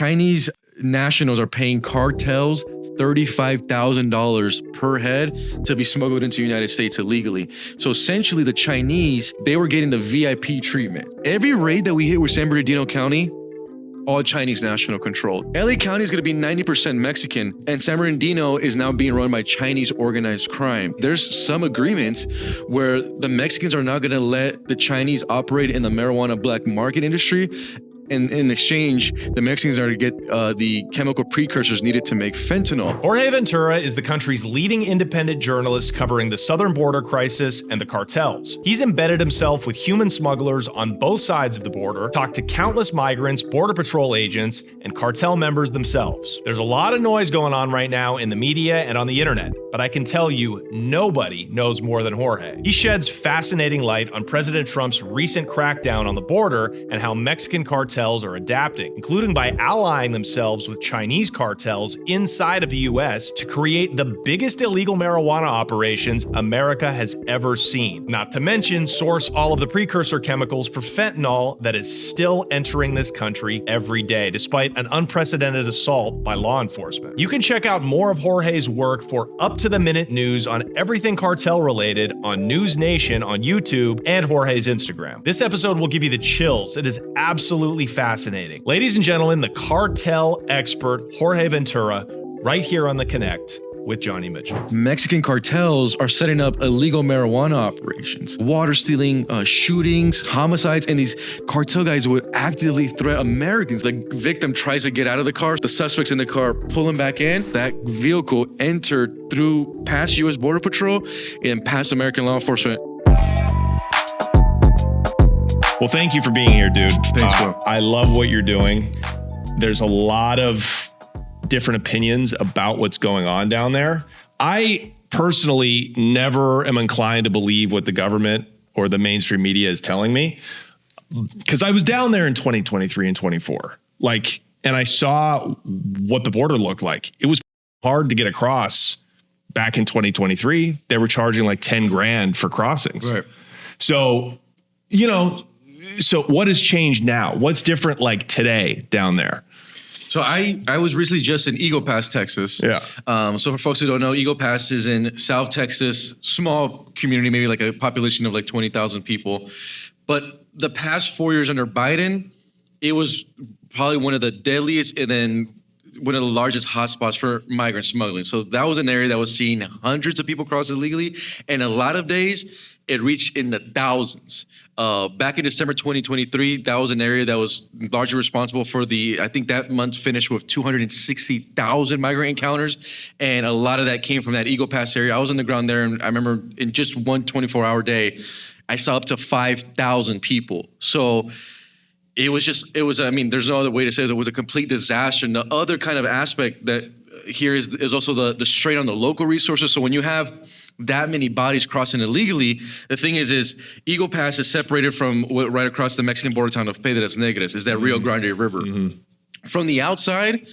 Chinese nationals are paying cartels $35,000 per head to be smuggled into the United States illegally. So essentially the Chinese, they were getting the VIP treatment. Every raid that we hit with San Bernardino County, all Chinese national control. LA County is going to be 90% Mexican, and San Bernardino is now being run by Chinese organized crime. There's some agreements where the Mexicans are not going to let the Chinese operate in the marijuana black market industry. And in exchange, the Mexicans are to get the chemical precursors needed to make fentanyl. Jorge Ventura is the country's leading independent journalist covering the southern border crisis and the cartels. He's embedded himself with human smugglers on both sides of the border, talked to countless migrants, border patrol agents, and cartel members themselves. There's a lot of noise going on right now in the media and on the internet, but I can tell you, nobody knows more than Jorge. He sheds fascinating light on President Trump's recent crackdown on the border and how Mexican cartels are adapting, including by allying themselves with Chinese cartels inside of the US to create the biggest illegal marijuana operations America has ever seen. Not to mention source all of the precursor chemicals for fentanyl that is still entering this country every day, despite an unprecedented assault by law enforcement. You can check out more of Jorge's work for up-to-the-minute news on everything cartel related on News Nation on YouTube and Jorge's Instagram. This episode will give you the chills. It is absolutely fascinating. Ladies and gentlemen, the cartel expert Jorge Ventura, right here on The Connect with Johnny Mitchell. Mexican cartels are setting up illegal marijuana operations, water stealing, shootings, homicides, and these cartel guys would actively threaten Americans. The victim tries to get out of the car, the suspects in the car pull him back in. That vehicle entered through past U.S. Border Patrol and past American law enforcement. Well, thank you for being here, dude. Thanks, bro. I love what you're doing. There's a lot of different opinions about what's going on down there. I personally never am inclined to believe what the government or the mainstream media is telling me, because I was down there in 2023 and 24. And I saw what the border looked like. It was hard to get across back in 2023. They were charging like 10 grand for crossings. Right. So, so what has changed now? What's different like today down there? So I was recently just in Eagle Pass, Texas. Yeah. So for folks who don't know, Eagle Pass is in South Texas, small community, maybe like a population of like 20,000 people. But the past 4 years under Biden, it was probably one of the deadliest and then one of the largest hotspots for migrant smuggling. So that was an area that was seeing hundreds of people cross illegally. And a lot of days, it reached in the thousands. Back in December 2023, that was an area that was largely responsible for I think that month finished with 260,000 migrant encounters. And a lot of that came from that Eagle Pass area. I was on the ground there, and I remember in just one 24-hour day, I saw up to 5,000 people. So I mean, there's no other way to say it. It was a complete disaster. And the other kind of aspect that here is also the strain on the local resources. So when you have that many bodies crossing illegally, the thing is Eagle Pass is separated from right across the Mexican border town of Piedras Negras, is that Rio Grande River. Mm-hmm. From the outside,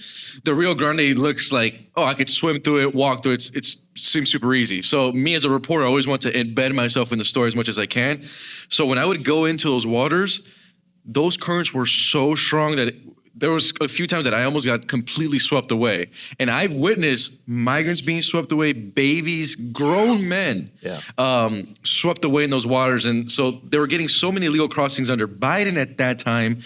the Rio Grande looks like, I could swim through it, walk through it. It seems super easy. So me as a reporter, I always want to embed myself in the story as much as I can. So when I would go into those waters, those currents were so strong that there was a few times that I almost got completely swept away. And I've witnessed migrants being swept away, babies, grown men, swept away in those waters. And so they were getting so many illegal crossings under Biden at that time.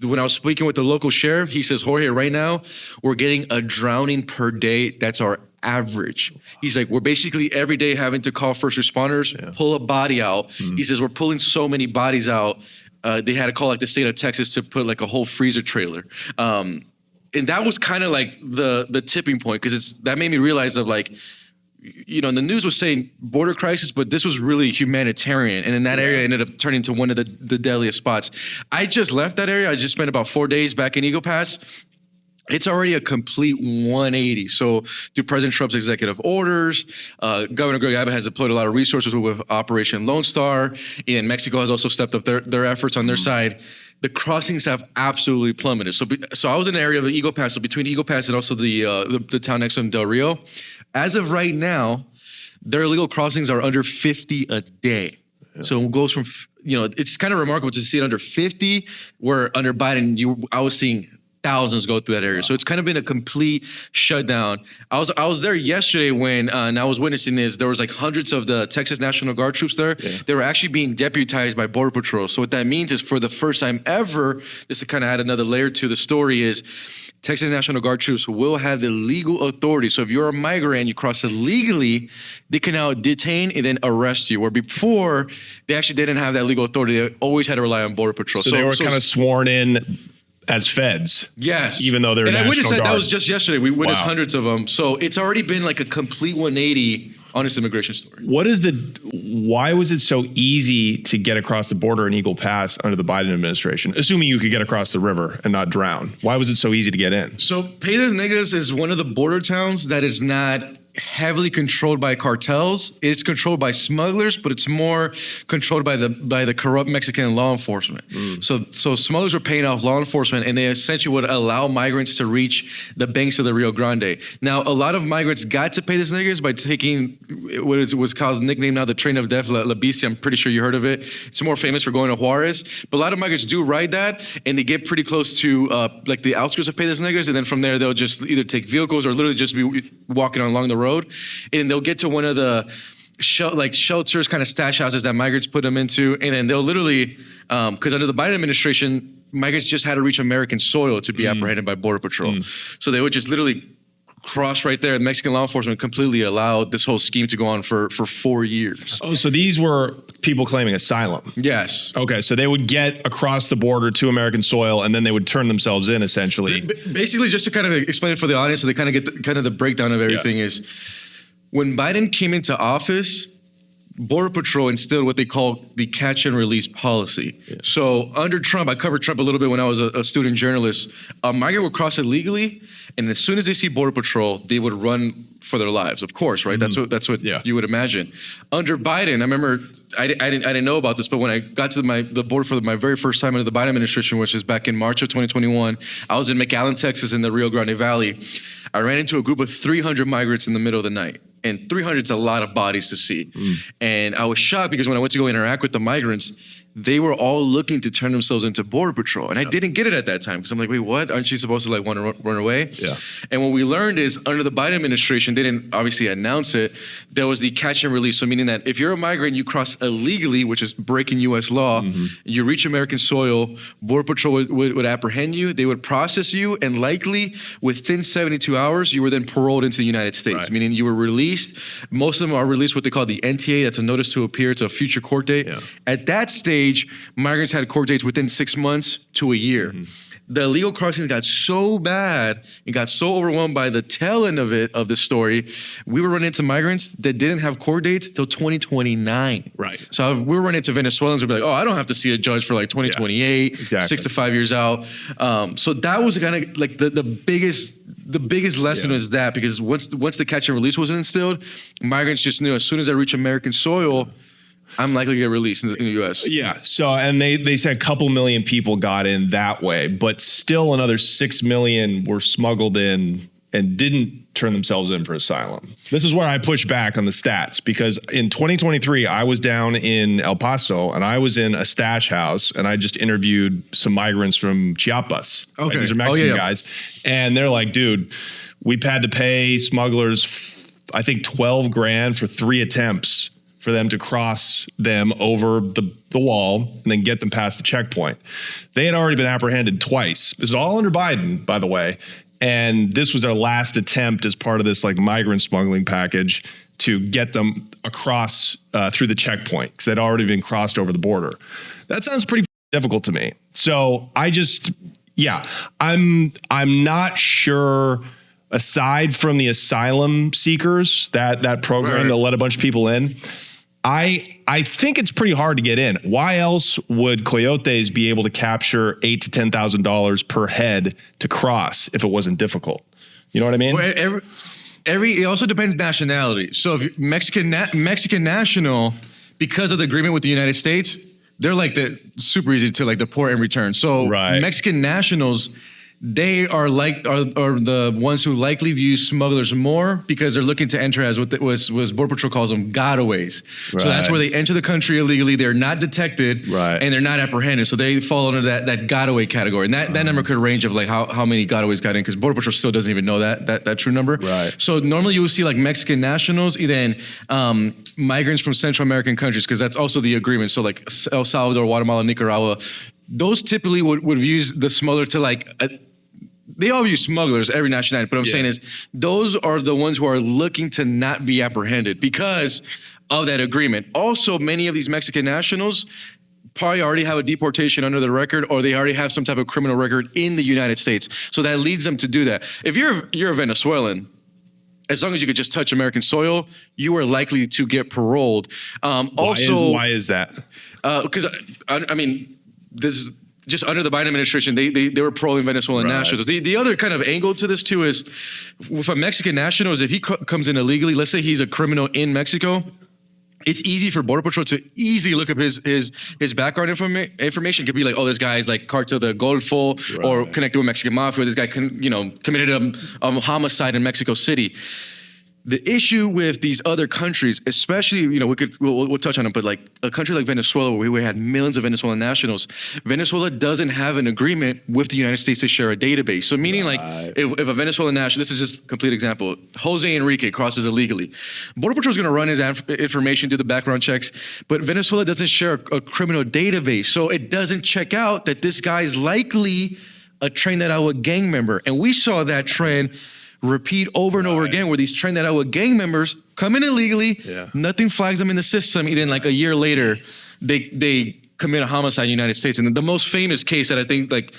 When I was speaking with the local sheriff, he says, Jorge, right now, we're getting a drowning per day. That's our average. He's like, we're basically every day having to call first responders, pull a body out. Mm-hmm. He says, we're pulling so many bodies out. They had to call like the state of Texas to put like a whole freezer trailer. And that was kind of like the tipping point, because that made me realize of like, the news was saying border crisis, but this was really humanitarian. And in that area ended up turning into one of the deadliest spots. I just left that area. I just spent about 4 days back in Eagle Pass. It's already a complete 180. So through President Trump's executive orders, Governor Greg Abbott has deployed a lot of resources with Operation Lone Star, and Mexico has also stepped up their efforts on their side. The crossings have absolutely plummeted. So I was in an area of the Eagle Pass, so between Eagle Pass and also the town next to Del Rio. As of right now, their illegal crossings are under 50 a day. Yeah. So it goes from, it's kind of remarkable to see it under 50, where under Biden, I was seeing thousands go through that area. So it's kind of been a complete shutdown. I was there yesterday when and I was witnessing this. There was like hundreds of the Texas National Guard troops there. Yeah. They were actually being deputized by Border Patrol. So what that means is for the first time ever, just to kind of add another layer to the story, is Texas National Guard troops will have the legal authority. So if you're a migrant and you cross illegally, they can now detain and then arrest you. Where before, they actually didn't have that legal authority. They always had to rely on Border Patrol. So they were kind of sworn in as feds. Yes. Even though they're National Guard. And I witnessed that was just yesterday. We witnessed hundreds of them. So it's already been like a complete 180 on this immigration story. Why was it so easy to get across the border in Eagle Pass under the Biden administration, assuming you could get across the river and not drown? Why was it so easy to get in? So Piedras Negras is one of the border towns that is not heavily controlled by cartels. It's controlled by smugglers, but it's more controlled by the corrupt Mexican law enforcement. So smugglers were paying off law enforcement, and they essentially would allow migrants to reach the banks of the Rio Grande. Now, a lot of migrants got to Piedras Negras by taking what was called nickname now the Train of Death, La Bici. I'm pretty sure you heard of it. It's more famous for going to Juarez, but a lot of migrants do ride that, and they get pretty close to like the outskirts of Piedras Negras, and then from there they'll just either take vehicles or literally just be walking along the road, and they'll get to one of the shelters, kind of stash houses that migrants put them into, and then they'll literally, because under the Biden administration, migrants just had to reach American soil to be apprehended by Border Patrol. So they would just literally cross right there. Mexican law enforcement completely allowed this whole scheme to go on for 4 years. Oh, so these were people claiming asylum? Yes. Okay, so they would get across the border to American soil, and then they would turn themselves in, essentially. Basically, just to kind of explain it for the audience, so they kind of get the breakdown of everything is, when Biden came into office, Border Patrol instilled what they call the catch and release policy. So under Trump, I covered Trump a little bit when I was a student journalist. A migrant would cross illegally, and as soon as they see Border Patrol, they would run for their lives. Of course, right? That's what you would imagine. Under Biden, I remember I didn't know about this, but when I got to the border for my very first time under the Biden administration, which is back in March of 2021, I was in McAllen, Texas, in the Rio Grande Valley. I ran into a group of 300 migrants in the middle of the night. And 300 is a lot of bodies to see. And I was shocked because when I went to go interact with the migrants, they were all looking to turn themselves into Border Patrol. And I didn't get it at that time because I'm like, wait, what? Aren't you supposed to like want to run away? Yeah. And what we learned is under the Biden administration, they didn't obviously announce it, there was the catch and release. So meaning that if you're a migrant, you cross illegally, which is breaking US law, you reach American soil, Border Patrol would apprehend you, they would process you, and likely within 72 hours, you were then paroled into the United States, meaning you were released. Most of them are released what they call the NTA, that's a notice to appear, it's a future court date. At that stage, migrants had court dates within 6 months to a year. The illegal crossings got so bad and got so overwhelmed by the tail end of the story, we were running into migrants that didn't have court dates till 2029. Right. So we were running into Venezuelans who'd be like, oh, I don't have to see a judge for like 2028, 6 to 5 years out. So that was kind of like the biggest lesson was that, because once the catch and release was instilled, migrants just knew as soon as I reach American soil, I'm likely to get released in the U.S. Yeah. So, and they said a couple million people got in that way, but still another 6 million were smuggled in and didn't turn themselves in for asylum. This is where I push back on the stats, because in 2023, I was down in El Paso and I was in a stash house and I just interviewed some migrants from Chiapas. Okay. Right? These are Mexican guys. And they're like, dude, we've had to pay smugglers, I think 12 grand for 3 attempts for them to cross them over the wall and then get them past the checkpoint. They had already been apprehended twice. This is all under Biden, by the way. And this was their last attempt as part of this like migrant smuggling package to get them across through the checkpoint because they'd already been crossed over the border. That sounds pretty difficult to me. So I'm not sure. Aside from the asylum seekers, that program that let a bunch of people in, I think it's pretty hard to get in. Why else would coyotes be able to capture $8,000 to $10,000 per head to cross if it wasn't difficult? You know what I mean? Well, it also depends nationality. So if you're Mexican national, because of the agreement with the United States, they're like super easy to like deport and return. So Mexican nationals, they are the ones who likely view smugglers more because they're looking to enter as what was Border Patrol calls them gotaways. Right. So that's where they enter the country illegally. They're not detected, Right. and they're not apprehended. So they fall under that gotaway category. And that number could range of like how many gotaways got in, because Border Patrol still doesn't even know that true number. Right. So normally you will see like Mexican nationals, then migrants from Central American countries, because that's also the agreement. So like El Salvador, Guatemala, Nicaragua, those typically would use the smuggler to like. They all view smugglers, every nationality, but what I'm saying is those are the ones who are looking to not be apprehended because of that agreement. Also, many of these Mexican nationals probably already have a deportation under their record, or they already have some type of criminal record in the United States. So that leads them to do that. If you're a Venezuelan, as long as you could just touch American soil, you are likely to get paroled. Why is that? Because I mean, this is just under the Biden administration, they were paroling Venezuelan nationals. The other kind of angle to this too is, with a Mexican national, is if he comes in illegally, let's say he's a criminal in Mexico, it's easy for Border Patrol to easily look up his background information. It could be like, oh, this guy's like Cartel de Golfo, or connected with Mexican mafia. This guy committed a homicide in Mexico City. The issue with these other countries, especially, we'll touch on it, but like a country like Venezuela, where we had millions of Venezuelan nationals, Venezuela doesn't have an agreement with the United States to share a database. So meaning like if a Venezuelan national, this is just a complete example, Jose Enrique crosses illegally, Border Patrol is going to run his information, do the background checks, but Venezuela doesn't share a criminal database. So it doesn't check out that this guy is likely a Tren de Aragua gang member. And we saw that trend repeat over and over again, where these Tren de Aragua gang members come in illegally, nothing flags them in the system, and then like a year later, they commit a homicide in the United States. And the most famous case that I think like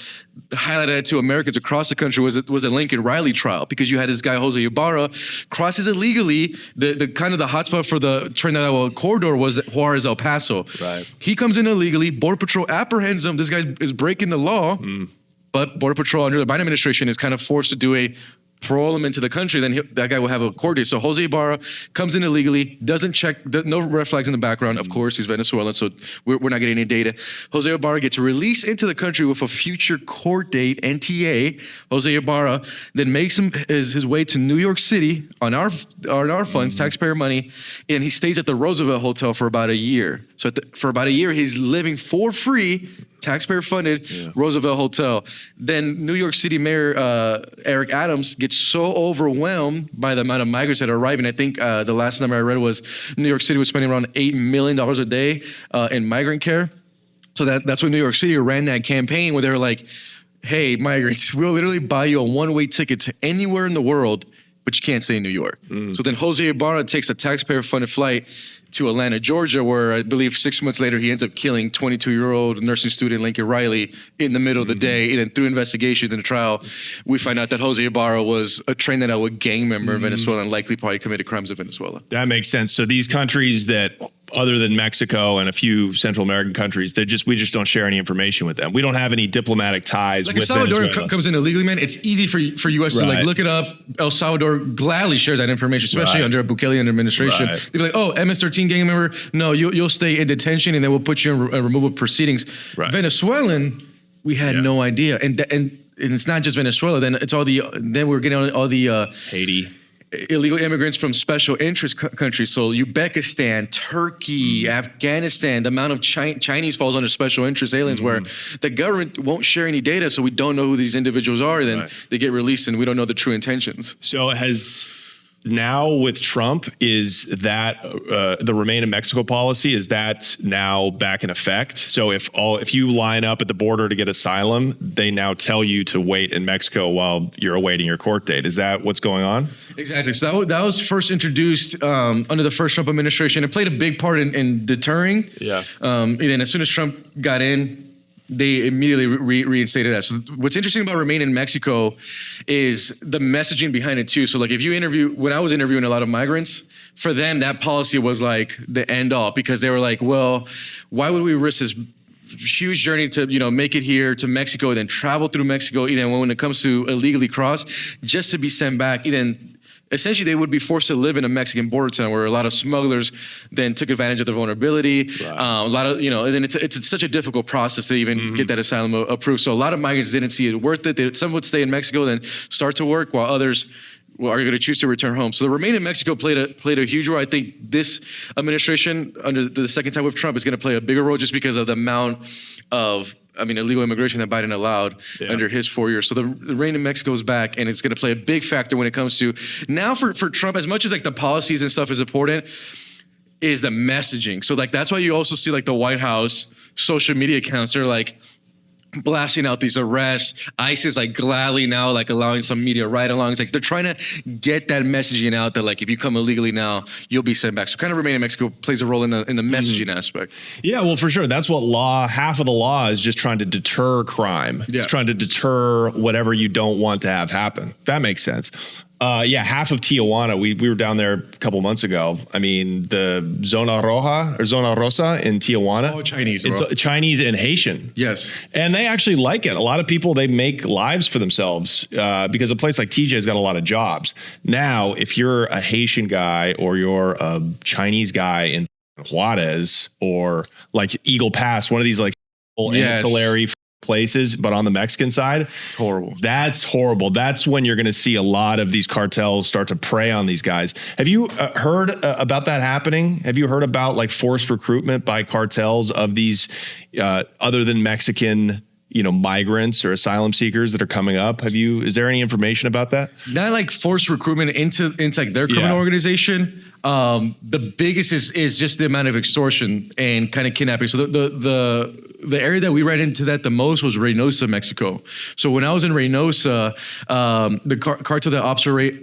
highlighted to Americans across the country was a Lincoln Riley trial, because you had this guy Jose Ibarra crosses illegally. The kind of the hotspot for the Tren de Aragua corridor was Juarez, El Paso. Right. He comes in illegally. Border Patrol apprehends him. This guy is breaking the law, but Border Patrol under the Biden administration is kind of forced to do a parole him into the country, then that guy will have a court date. So Jose Ibarra comes in illegally, doesn't check, no red flags in the background. Of course, he's Venezuelan, so we're not getting any data. Jose Ibarra gets released into the country with a future court date, NTA. Jose Ibarra then makes his way to New York City on our funds, taxpayer money, and he stays at the Roosevelt Hotel for about a year. So for about a year, he's living for free, taxpayer-funded Roosevelt Hotel. Then New York City Mayor Eric Adams gets so overwhelmed by the amount of migrants that are arriving. I think the last number I read was New York City was spending around $8 million a day in migrant care. So that's when New York City ran that campaign where they were like, hey, migrants, we'll literally buy you a one-way ticket to anywhere in the world, but you can't stay in New York. So then Jose Ibarra takes a taxpayer-funded flight to Atlanta, Georgia, where I believe 6 months later, he ends up killing 22-year-old nursing student Lincoln Riley in the middle of the day. And then through investigations in the trial, we find out that Jose Ibarra was a Tren de Aragua gang member in Venezuela and likely probably committed crimes in Venezuela. That makes sense. So these countries that, other than Mexico and a few Central American countries, we just don't share any information with them. We don't have any diplomatic ties with Venezuela. Like El Salvador comes in illegally, man. It's easy for U.S. to like look it up. El Salvador gladly shares that information, especially under a Bukelean administration. They'd be like, oh, MS-13 gang member, no, you'll stay in detention and then we'll put you in removal proceedings. Venezuelan, we had no idea. And it's not just Venezuela, then we're getting all the Haiti. Illegal immigrants from special interest countries. So Uzbekistan, Turkey, Afghanistan, the amount of Chinese falls under special interest aliens where the government won't share any data. So we don't know who these individuals are. Then they get released and we don't know the true intentions. So now with Trump, is that the Remain in Mexico policy, is that now back in effect? So if you line up at the border to get asylum, they now tell you to wait in Mexico while you're awaiting your court date. Is that what's going on? Exactly. So that was first introduced under the first Trump administration. It played a big part in deterring. And then as soon as Trump got in, they immediately reinstated that. So what's interesting about Remain in Mexico is the messaging behind it too. So like when I was interviewing a lot of migrants, for them, that policy was like the end all, because they were like, well, why would we risk this huge journey to, make it here to Mexico, and then travel through Mexico, even when it comes to illegally cross, just to be sent back, even essentially they would be forced to live in a Mexican border town where a lot of smugglers then took advantage of their vulnerability. A lot of, and then it's such a difficult process to even get that asylum approved. So a lot of migrants didn't see it worth it. Some would stay in Mexico, then start to work, while others are going to choose to return home. So the Remain in Mexico played a huge role. I think this administration, under the second time with Trump, is going to play a bigger role just because of the amount of illegal immigration that Biden allowed under his 4 years. So the Remain in Mexico is back, and it's going to play a big factor when it comes to now for Trump. As much as like the policies and stuff is important, is the messaging. So like that's why you also see like the White House social media accounts. They're like blasting out these arrests. ICE is like gladly now like allowing some media ride-alongs. Like they're trying to get that messaging out that like if you come illegally now, you'll be sent back. So kind of Remain in Mexico plays a role in the messaging aspect. Yeah, well, for sure. That's what half of the law is, just trying to deter crime. It's trying to deter whatever you don't want to have happen. That makes sense. Half of Tijuana, we were down there a couple months ago. I mean, the Zona Roja or Zona Rosa in Tijuana. Oh, Chinese. It's Chinese and Haitian. Yes. And they actually like it. A lot of people, they make lives for themselves because a place like TJ's got a lot of jobs. Now, if you're a Haitian guy or you're a Chinese guy in Juarez or like Eagle Pass, one of these like ancillary places, but on the Mexican side, it's horrible. That's horrible. That's when you're going to see a lot of these cartels start to prey on these guys. Have you heard about that happening? Have you heard about like forced recruitment by cartels of these other than Mexican, migrants or asylum seekers that are coming up? Is there any information about that? Not like forced recruitment into like their criminal organization. The biggest is just the amount of extortion and kind of kidnapping. So the area that we ran into that the most was Reynosa, Mexico. So when I was in Reynosa, the cartel that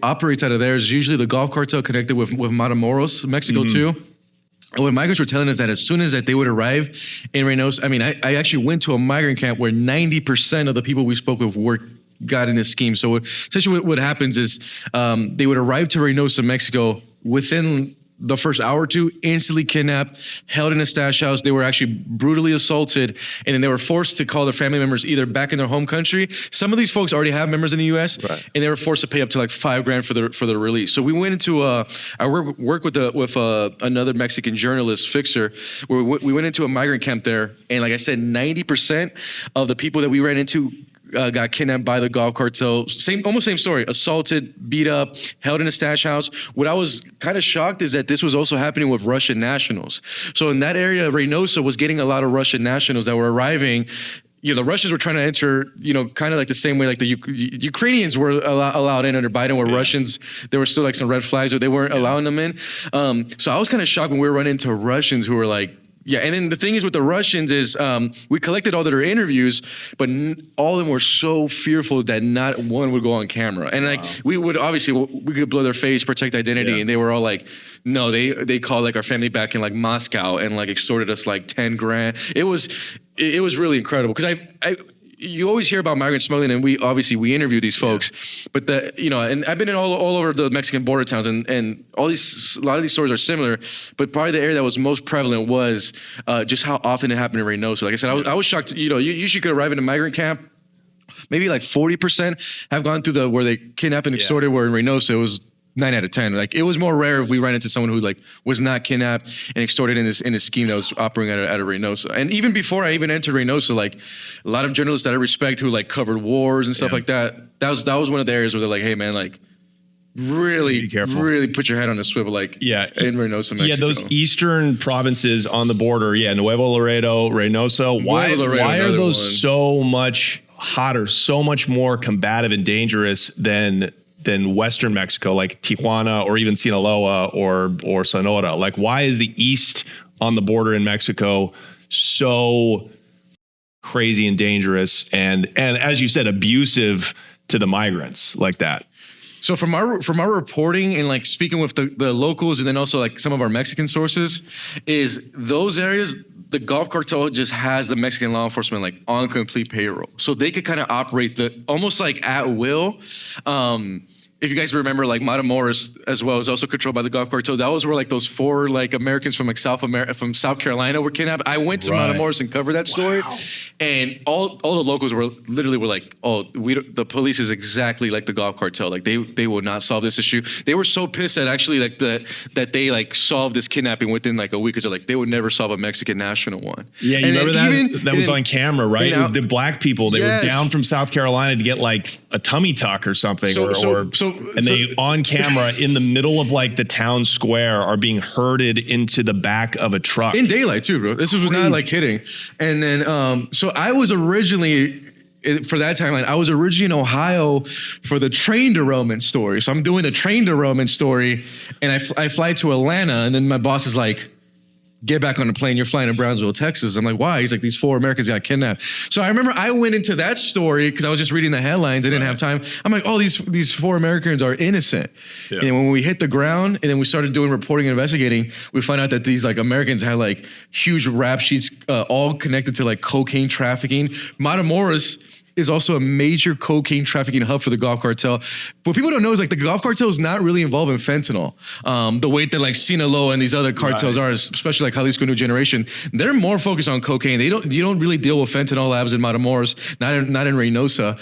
operates out of there is usually the Gulf cartel connected with Matamoros, Mexico too. And what migrants were telling us that as soon as that they would arrive in Reynosa, I actually went to a migrant camp where 90% of the people we spoke with got in this scheme. So essentially what happens is they would arrive to Reynosa, Mexico within the first hour or two, instantly kidnapped, held in a stash house. They were actually brutally assaulted, and then they were forced to call their family members either back in their home country. Some of these folks already have members in the U.S., and they were forced to pay up to like $5,000 for their release. So we went into I work with another Mexican journalist, Fixer, where we went into a migrant camp there, and like I said, 90% of the people that we ran into got kidnapped by the Gulf cartel. Almost same story. Assaulted, beat up, held in a stash house. What I was kind of shocked is that this was also happening with Russian nationals. So in that area, Reynosa was getting a lot of Russian nationals that were arriving. The Russians were trying to enter, kind of like the same way like the Ukrainians were allowed in under Biden, where Russians, there were still like some red flags, or they weren't allowing them in. So I was kind of shocked when we were running into Russians who were like, and then the thing is with the Russians is we collected all their interviews, but all of them were so fearful that not one would go on camera. And like we could blow their face, protect identity, and they were all like, no, they called like our family back in like Moscow and like extorted us like $10,000. It was really incredible because you always hear about migrant smuggling, and we interview these folks, but and I've been in all over the Mexican border towns, and a lot of these stories are similar, but probably the area that was most prevalent was just how often it happened in Reynosa. Like I said, I was shocked. You usually could arrive in a migrant camp, maybe like 40% have gone through where they kidnapped and extorted. Where in Reynosa it was 9 out of 10. Like it was more rare if we ran into someone who like was not kidnapped and extorted in this scheme that was operating out of Reynosa. And even before I even entered Reynosa, like a lot of journalists that I respect who like covered wars and stuff like that. That was one of the areas where they're like, hey man, like really put your head on a swivel, like in Reynosa, Mexico. Yeah, those eastern provinces on the border. Nuevo Laredo, Reynosa. Why are those so much hotter, so much more combative and dangerous than Western Mexico, like Tijuana or even Sinaloa or Sonora? Like, why is the east on the border in Mexico so crazy and dangerous and as you said, abusive to the migrants like that? So from our reporting and like speaking with the locals and then also like some of our Mexican sources, is those areas, the Gulf cartel just has the Mexican law enforcement like on complete payroll. So they could kind of operate almost like at will. if you guys remember, like Matamoros as well is also controlled by the Gulf Cartel. That was where like those 4 like Americans from like from South Carolina were kidnapped. I went to Matamoros and covered that story, and all the locals were like, oh, the police is exactly like the Gulf Cartel. Like they will not solve this issue. They were so pissed that actually like that they like solved this kidnapping within like a week, because they're like they would never solve a Mexican national one. Yeah, you remember that? That was on camera, right? It was the black people. They were down from South Carolina to get like a tummy tuck or something, they on camera in the middle of like the town square are being herded into the back of a truck in daylight too, bro. This was not like kidding. And then so I was originally, for that timeline, I was originally in Ohio for the train derailment story. So I'm doing the train derailment story, and I fly to Atlanta, and then my boss is like, get back on the plane, you're flying to Brownsville, Texas. I'm like, why? He's like, these 4 Americans got kidnapped. So I remember I went into that story because I was just reading the headlines. I didn't have time. I'm like, oh, these 4 Americans are innocent. Yeah. And when we hit the ground and then we started doing reporting and investigating, we find out that these like Americans had like huge rap sheets all connected to like cocaine trafficking. Matamoros is also a major cocaine trafficking hub for the Gulf Cartel. What people don't know is like the Gulf Cartel is not really involved in fentanyl. The way that like Sinaloa and these other cartels are, especially like Jalisco New Generation, they're more focused on cocaine. You don't really deal with fentanyl labs in Matamoros, not in Reynosa.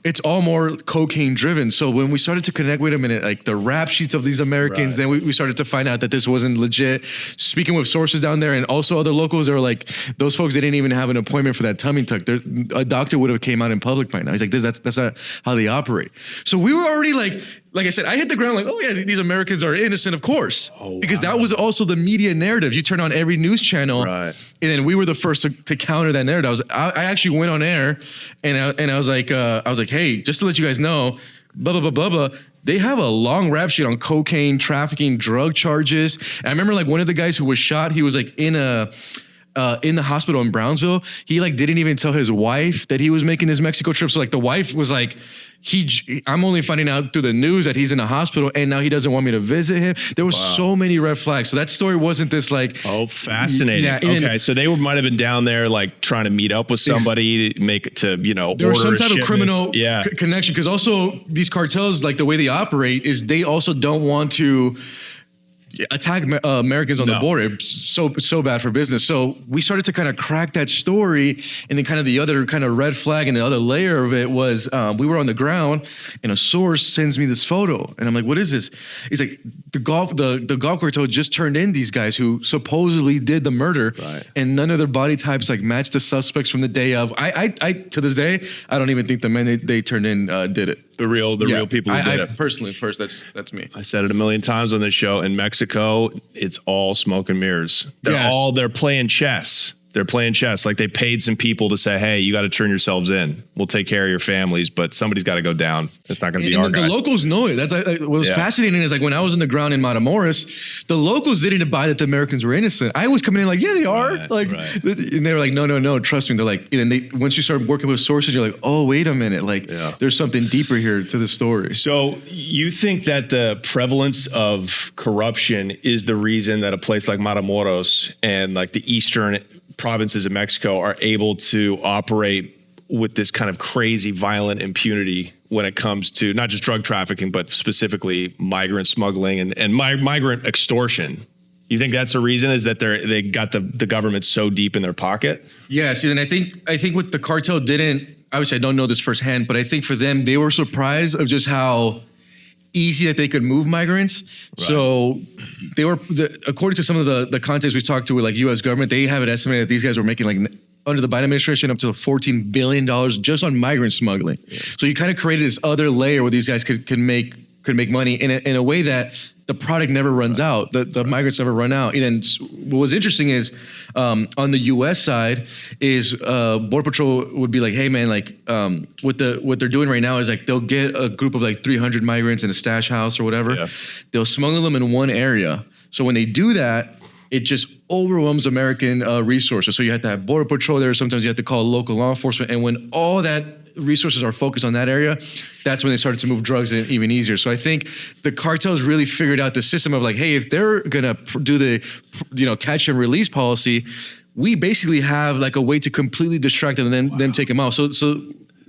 It's all more cocaine driven. So when we started to connect, wait a minute, like the rap sheets of these Americans, then we started to find out that this wasn't legit. Speaking with sources down there and also other locals, they were like, those folks, they didn't even have an appointment for that tummy tuck. A doctor would have came out in public by now. He's like, that's not how they operate. So we were already like I said, I hit the ground like, oh yeah, these Americans are innocent, of course. Because that was also the media narrative. You turn on every news channel, and then we were the first to counter that narrative. I actually went on air, and I was like, hey, just to let you guys know, blah blah blah blah blah. They have a long rap sheet on cocaine trafficking, drug charges. And I remember like one of the guys who was shot, he was like in the hospital in Brownsville. He like didn't even tell his wife that he was making this Mexico trip. So like the wife was like, I'm only finding out through the news that he's in the hospital, and now he doesn't want me to visit him. There was so many red flags. So that story wasn't this like, fascinating. Yeah, okay, so they might have been down there like trying to meet up with somebody, make it to there was some type of criminal connection, because also these cartels, like the way they operate is they also don't want to attack Americans on the border. It's so bad for business. So we started to kind of crack that story, and then kind of the other kind of red flag and the other layer of it was we were on the ground, and a source sends me this photo, and I'm like, what is this? He's like, the Gulf Cartel just turned in these guys who supposedly did the murder, and none of their body types like matched the suspects from the day of. I to this day, I don't even think the men they turned in did it. The real people who did it. Personally, that's me. I said it a million times on this show. In Mexico, it's all smoke and mirrors. They're playing chess. They're playing chess. Like they paid some people to say, hey, you got to turn yourselves in. We'll take care of your families, but somebody's got to go down. It's not going to be our guys. The locals know it. That's what was fascinating is like when I was on the ground in Matamoros, the locals didn't buy that the Americans were innocent. I was coming in like, yeah, they are. And they were like, no, trust me. They're like, and then once you start working with sources, you're like, oh, wait a minute. Like there's something deeper here to the story. So you think that the prevalence of corruption is the reason that a place like Matamoros and like the eastern provinces of Mexico are able to operate with this kind of crazy violent impunity when it comes to not just drug trafficking, but specifically migrant smuggling and migrant extortion? You think that's the reason, is that they got the government so deep in their pocket? Yeah, see, and I think what the cartel didn't, obviously I don't know this firsthand, but I think for them, they were surprised of just how easy that they could move migrants. So they were, according to some of the contacts we talked to with like U.S. government, they have it estimated that these guys were making like under the Biden administration up to $14 billion just on migrant smuggling. So you kind of created this other layer where these guys could make money in a way that the product never runs out. The migrants never run out. And what was interesting is on the U.S. side is Border Patrol would be like, hey man, like what they're doing right now is like they'll get a group of like 300 migrants in a stash house or whatever. Yeah. They'll smuggle them in one area. So when they do that, it just overwhelms American resources. So you have to have Border Patrol there. Sometimes you have to call local law enforcement. And when all that resources are focused on that area, that's when they started to move drugs in even easier. So I think the cartels really figured out the system of like, hey, if they're gonna do the catch and release policy, we basically have like a way to completely distract them and then take them out. So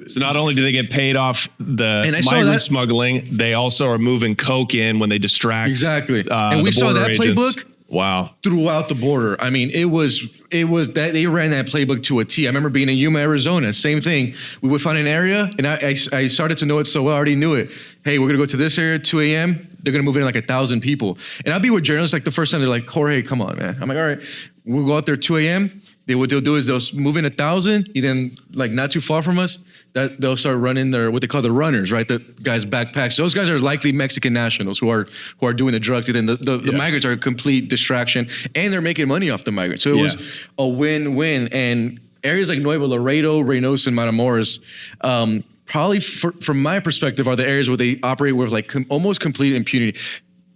So not only do they get paid off the And I saw migrant that- smuggling, they also are moving coke in when they distract. Exactly. And we the saw border that agents. playbook Wow. throughout the border. I mean, it was that they ran that playbook to a T. I remember being in Yuma, Arizona, same thing. We would find an area, and I started to know it so well. I already knew it. Hey, we're gonna go to this area, 2 a.m. They're gonna move in like 1,000 people. And I'll be with journalists like the first time they're like, Jorge, come on, man. I'm like, all right, we'll go out there 2 a.m. What they'll do is they'll move in 1,000, and then like not too far from us, that they'll start running their what they call the runners, right? The guys' backpacks. Those guys are likely Mexican nationals who are doing the drugs. And then the migrants are a complete distraction, and they're making money off the migrants. So it was a win-win. And areas like Nuevo Laredo, Reynosa, and Matamoros, probably from my perspective, are the areas where they operate with like almost complete impunity.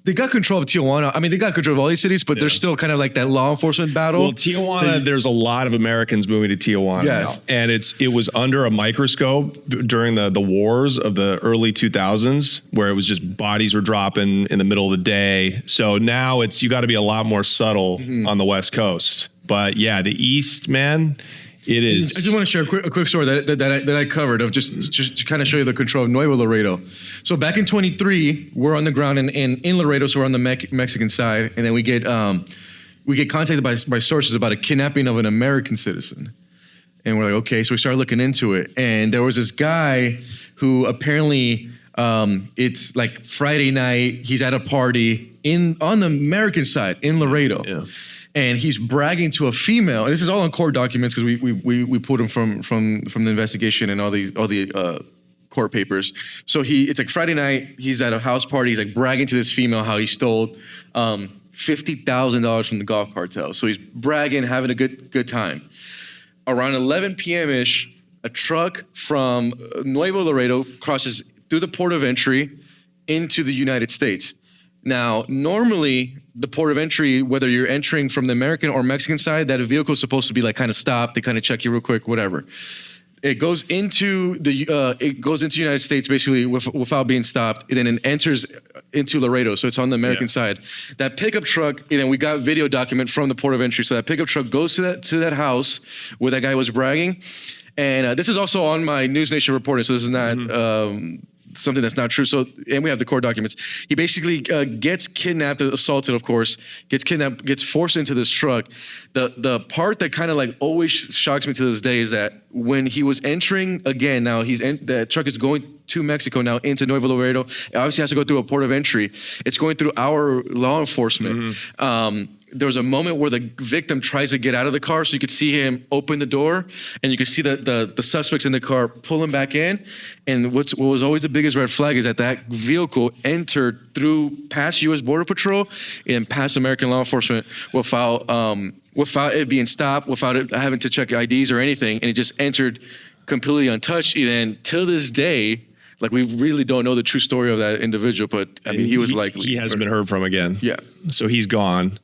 They got control of Tijuana. I mean, they got control of all these cities, but there's still kind of like that law enforcement battle. Well, Tijuana, there's a lot of Americans moving to Tijuana now. And it was under a microscope during the wars of the early 2000s, where it was just bodies were dropping in the middle of the day. So now you got to be a lot more subtle on the West Coast. But yeah, the East, man, it is. I just want to share a quick story that I covered of just to kind of show you the control of Nuevo Laredo. So back in 23, we're on the ground in Laredo, so we're on the Mexican side, and then we get contacted by sources about a kidnapping of an American citizen. And we're like, okay, so we started looking into it. And there was this guy who apparently, it's like Friday night, he's at a party on the American side in Laredo. Yeah. And he's bragging to a female. And this is all on court documents because we pulled them from the investigation and all the court papers. So it's like Friday night. He's at a house party. He's like bragging to this female how he stole $50,000 from the golf cartel. So he's bragging, having a good time. Around 11 p.m. ish, a truck from Nuevo Laredo crosses through the port of entry into the United States. Now, normally, the port of entry, whether you're entering from the American or Mexican side, that vehicle is supposed to be like kind of stopped. They kind of check you real quick, whatever. It goes into the United States basically without being stopped, and then it enters into Laredo, so it's on the American side. That pickup truck, and then we got video document from the port of entry. So that pickup truck goes to that house where that guy was bragging, and this is also on my News Nation reporting. So this is not. Something that's not true. So, and we have the court documents. He basically gets kidnapped, assaulted, of course, gets kidnapped, gets forced into this truck. The part that kind of like always shocks me to this day is that when he was entering again, now the truck is going to Mexico now into Nuevo Laredo. It obviously has to go through a port of entry. It's going through our law enforcement. There was a moment where the victim tries to get out of the car, so you could see him open the door, and you could see the suspects in the car pull him back in. And what was always the biggest red flag is that vehicle entered past U.S. Border Patrol and past American law enforcement without it being stopped, without it having to check IDs or anything, and it just entered completely untouched. And then till this day, like, we really don't know the true story of that individual, but I mean, he was likely. He hasn't been heard from again. Yeah. So he's gone.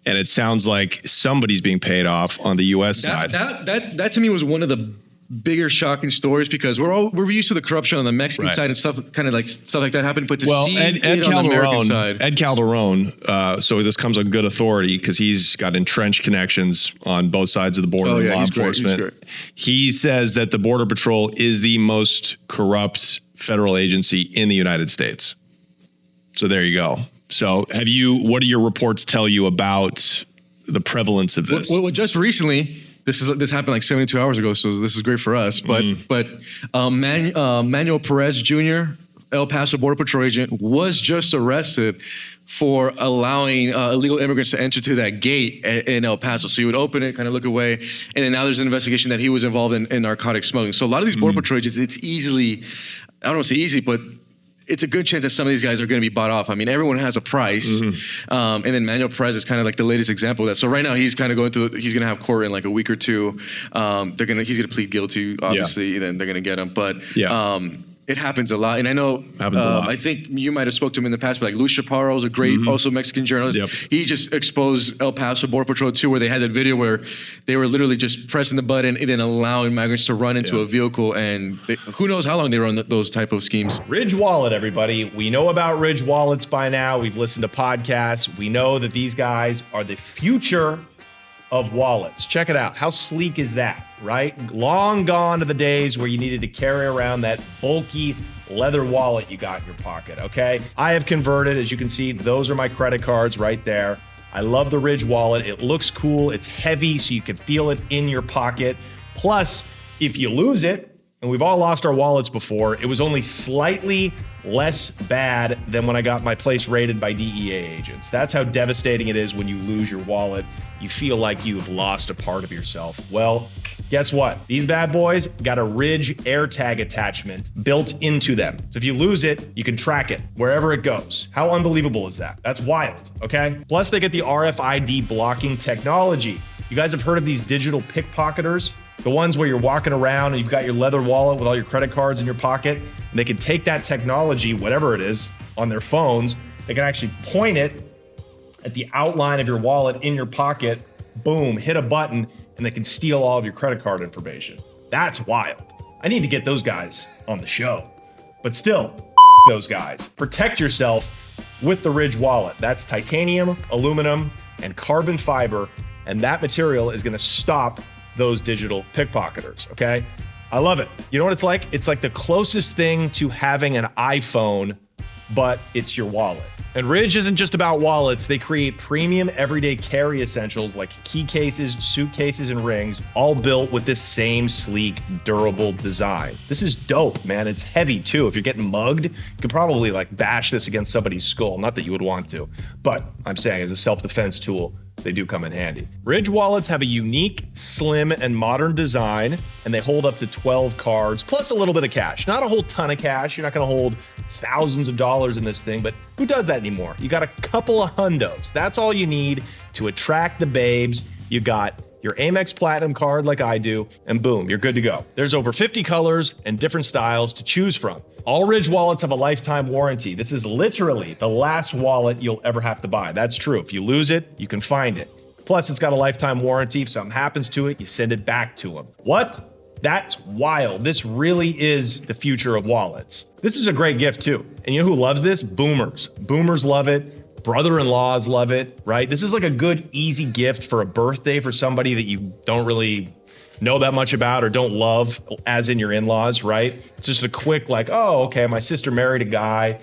And it sounds like somebody's being paid off on the U.S. side. That to me was one of the bigger shocking stories, because we're used to the corruption on the Mexican side and stuff like that happening, but to see it on the American side. Ed Calderon, so this comes on good authority because he's got entrenched connections on both sides of the border and law enforcement. Great. He says that the Border Patrol is the most corrupt federal agency in the United States. So there you go. So what do your reports tell you about the prevalence of this? Well, just recently, this happened like 72 hours ago, so this is great for us. But Manuel Perez Jr., El Paso Border Patrol agent, was just arrested for allowing illegal immigrants to enter to that gate in El Paso. So you would open it, kind of look away, and then now there's an investigation that he was involved in narcotic smuggling. So a lot of these Border Patrol agents, it's easily, I don't want to say easy, but it's a good chance that some of these guys are going to be bought off. I mean, everyone has a price. And then Manuel Perez is kind of like the latest example of that. So right now he's kind of he's going to have court in like a week or two. He's going to plead guilty, obviously, then they're going to get him. But it happens a lot. And I know, I think you might have spoke to him in the past, but like Luis Chaparro is a great, also Mexican journalist. He just exposed El Paso Border Patrol too, where they had that video where they were literally just pressing the button and then allowing migrants to run into a vehicle. And who knows how long they run those type of schemes. Ridge Wallet, everybody. We know about Ridge Wallets by now. We've listened to podcasts. We know that these guys are the future of wallets. Check it out. How sleek is that, right? Long gone are the days where you needed to carry around that bulky leather wallet you got in your pocket, okay? I have converted. As you can see, those are my credit cards right there. I love the Ridge wallet. It looks cool. It's heavy, so you can feel it in your pocket. Plus, if you lose it, and we've all lost our wallets before, it was only slightly less bad than when I got my place raided by DEA agents. That's how devastating it is when you lose your wallet. You feel like you've lost a part of yourself. Well, guess what? These bad boys got a Ridge AirTag attachment built into them. So if you lose it, you can track it wherever it goes. How unbelievable is that? That's wild, okay? Plus, they get the RFID blocking technology. You guys have heard of these digital pickpocketers? The ones where you're walking around and you've got your leather wallet with all your credit cards in your pocket, and they can take that technology, whatever it is, on their phones. They can actually point it at the outline of your wallet in your pocket, boom, hit a button, and they can steal all of your credit card information. That's wild. I need to get those guys on the show. But still, those guys. Protect yourself with the Ridge wallet. That's titanium, aluminum, and carbon fiber, and that material is gonna stop those digital pickpocketers, okay? I love it. You know what it's like? It's like the closest thing to having an iPhone, but it's your wallet. And Ridge isn't just about wallets. They create premium everyday carry essentials like key cases, suitcases, and rings, all built with this same sleek, durable design. This is dope, man. It's heavy too. If you're getting mugged, you could probably like bash this against somebody's skull. Not that you would want to, but I'm saying as a self-defense tool, they do come in handy. Ridge wallets have a unique, slim, and modern design, and they hold up to 12 cards, plus a little bit of cash. Not a whole ton of cash. You're not gonna hold thousands of dollars in this thing, but who does that anymore? You got a couple of hundos. That's all you need to attract the babes. You got your Amex Platinum card like I do, and boom, you're good to go. There's over 50 colors and different styles to choose from. All Ridge wallets have a lifetime warranty. This is literally the last wallet you'll ever have to buy. That's true. If you lose it, you can find it. Plus, it's got a lifetime warranty. If something happens to it, you send it back to them. What? That's wild. This really is the future of wallets. This is a great gift too. And you know who loves this? Boomers. Boomers love it. Brother-in-laws love it, right? This is like a good, easy gift for a birthday for somebody that you don't really know that much about or don't love, as in your in-laws, right? It's just a quick like, oh, okay, my sister married a guy.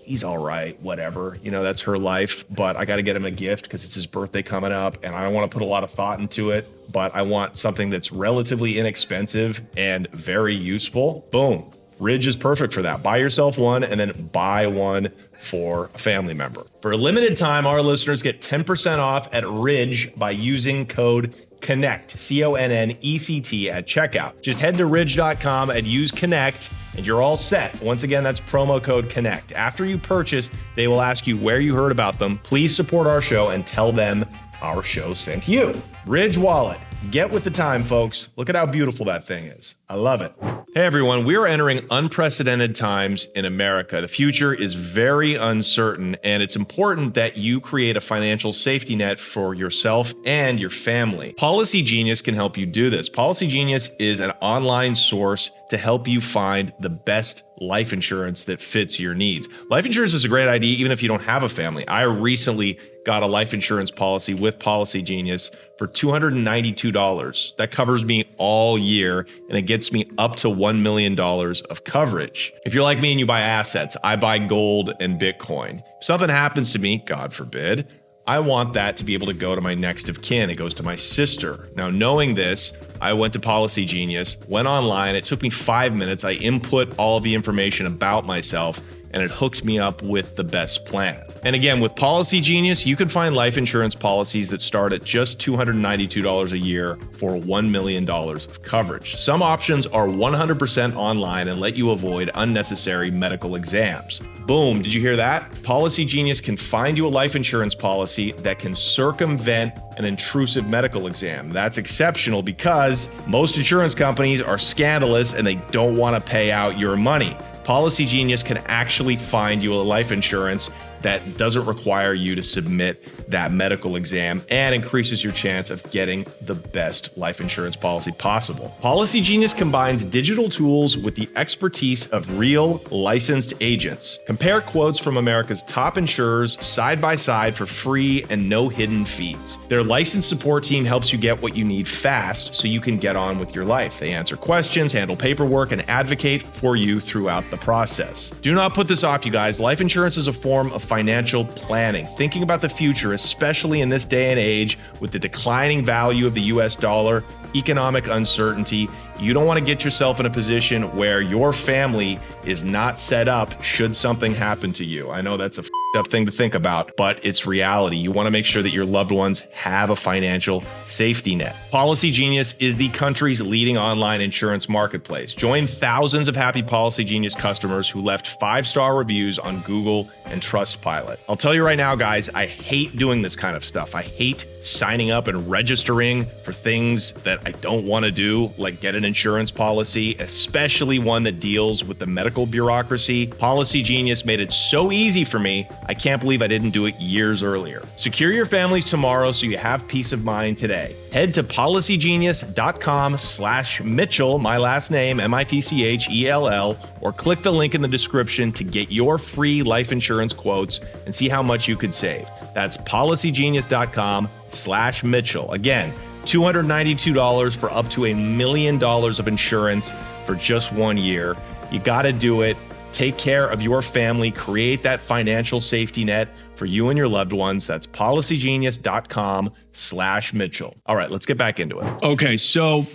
He's all right, whatever. You know, that's her life, but I got to get him a gift because it's his birthday coming up and I don't want to put a lot of thought into it, but I want something that's relatively inexpensive and very useful. Boom. Ridge is perfect for that. Buy yourself one and then buy one for a family member. For a limited time, our listeners get 10% off at Ridge by using code CONNECT, CONNECT at checkout. Just head to ridge.com and use CONNECT and you're all set. Once again, that's promo code CONNECT. After you purchase, they will ask you where you heard about them. Please support our show and tell them our show sent you. Ridge Wallet. Get with the time, folks. Look at how beautiful that thing is. I love it. Hey, everyone. We are entering unprecedented times in America. The future is very uncertain, and it's important that you create a financial safety net for yourself and your family. Policy Genius can help you do this. Policy Genius is an online source to help you find the best life insurance that fits your needs. Life insurance is a great idea even if you don't have a family. I recently got a life insurance policy with Policy Genius for $292. That covers me all year, and it gets me up to $1 million of coverage. If you're like me and you buy assets, I buy gold and Bitcoin. If something happens to me, God forbid, I want that to be able to go to my next of kin. It goes to my sister. Now, knowing this, I went to Policy Genius, went online. It took me 5 minutes. I input all of the information about myself, and it hooked me up with the best plan. And again, with Policy Genius, you can find life insurance policies that start at just $292 a year for $1 million of coverage. Some options are 100% online and let you avoid unnecessary medical exams. Boom, did you hear that? Policy Genius can find you a life insurance policy that can circumvent an intrusive medical exam. That's exceptional because most insurance companies are scandalous and they don't want to pay out your money. Policy Genius can actually find you a life insurance that doesn't require you to submit that medical exam and increases your chance of getting the best life insurance policy possible. Policy Genius combines digital tools with the expertise of real licensed agents. Compare quotes from America's top insurers side by side for free and no hidden fees. Their licensed support team helps you get what you need fast so you can get on with your life. They answer questions, handle paperwork, and advocate for you throughout the process. Do not put this off, you guys. Life insurance is a form of financial planning, thinking about the future, especially in this day and age with the declining value of the US dollar, economic uncertainty. You don't want to get yourself in a position where your family is not set up should something happen to you. I know that's a up thing to think about, but it's reality. You want to make sure that your loved ones have a financial safety net. Policy Genius is the country's leading online insurance marketplace. Join thousands of happy Policy Genius customers who left 5-star reviews on Google and Trustpilot. I'll tell you right now, guys, I hate doing this kind of stuff. I hate signing up and registering for things that I don't want to do, like get an insurance policy, especially one that deals with the medical bureaucracy. Policy Genius made it so easy for me. I can't believe I didn't do it years earlier. Secure your families tomorrow so you have peace of mind today. Head to policygenius.com/Mitchell, my last name, Mitchell, or click the link in the description to get your free life insurance quotes and see how much you could save. That's policygenius.com/Mitchell. Again, $292 for up to $1 million of insurance for just 1 year. You got to do it. Take care of your family. Create that financial safety net for you and your loved ones. That's policygenius.com/Mitchell. All right, let's get back into it. Okay, so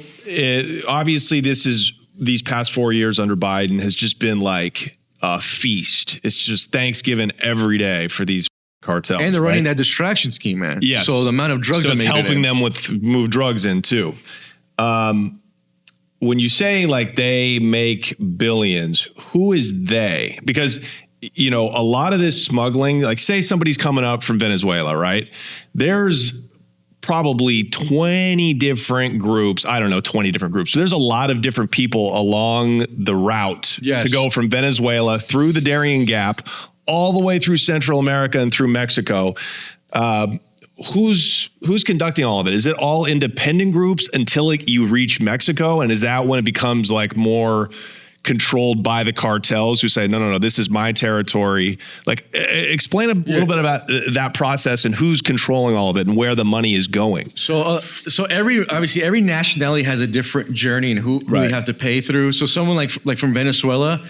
obviously these past 4 years under Biden has just been like a feast. It's just Thanksgiving every day for these cartels. And they're running that distraction scheme, man. Yes. So the amount of drugs so it's helping them move drugs in too. When you say like they make billions, who is they? Because, you know, a lot of this smuggling, like say somebody's coming up from Venezuela, right? There's probably 20 different groups. I don't know, 20 different groups. So there's a lot of different people along the route to go from Venezuela through the Darien Gap, all the way through Central America and through Mexico. Who's conducting all of it? Is it all independent groups until you reach Mexico? And is that when it becomes like more controlled by the cartels who say, no, this is my territory? Like explain a little bit about that process and who's controlling all of it and where the money is going. So every nationality has a different journey and who we have to pay through. So someone like from Venezuela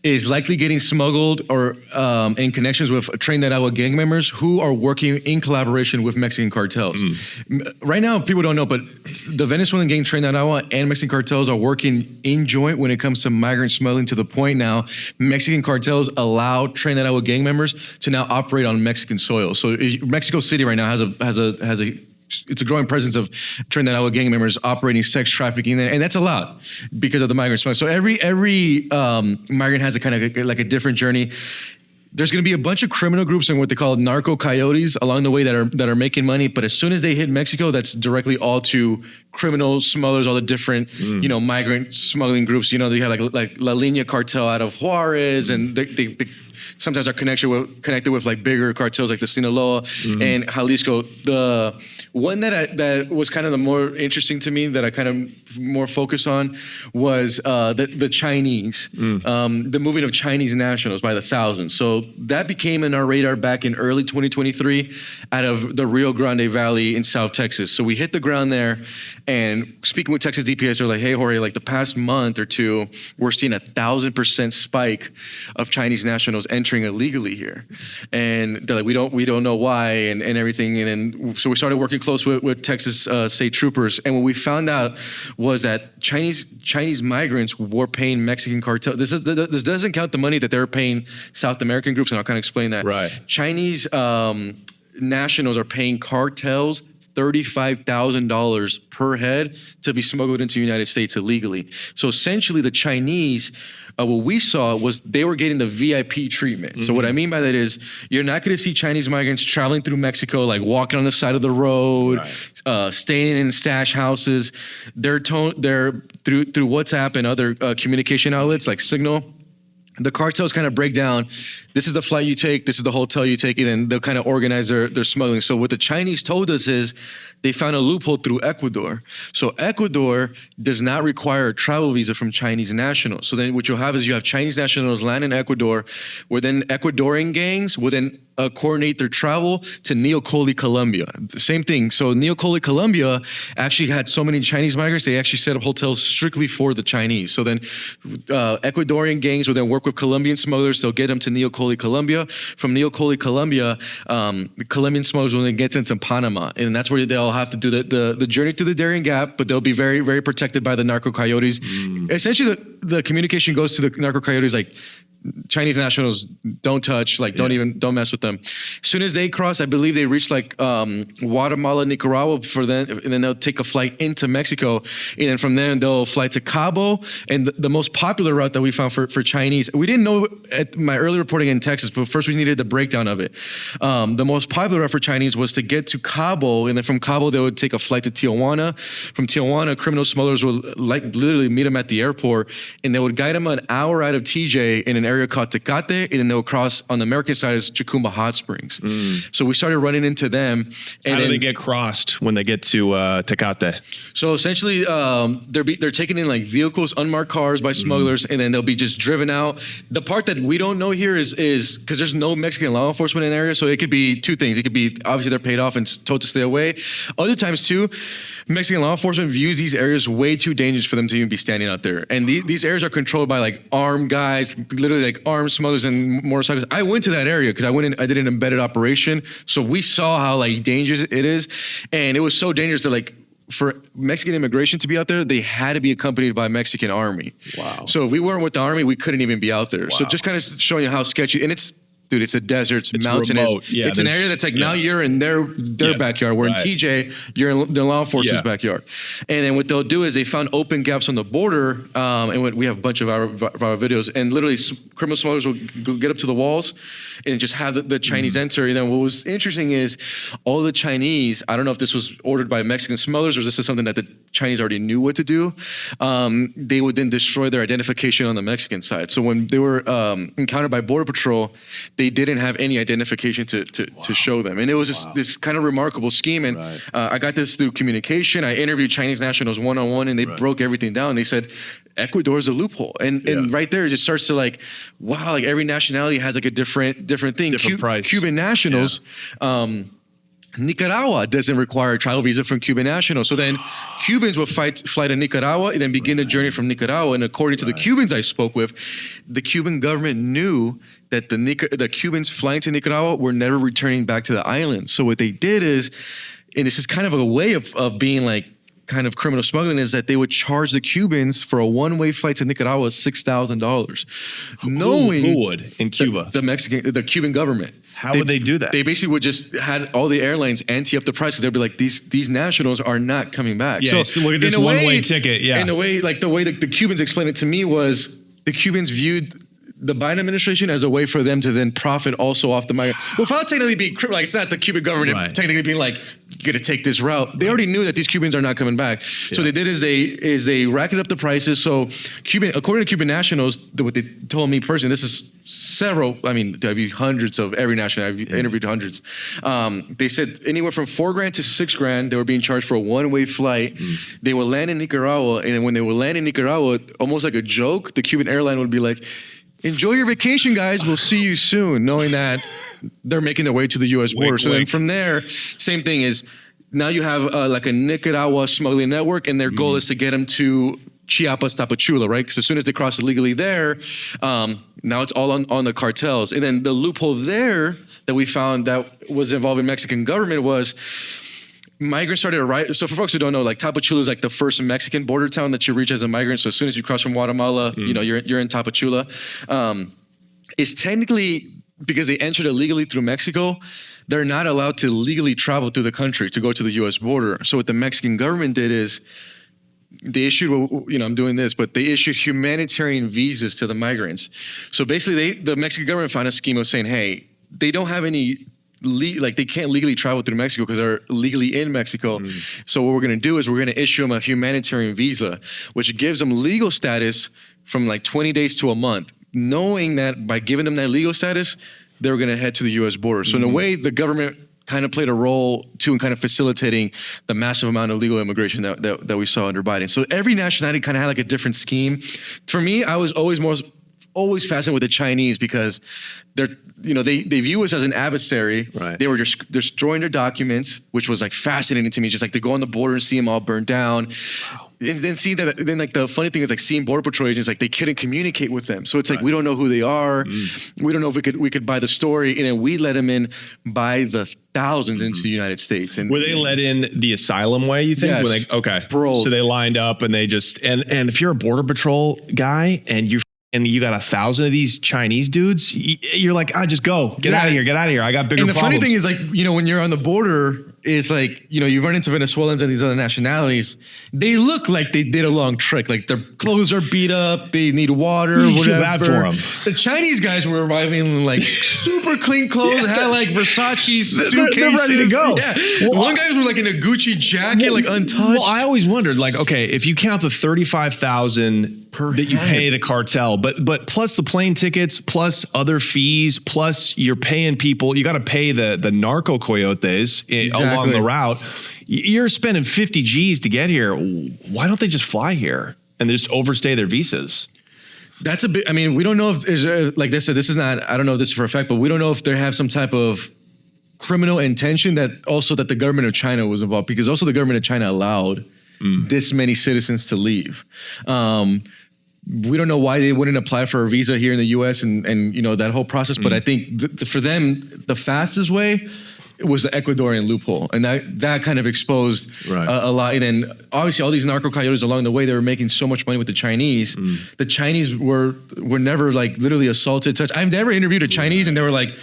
is likely getting smuggled or in connections with Tren de Aragua gang members who are working in collaboration with Mexican cartels. Right now, people don't know, but the Venezuelan gang Tren de Aragua and Mexican cartels are working in joint when it comes to migrant smuggling, to the point now Mexican cartels allow Tren de Aragua gang members to now operate on Mexican soil. So Mexico City right now has a it's a growing presence of Tren de Aragua gang members operating sex trafficking there, and that's a lot because of the migrant smuggling. So every migrant has a kind of like a different journey. There's going to be a bunch of criminal groups and what they call narco coyotes along the way that are making money, but as soon as they hit Mexico, that's directly all to criminal smugglers, all the different migrant smuggling groups. You know, they have like La Línea cartel out of Juarez, and they sometimes are connected with like bigger cartels like the Sinaloa and Jalisco. The one that was kind of the more interesting to me that I kind of more focus on was the Chinese, the moving of Chinese nationals by the thousands. So that became in our radar back in early 2023 out of the Rio Grande Valley in South Texas. So we hit the ground there, and speaking with Texas DPS, they're like, hey, Jorge, like the past month or two, we're seeing 1,000% spike of Chinese nationals entering illegally here. And they're like, we don't know why and everything. And then, so we started working close with Texas state troopers. And what we found out was that Chinese migrants were paying Mexican cartel. This doesn't count the money that they're paying South American groups, and I'll kind of explain that. Right. Chinese nationals are paying cartels $35,000 per head to be smuggled into the United States illegally. So essentially the Chinese, what we saw was they were getting the VIP treatment. So what I mean by that is you're not going to see Chinese migrants traveling through Mexico, like walking on the side of the road, staying in stash houses. They're through WhatsApp and other communication outlets like Signal. the cartels kind of break down, this is the flight you take, this is the hotel you take, and then they'll kind of organize their smuggling. So what the Chinese told us is they found a loophole through Ecuador. So Ecuador does not require a travel visa from Chinese nationals. So then what you'll have is you have Chinese nationals land in Ecuador, where then Ecuadorian gangs will then coordinate their travel to Neocoli, Colombia. The same thing. So Neocoli, Colombia actually had so many Chinese migrants, they actually set up hotels strictly for the Chinese. So then Ecuadorian gangs will then work with Colombian smugglers. They'll get them to Neocoli, Colombia. From Neocoli, Colombia, the Colombian smugglers will then get them to Panama. And that's where they'll have to do the journey to the Darien Gap, but they'll be very, very protected by the narco coyotes. Essentially, the communication goes to the narco coyotes like, Chinese nationals don't touch, like don't mess with them. As soon as they cross, I believe they reach like Guatemala, Nicaragua for them, and then they'll take a flight into Mexico, and then from there they'll fly to Cabo. And the most popular route that we found for Chinese, we didn't know at my early reporting in Texas, but first we needed the breakdown of it. The most popular route for Chinese was to get to Cabo, and then from Cabo they would take a flight to Tijuana. From Tijuana, criminal smugglers would like literally meet them at the airport, and they would guide them an hour out of TJ in an area called Tecate, and then they'll cross on the American side is Chacumba Hot Springs. So we started running into them. And how do they get crossed when they get to Tecate? So essentially, they're taken in like vehicles, unmarked cars by smugglers, and then they'll be just driven out. The part that we don't know here is because there's no Mexican law enforcement in the area, so it could be two things. It could be obviously they're paid off and told to stay away. Other times too, Mexican law enforcement views these areas way too dangerous for them to even be standing out there. And these areas are controlled by like armed guys, literally like armed smugglers and motorcycles. I went to that area because I did an embedded operation. So we saw how like dangerous it is. And it was so dangerous that like for Mexican immigration to be out there, they had to be accompanied by Mexican army. Wow. So if we weren't with the army, we couldn't even be out there. Wow. So just kind of showing you how sketchy, and it's a desert, it's mountainous. Remote. Yeah, it's an area that's like now you're in their backyard. Where in TJ, you're in the law enforcement's backyard. And then what they'll do is they found open gaps on the border. And we have a bunch of our videos. And literally, criminal smugglers will go get up to the walls and just have the Chinese enter. And then what was interesting is all the Chinese. I don't know if this was ordered by Mexican smugglers or this is something that the Chinese already knew what to do. They would then destroy their identification on the Mexican side. So when they were encountered by Border Patrol, they didn't have any identification to show them. And it was this kind of remarkable scheme. And I got this through communication. I interviewed Chinese nationals one-on-one, and they broke everything down. They said, Ecuador's a loophole. And right there, it just starts to like, wow, like every nationality has like a different thing. Different price. Cuban nationals, Nicaragua doesn't require a travel visa from Cuban nationals. So then Cubans will fly to Nicaragua and then begin the journey from Nicaragua. And according to the Cubans I spoke with, the Cuban government knew that the Cubans flying to Nicaragua were never returning back to the island. So what they did is, and this is kind of a way of being like kind of criminal smuggling, is that they would charge the Cubans for a one-way flight to Nicaragua $6,000. Knowing who would in Cuba? The Cuban government. How would they do that? They basically would just had all the airlines ante up the price because they'd be like, these nationals are not coming back. Yeah, so look at this one-way ticket. Yeah. In a way, like the way that the Cubans explained it to me was the Cubans viewed the Biden administration as a way for them to then profit also off the migrant. Without technically being criminal, like it's not the Cuban government technically being like, you're gonna take this route. They already knew that these Cubans are not coming back. So they did is they racked up the prices. So according to Cuban nationals, what they told me personally, this is several, I mean, I've viewed hundreds of every national, I've interviewed hundreds. They said anywhere from $4,000 to $6,000, they were being charged for a one-way flight. They would land in Nicaragua, and then when they would land in Nicaragua, almost like a joke, the Cuban airline would be like, enjoy your vacation, guys. We'll see you soon, knowing that they're making their way to the U.S. border. So then from there, same thing is now you have like a Nicaragua smuggling network, and their goal is to get them to Chiapas, Tapachula, right? Because as soon as they cross illegally there, now it's all on the cartels. And then the loophole there that we found that was involving Mexican government was migrants started to arrive. So for folks who don't know, like Tapachula is like the first Mexican border town that you reach as a migrant. So as soon as you cross from Guatemala, you know, you're in Tapachula. It's technically, because they entered illegally through Mexico, they're not allowed to legally travel through the country to go to the U.S. border. So what the Mexican government did is they issued, you know, I'm doing this, but they issued humanitarian visas to the migrants. So basically the Mexican government found a scheme of saying, hey, they don't have any they can't legally travel through Mexico because they're legally in Mexico. So what we're going to do is we're going to issue them a humanitarian visa, which gives them legal status from like 20 days to a month. knowing that by giving them that legal status, they were going to head to the U.S. border. So in a way, the government kind of played a role too in kind of facilitating the massive amount of legal immigration that we saw under Biden. So every nationality kind of had like a different scheme. For me, I was always fascinated with the Chinese because they're, they view us as an adversary. Right. They were just destroying their documents, which was like fascinating to me. Just like to go on the border and see them all burned down. Wow. And then see that, then like the funny thing is like seeing Border Patrol agents, like they couldn't communicate with them. So it's like, we don't know who they are. We don't know if we could buy the story. And then we let them in by the thousands into the United States. And were they let in the asylum way, you think? Yes. Okay. Parole. So they lined up and they just, and if you're a Border Patrol guy and you got 1,000 of these Chinese dudes, you're like, just go. Get out of here. Get out of here. I got bigger problems. And the funny thing is like, when you're on the border, it's like, you run into Venezuelans and these other nationalities. They look like they did a long trek. Like their clothes are beat up. They need water. You feel bad for them. The Chinese guys were arriving in like super clean clothes, had like Versace suitcases. They're ready to go. Yeah. Well, one guy was like in a Gucci jacket, like untouched. Well, I always wondered, like, okay, if you count the 35,000 that you pay the cartel, but plus the plane tickets, plus other fees, plus you're paying people, you got to pay the narco coyotes along the route. You're spending 50 G's to get here. Why don't they just fly here and just overstay their visas? That's a bit, we don't know if there's, like they said, this is not, I don't know if this is for a fact, but we don't know if they have some type of criminal intention that the government of China was involved, because also the government of China allowed this many citizens to leave. We don't know why they wouldn't apply for a visa here in the U.S. and that whole process. But I think for them, the fastest way was the Ecuadorian loophole. And that kind of exposed a lot. And then obviously all these narco coyotes along the way, they were making so much money with the Chinese. The Chinese were never like literally assaulted, touched. I've never interviewed a Chinese and they were like,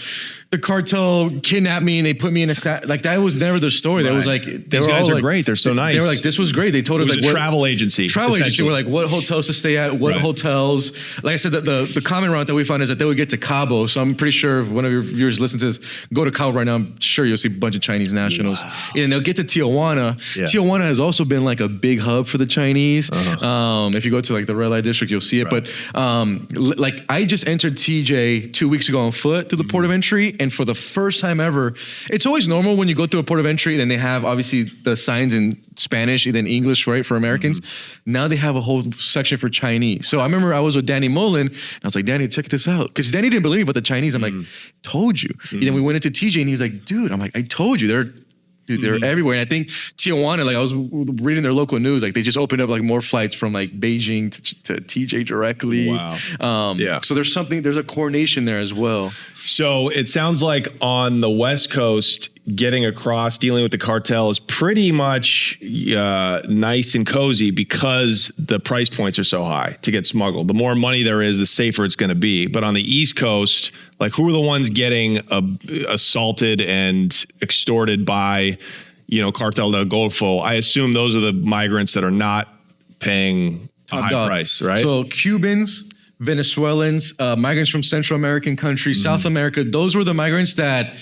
the cartel kidnapped me and they put me in a like that was never the story. That was like, these guys are great. They're so nice. They were like, this was great. They told us like a travel agency. We're like, what hotels to stay at, what hotels. Like I said, the common route that we found is that they would get to Cabo. So I'm pretty sure if one of your viewers listens to this, go to Cabo right now. I'm sure you'll see a bunch of Chinese nationals. And they'll get to Tijuana. Yeah. Tijuana has also been like a big hub for the Chinese. If you go to like the red light district, you'll see it. But like I just entered TJ 2 weeks ago on foot to the port of entry. And for the first time ever, it's always normal when you go through a port of entry, then they have obviously the signs in Spanish and then English, right, for Americans. Now they have a whole section for Chinese. So I remember I was with Danny Mullen, and I was like, Danny, check this out. Because Danny didn't believe me about the Chinese. I'm like, told you. And then we went into TJ and he was like, dude, I'm like, I told you, they're everywhere. And I think Tijuana, like I was reading their local news, like they just opened up like more flights from like Beijing to TJ directly. Wow. So there's a coordination there as well. So it sounds like on the West Coast, getting across, dealing with the cartel is pretty much nice and cozy because the price points are so high to get smuggled. The more money there is, the safer it's going to be. But on the East Coast, like who are the ones getting assaulted and extorted by, Cartel del Golfo? I assume those are the migrants that are not paying a high price, right? So Cubans, Venezuelans, migrants from Central American countries, South America, those were the migrants that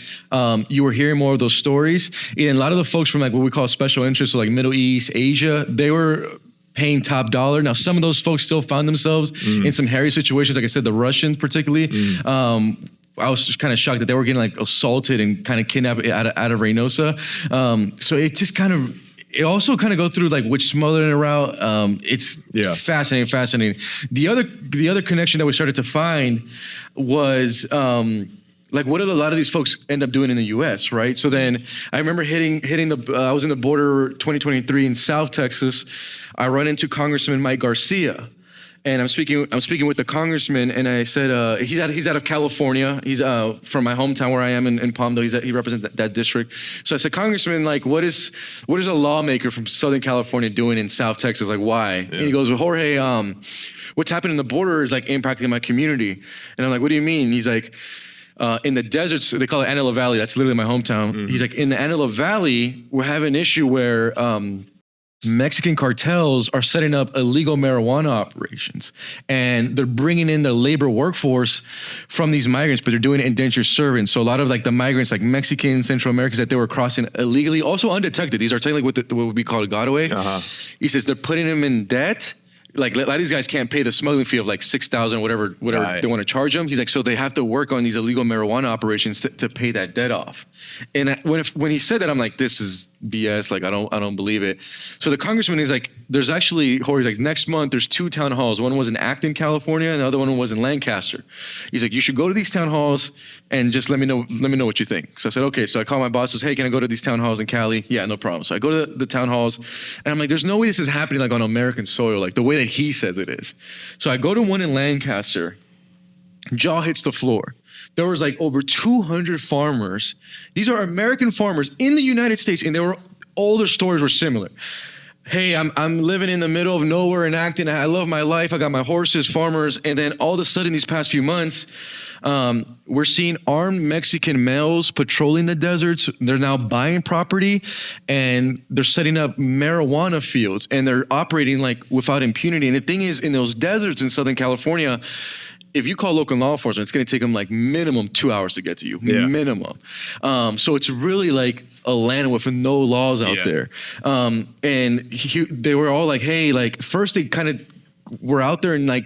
you were hearing more of those stories. And a lot of the folks from like what we call special interests, so like Middle East, Asia, they were paying top dollar. Now, some of those folks still found themselves in some hairy situations. Like I said, the Russians particularly, I was just kind of shocked that they were getting like assaulted and kind of kidnapped out of Reynosa. So it just it also kind of go through like which smuggling route. It's fascinating. The other connection that we started to find was like what do a lot of these folks end up doing in the U.S., right? So then I remember hitting I was in the border 2023 in South Texas. I run into Congressman Mike Garcia. And I'm speaking with the congressman, and I said he's out of California. He's from my hometown where I am in Palmdale. He represents that district. So I said, Congressman, like what is a lawmaker from Southern California doing in South Texas? Like why? Yeah. And he goes, well, Jorge, what's happening in the border is like impacting my community. And I'm like, what do you mean? He's like, in the deserts, they call it Antelope Valley. That's literally my hometown. He's like, in the Antelope Valley, we're having an issue where Mexican cartels are setting up illegal marijuana operations, and they're bringing in the labor workforce from these migrants, but they're doing it indentured servants. So a lot of like the migrants, like Mexican, Central Americans that they were crossing illegally, also undetected. These are technically what we call a getaway. He says they're putting them in debt like a lot of these guys can't pay the smuggling fee of like $6,000, whatever Right. they want to charge them. He's like, so they have to work on these illegal marijuana operations to pay that debt off. And when he said that, I'm like, this is BS. Like, I don't believe it. So the congressman is like, there's actually, Jorge's like, next month there's 2 town halls. One was in Acton, California, and the other one was in Lancaster. He's like, you should go to these town halls and just let me know what you think. So I said, okay. So I called my boss, says, hey, can I go to these town halls in Cali? Yeah, no problem. So I go to the town halls, and I'm like, there's no way this is happening like on American soil, like the way that he says it is. So I go to one in Lancaster, jaw hits the floor. There was like over 200 farmers. These are American farmers in the United States, and all their stories were similar. Hey, I'm living in the middle of nowhere in Acton. I love my life. I got my horses, farmers, and then all of a sudden, these past few months, we're seeing armed Mexican males patrolling the deserts. They're now buying property, and they're setting up marijuana fields, and they're operating like without impunity. And the thing is, in those deserts in Southern California, if you call local law enforcement, it's going to take them like minimum 2 hours to get to you, minimum. So it's really like a land with no laws out there. And they were all like, hey, like first they kind of were out there and like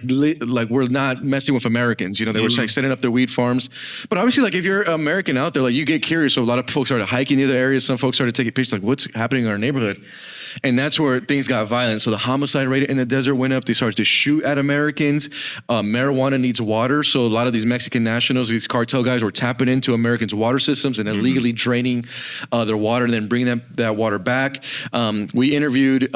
we're not messing with Americans. You know, they were like setting up their weed farms. But obviously, like if you're American out there, like you get curious. So a lot of folks started hiking near the area. Some folks started taking pictures like what's happening in our neighborhood. And that's where things got violent. So the homicide rate in the desert went up. They started to shoot at Americans. Marijuana needs water. So a lot of these Mexican nationals, these cartel guys were tapping into Americans' water systems and illegally draining their water and then bringing that water back. We interviewed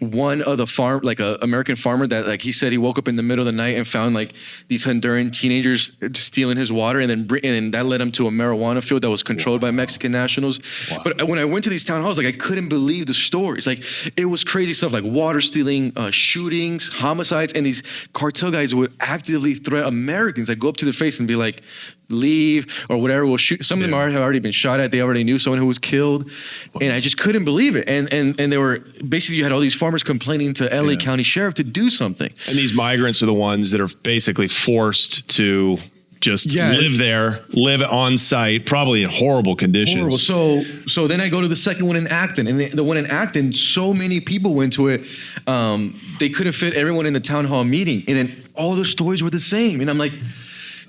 one of the like a American farmer that like he said he woke up in the middle of the night and found like these Honduran teenagers stealing his water, and then that led him to a marijuana field that was controlled by Mexican nationals. But when I went to these town halls, like I couldn't believe the stories. Like it was crazy stuff, like water stealing, shootings, homicides, and these cartel guys would actively threaten Americans. Like go up to their face and be like, leave or whatever. We'll shoot. Some of them have already been shot at. They already knew someone who was killed, and I just couldn't believe it. And they were basically, you had all these farmers complaining to LA County Sheriff to do something. And these migrants are the ones that are basically forced to just live there, live on site, probably in horrible conditions. Horrible. So then I go to the second one in Acton, and the one in Acton, so many people went to it, they couldn't fit everyone in the town hall meeting, and then all the stories were the same, and I'm like,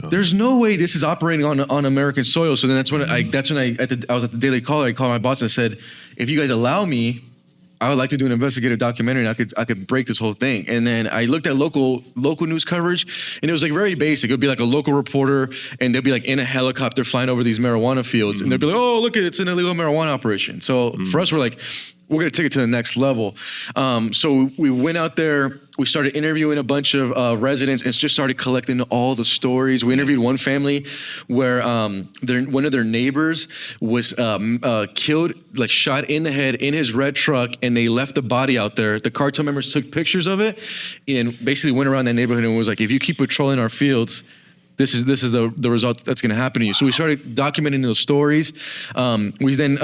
there's no way this is operating on American soil. So then I was at the Daily Caller. I called my boss and said, if you guys allow me, I would like to do an investigative documentary, and I could break this whole thing. And then I looked at local news coverage, and it was like very basic. It would be like a local reporter, and they'd be like in a helicopter flying over these marijuana fields, and they'd be like, "Oh, look, it's an illegal marijuana operation." So for us, we're like, we're gonna take it to the next level. So we went out there. We started interviewing a bunch of residents and just started collecting all the stories. We interviewed one family where one of their neighbors was killed, like shot in the head in his red truck, and they left the body out there. The cartel members took pictures of it and basically went around that neighborhood and was like, if you keep patrolling our fields, this is the result that's going to happen to you. So we started documenting those stories. We then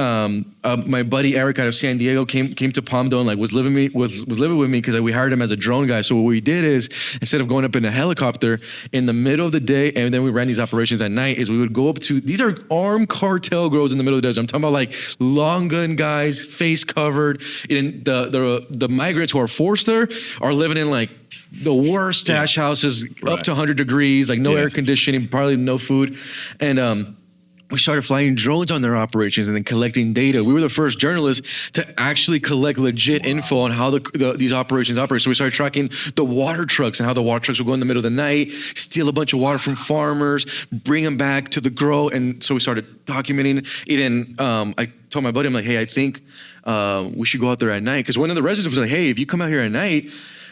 my buddy Eric out of San Diego came to Palmdale and like was living with me because we hired him as a drone guy. So what we did is, instead of going up in a helicopter in the middle of the day, and then we ran these operations at night, is we would go up to, these are armed cartel grows in the middle of the desert. I'm talking about like long gun guys, face covered. And the migrants who are forced there are living in like the worst stash houses, up to 100 degrees, like no air conditioning, probably no food. And we started flying drones on their operations and then collecting data. We were the first journalists to actually collect legit info on how these operations operate. So we started tracking the water trucks and how the water trucks would go in the middle of the night, steal a bunch of water from farmers, bring them back to the grow. And so we started documenting it. And I told my buddy, I'm like, hey, I think we should go out there at night. Because one of the residents was like, hey, if you come out here at night,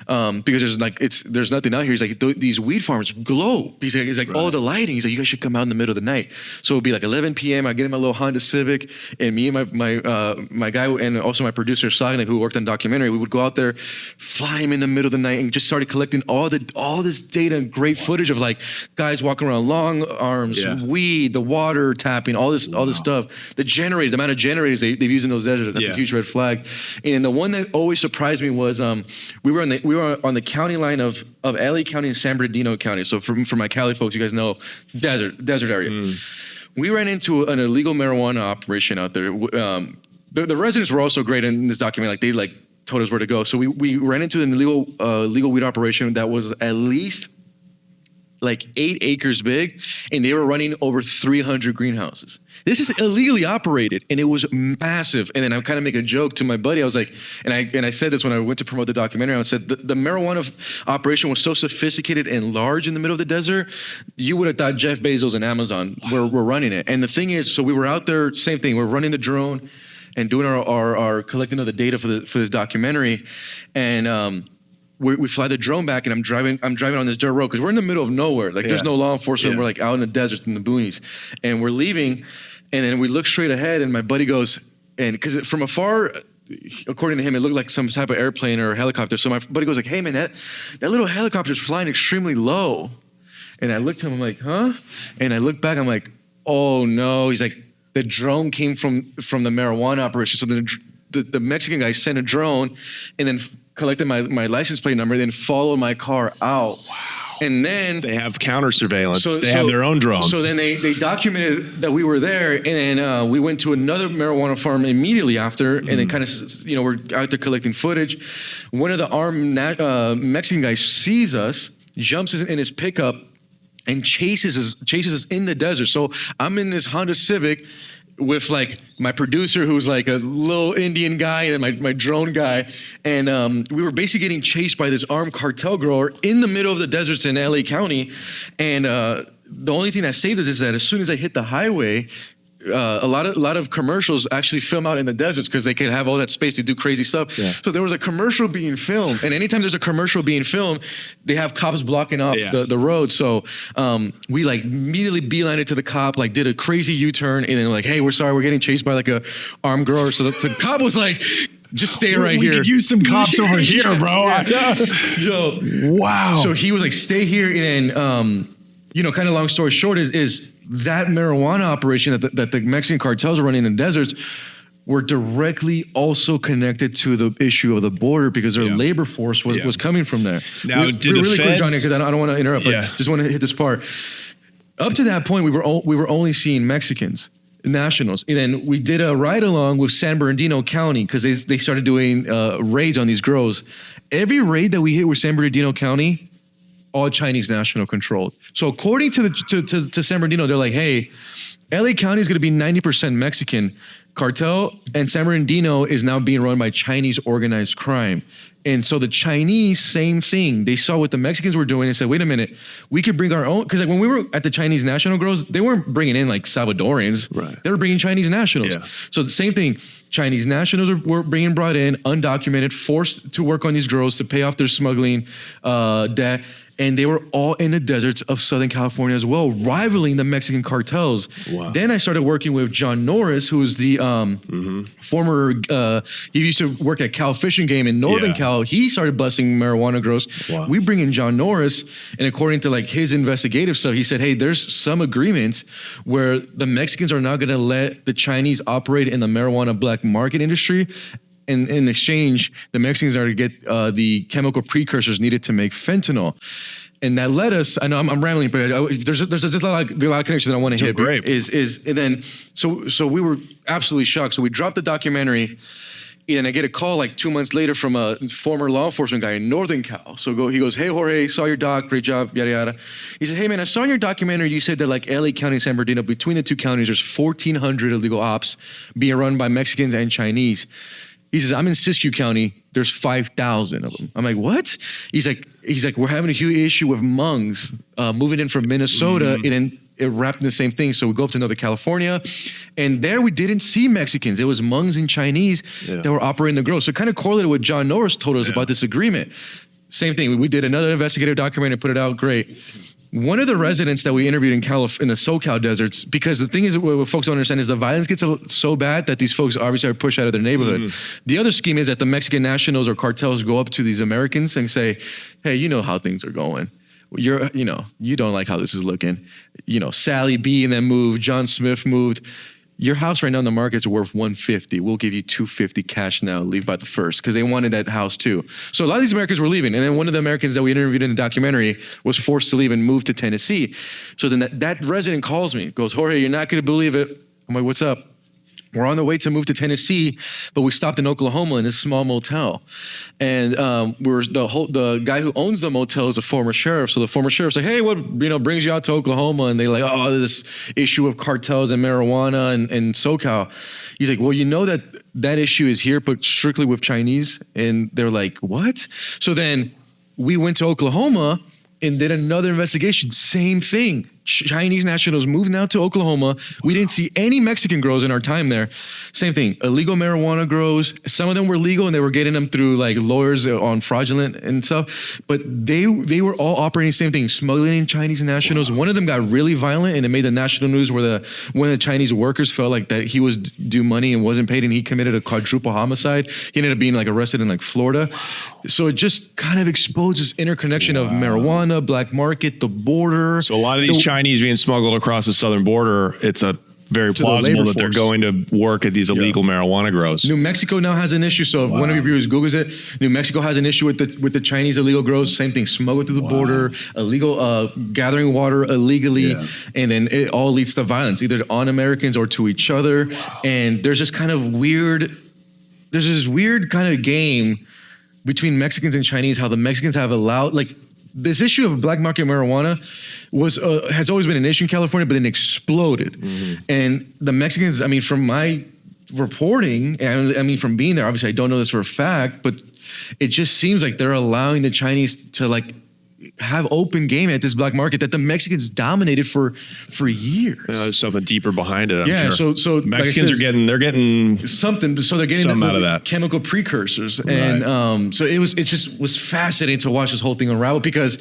because there's nothing out here. He's like, these weed farms glow. He's like, oh, the lighting. He's like, you guys should come out in the middle of the night. So it'd be like 11 p.m. I get in my little Honda Civic, and me and my guy and also my producer Smuggling, who worked on documentary, we would go out there, fly him in the middle of the night, and just started collecting all this data and great footage of like guys walking around, long arms, weed, the water tapping, all this stuff. The amount of generators they've used in those deserts. That's a huge red flag. And the one that always surprised me was we were on the county line of LA County and San Bernardino County. So for my Cali folks, you guys know desert area. We ran into an illegal marijuana operation out there. The residents were also great in this document. Like told us where to go. So we ran into an legal weed operation that was at least like 8 acres big, and they were running over 300 greenhouses. This is illegally operated, and it was massive. And then I kind of make a joke to my buddy. I was like, and I said this when I went to promote the documentary. I said the marijuana operation was so sophisticated and large in the middle of the desert, you would have thought Jeff Bezos and Amazon were running it. And the thing is, so we were out there, same thing. We're running the drone and doing our collecting of the data for this documentary, and we fly the drone back, and I'm driving on this dirt road because we're in the middle of nowhere. Like there's no law enforcement. We're like out in the deserts in the boonies, and we're leaving, and then we look straight ahead, and my buddy goes, and because from afar, according to him, it looked like some type of airplane or helicopter. So my buddy goes like, "Hey man, that little helicopter is flying extremely low," and I looked at him, I'm like, "Huh?" And I look back, I'm like, "Oh no!" He's like, "The drone came from the marijuana operation." So the Mexican guy sent a drone, and then collected my license plate number, then followed my car out. Wow. And then they have counter surveillance. They have their own drones. So then they documented that we were there, and then we went to another marijuana farm immediately after, and then kind of, we're out there collecting footage. One of the armed Mexican guys sees us, jumps in his pickup, and chases us in the desert. So I'm in this Honda Civic with like my producer, who's like a little Indian guy, and my drone guy, and we were basically getting chased by this armed cartel grower in the middle of the deserts in LA County. And the only thing that saved us is that as soon as I hit the highway, a lot of commercials actually film out in the deserts because they can have all that space to do crazy stuff. Yeah. So there was a commercial being filmed, and anytime there's a commercial being filmed, they have cops blocking off the road. So we like immediately beelined it to the cop, like did a crazy U-turn, and then like, "Hey, we're sorry, we're getting chased by like a armed grower." So the cop was like, "Just stay right here. We could use some cops over here, bro." Yo, wow. So he was like, "Stay here," and then kind of long story short is that marijuana operation that the Mexican cartels are running in the deserts were directly also connected to the issue of the border because their labor force was coming from there. Now, did the really quick, feds? Johnny, because I don't want to interrupt, but just want to hit this part. Up to that point, we were only seeing Mexicans, nationals, and then we did a ride along with San Bernardino County because they started doing raids on these grows. Every raid that we hit with San Bernardino County, all Chinese national controlled. So according to San Bernardino, they're like, "Hey, LA County is going to be 90% Mexican. Cartel and San Bernardino is now being run by Chinese organized crime." And so the Chinese, same thing. They saw what the Mexicans were doing and said, "Wait a minute, we could bring our own." Because like when we were at the Chinese national grows, they weren't bringing in like Salvadorians. Right. They were bringing Chinese nationals. Yeah. So the same thing. Chinese nationals were being brought in, undocumented, forced to work on these grows to pay off their smuggling debt. And they were all in the deserts of Southern California as well, rivaling the Mexican cartels. Wow. Then I started working with John Norris, who's the former, he used to work at Cal Fishing Game in Northern Cal. He started busting marijuana grows. Wow. We bring in John Norris, and according to like his investigative stuff, he said, "Hey, there's some agreements where the Mexicans are not gonna let the Chinese operate in the marijuana black market industry. And in exchange, the Mexicans are to get the chemical precursors needed to make fentanyl." And that led us, I know I'm rambling, but there's a lot of connections that I want to hit. Great. And then, so we were absolutely shocked. So we dropped the documentary, and I get a call like 2 months later from a former law enforcement guy in Northern Cal. So he goes, "Hey, Jorge, saw your doc, great job, yada, yada." He said, "Hey man, I saw in your documentary, you said that like LA County and San Bernardino, between the two counties, there's 1,400 illegal ops being run by Mexicans and Chinese." He says, "I'm in Siskiyou County. There's 5,000 of them." I'm like, "What?" He's like, "We're having a huge issue with Hmongs moving in from Minnesota," and then it wrapped in the same thing. So we go up to Northern California, and there we didn't see Mexicans. It was Hmongs and Chinese that were operating the grow. So it kind of correlated what John Norris told us about this agreement. Same thing. We did another investigative documentary, put it out. Great. One of the residents that we interviewed in the SoCal deserts, because the thing is, what folks don't understand is the violence gets so bad that these folks obviously are pushed out of their neighborhood. The other scheme is that the Mexican nationals or cartels go up to these Americans and say, "Hey, you know how things are going. You don't like how this is looking. Sally B and them moved, John Smith moved. Your house right now in the market's worth $150. We'll give you $250 cash now. Leave by the first," because they wanted that house too. So a lot of these Americans were leaving, and then one of the Americans that we interviewed in the documentary was forced to leave and move to Tennessee. So then that resident calls me, goes, "Jorge, you're not going to believe it." I'm like, "What's up?" We're on the way to move to Tennessee, but we stopped in Oklahoma in this small motel. And the guy who owns the motel is a former sheriff. So the former sheriff's like, hey, what brings you out to Oklahoma? And they're like, oh, this issue of cartels and marijuana and SoCal. He's like, well, you know that issue is here, but strictly with Chinese. And they're like, what? So then we went to Oklahoma and did another investigation. Same thing. Chinese nationals moved now to Oklahoma. We didn't see any Mexican grows in our time there. Same thing. Illegal marijuana grows. Some of them were legal and they were getting them through like lawyers on fraudulent and stuff. But they were all operating the same thing, smuggling Chinese nationals. Wow. One of them got really violent and it made the national news where one of the Chinese workers felt like that he was due money and wasn't paid and he committed a quadruple homicide. He ended up being like arrested in like Florida. So it just kind of exposed this interconnection of marijuana, black market, the border. So a lot of these Chinese being smuggled across the southern border, it's a very plausible that they're going to work at these illegal marijuana grows. New Mexico now has an issue. So if one of your viewers Googles it, New Mexico has an issue with the Chinese illegal grows. Same thing, smuggled through the border, illegal gathering water illegally, and then it all leads to violence, either on Americans or to each other. And there's this kind of weird kind of game between Mexicans and Chinese, how the Mexicans have allowed, like, this issue of black market marijuana has always been an issue in California, but then exploded. Mm-hmm. And the Mexicans, I mean, from my reporting, and I mean, from being there, obviously I don't know this for a fact, but it just seems like they're allowing the Chinese to like have open game at this black market that the Mexicans dominated for years. There's something deeper behind it. I'm sure. So Mexicans are getting something. So they're getting out of that chemical precursors, and so it just was fascinating to watch this whole thing unravel because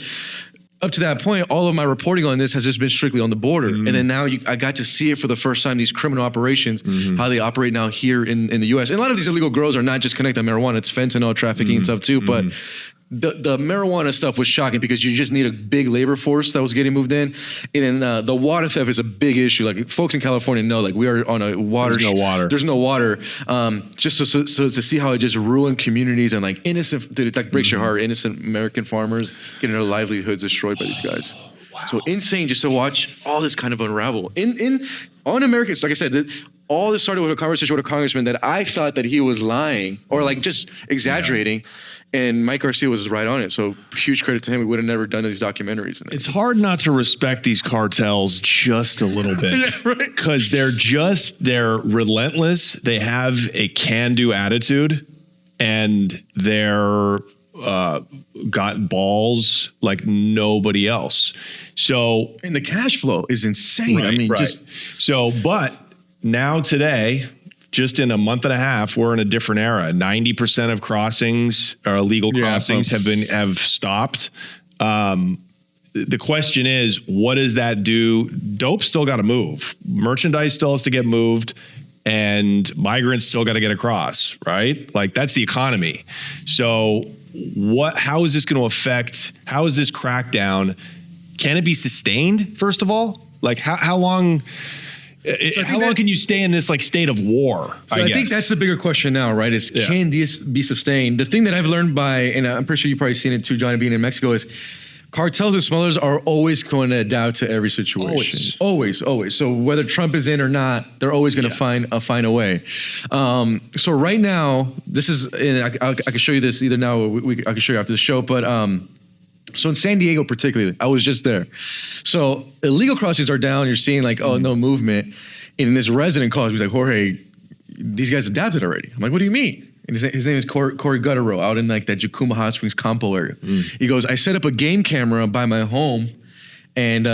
up to that point, all of my reporting on this has just been strictly on the border, and then now I got to see it for the first time. These criminal operations, how they operate now here in the U.S. And a lot of these illegal grows are not just connected to marijuana; it's fentanyl trafficking and stuff too, but. The marijuana stuff was shocking because you just need a big labor force that was getting moved in. And then the water theft is a big issue. Like folks in California know, like we are on a water. There's no water. There's no water. Just so to see how it just ruined communities and like innocent, dude, it like breaks your heart. Innocent American farmers getting their livelihoods destroyed by these guys. So insane just to watch all this kind of unravel. On Americans, like I said, all this started with a conversation with a congressman that I thought that he was lying or like just exaggerating. And Mike Garcia was right on it. So huge credit to him. We would have never done these documentaries. It's hard not to respect these cartels just a little bit. Because they're relentless. They have a can-do attitude. And they're got balls like nobody else. So. And the cash flow is insane. Right, I mean, but now today, just in a month and a half, we're in a different era. 90% of crossings, or illegal crossings, have stopped. The question is, what does that do? Dope still got to move. Merchandise still has to get moved, and migrants still got to get across, right? Like that's the economy. So how is this going to affect? How is this crackdown? Can it be sustained? First of all, like how long? How long can you stay in this like state of war? So I think that's the bigger question now, right? Is can this be sustained? The thing that I've learned and I'm pretty sure you've probably seen it too, Johnny, being in Mexico, is cartels and smugglers are always going to adapt to every situation. Always. So whether Trump is in or not, they're always going to find a way. So right now, this is, and I can show you this either now or I can show you after the show, but so in San Diego particularly, I was just there. So illegal crossings are down. You're seeing like, no movement. And this resident calls me, he's like, Jorge, these guys adapted already. I'm like, what do you mean? And his name is Corey Gutterrow, out in like that Jacuma Hot Springs Campo area. He goes, I set up a game camera by my home, and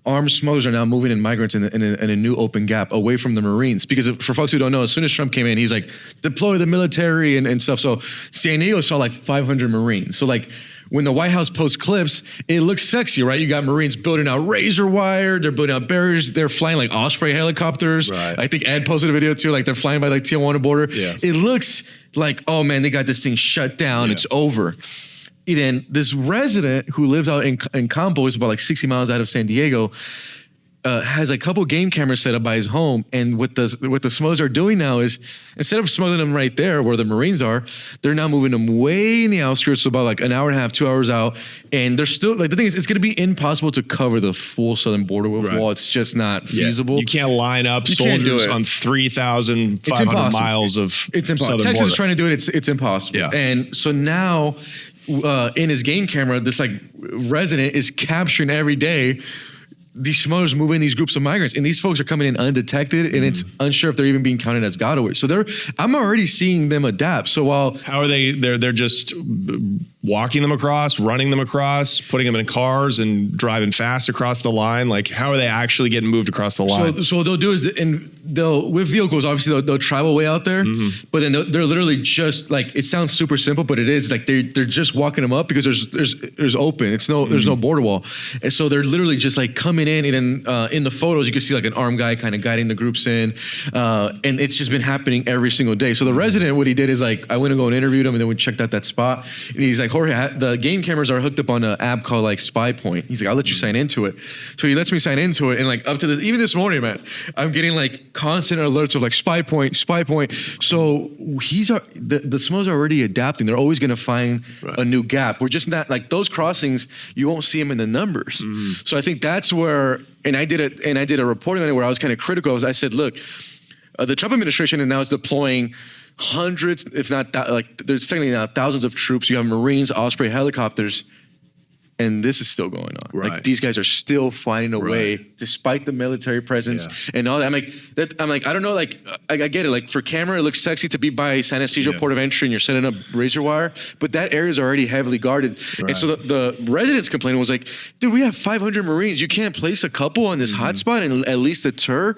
armed smugglers are now moving in migrants in a new open gap away from the Marines. Because for folks who don't know, as soon as Trump came in, he's like, deploy the military and stuff. So San Diego saw like 500 Marines. So like, when the White House posts clips, it looks sexy, right? You got Marines building out razor wire, they're building out barriers, they're flying like Osprey helicopters. Right. I think Ed posted a video too, like they're flying by like Tijuana border. Yeah. It looks like, oh man, they got this thing shut down, it's over. And then this resident who lives out in Campo, is about like 60 miles out of San Diego, has a couple game cameras set up by his home, and what the smugglers are doing now is instead of smuggling them right there where the Marines are, they're now moving them way in the outskirts, so about like an hour and a half, 2 hours out, and they're still like the thing is it's going to be impossible to cover the full southern border with wall. It's just not feasible. You can't line up soldiers on 3,500 miles of it's impossible. Texas border. is trying to do it. It's impossible. Yeah. And so now in his game camera, this like resident is capturing every day these smugglers moving these groups of migrants, and these folks are coming in undetected, and it's unsure if they're even being counted as gotaways. So I'm already seeing them adapt. So while how are they? They're just walking them across, running them across, putting them in cars, and driving fast across the line. Like, how are they actually getting moved across the line? So what they'll do is, they'll with vehicles, obviously they'll travel way out there, but then they're literally just like, it sounds super simple, but it is like they're just walking them up because there's open. It's there's no border wall, and so they're literally just like coming in, and then in the photos you can see like an armed guy kind of guiding the groups in, and it's just been happening every single day. So the resident, what he did is like, I went and go and interviewed him, and then we checked out that spot, and he's like, Jorge, the game cameras are hooked up on an app called like Spy Point. He's like, I'll let you sign into it. So he lets me sign into it, and like up to this, even this morning, man, I'm getting like constant alerts of like Spy Point. So the smugglers are already adapting. They're always going to find a new gap. We're just not like those crossings. You won't see them in the numbers. So I think that's where, and I did a reporting on it where I was kind of critical. I said, look, the Trump administration now is deploying hundreds, if not like there's technically now thousands of troops. You have Marines, Osprey helicopters, and this is still going on. Like these guys are still finding a way, despite the military presence and all that. I'm like, I don't know, like I get it. Like for camera, it looks sexy to be by San Ysidro port of entry and you're setting up razor wire, but that area is already heavily guarded. And so the residents complaining was like, dude, we have 500 Marines. You can't place a couple on this hotspot and at least deter.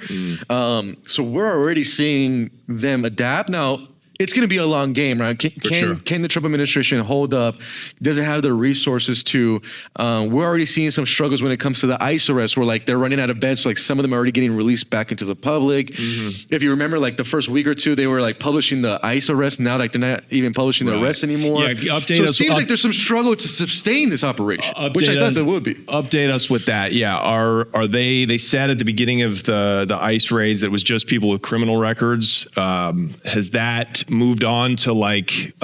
So we're already seeing them adapt. Now, it's going to be a long game, right? Can the Trump administration hold up? Does it have the resources to? We're already seeing some struggles when it comes to the ICE arrests, where like they're running out of beds. So like some of them are already getting released back into the public. If you remember, like the first week or two, they were like publishing the ICE arrests. Now like they're not even publishing the arrests anymore. Yeah, so it seems like there's some struggle to sustain this operation, which I thought there would be. Update us with that. Yeah, are they said at the beginning of the ICE raids that it was just people with criminal records. Has that moved on to like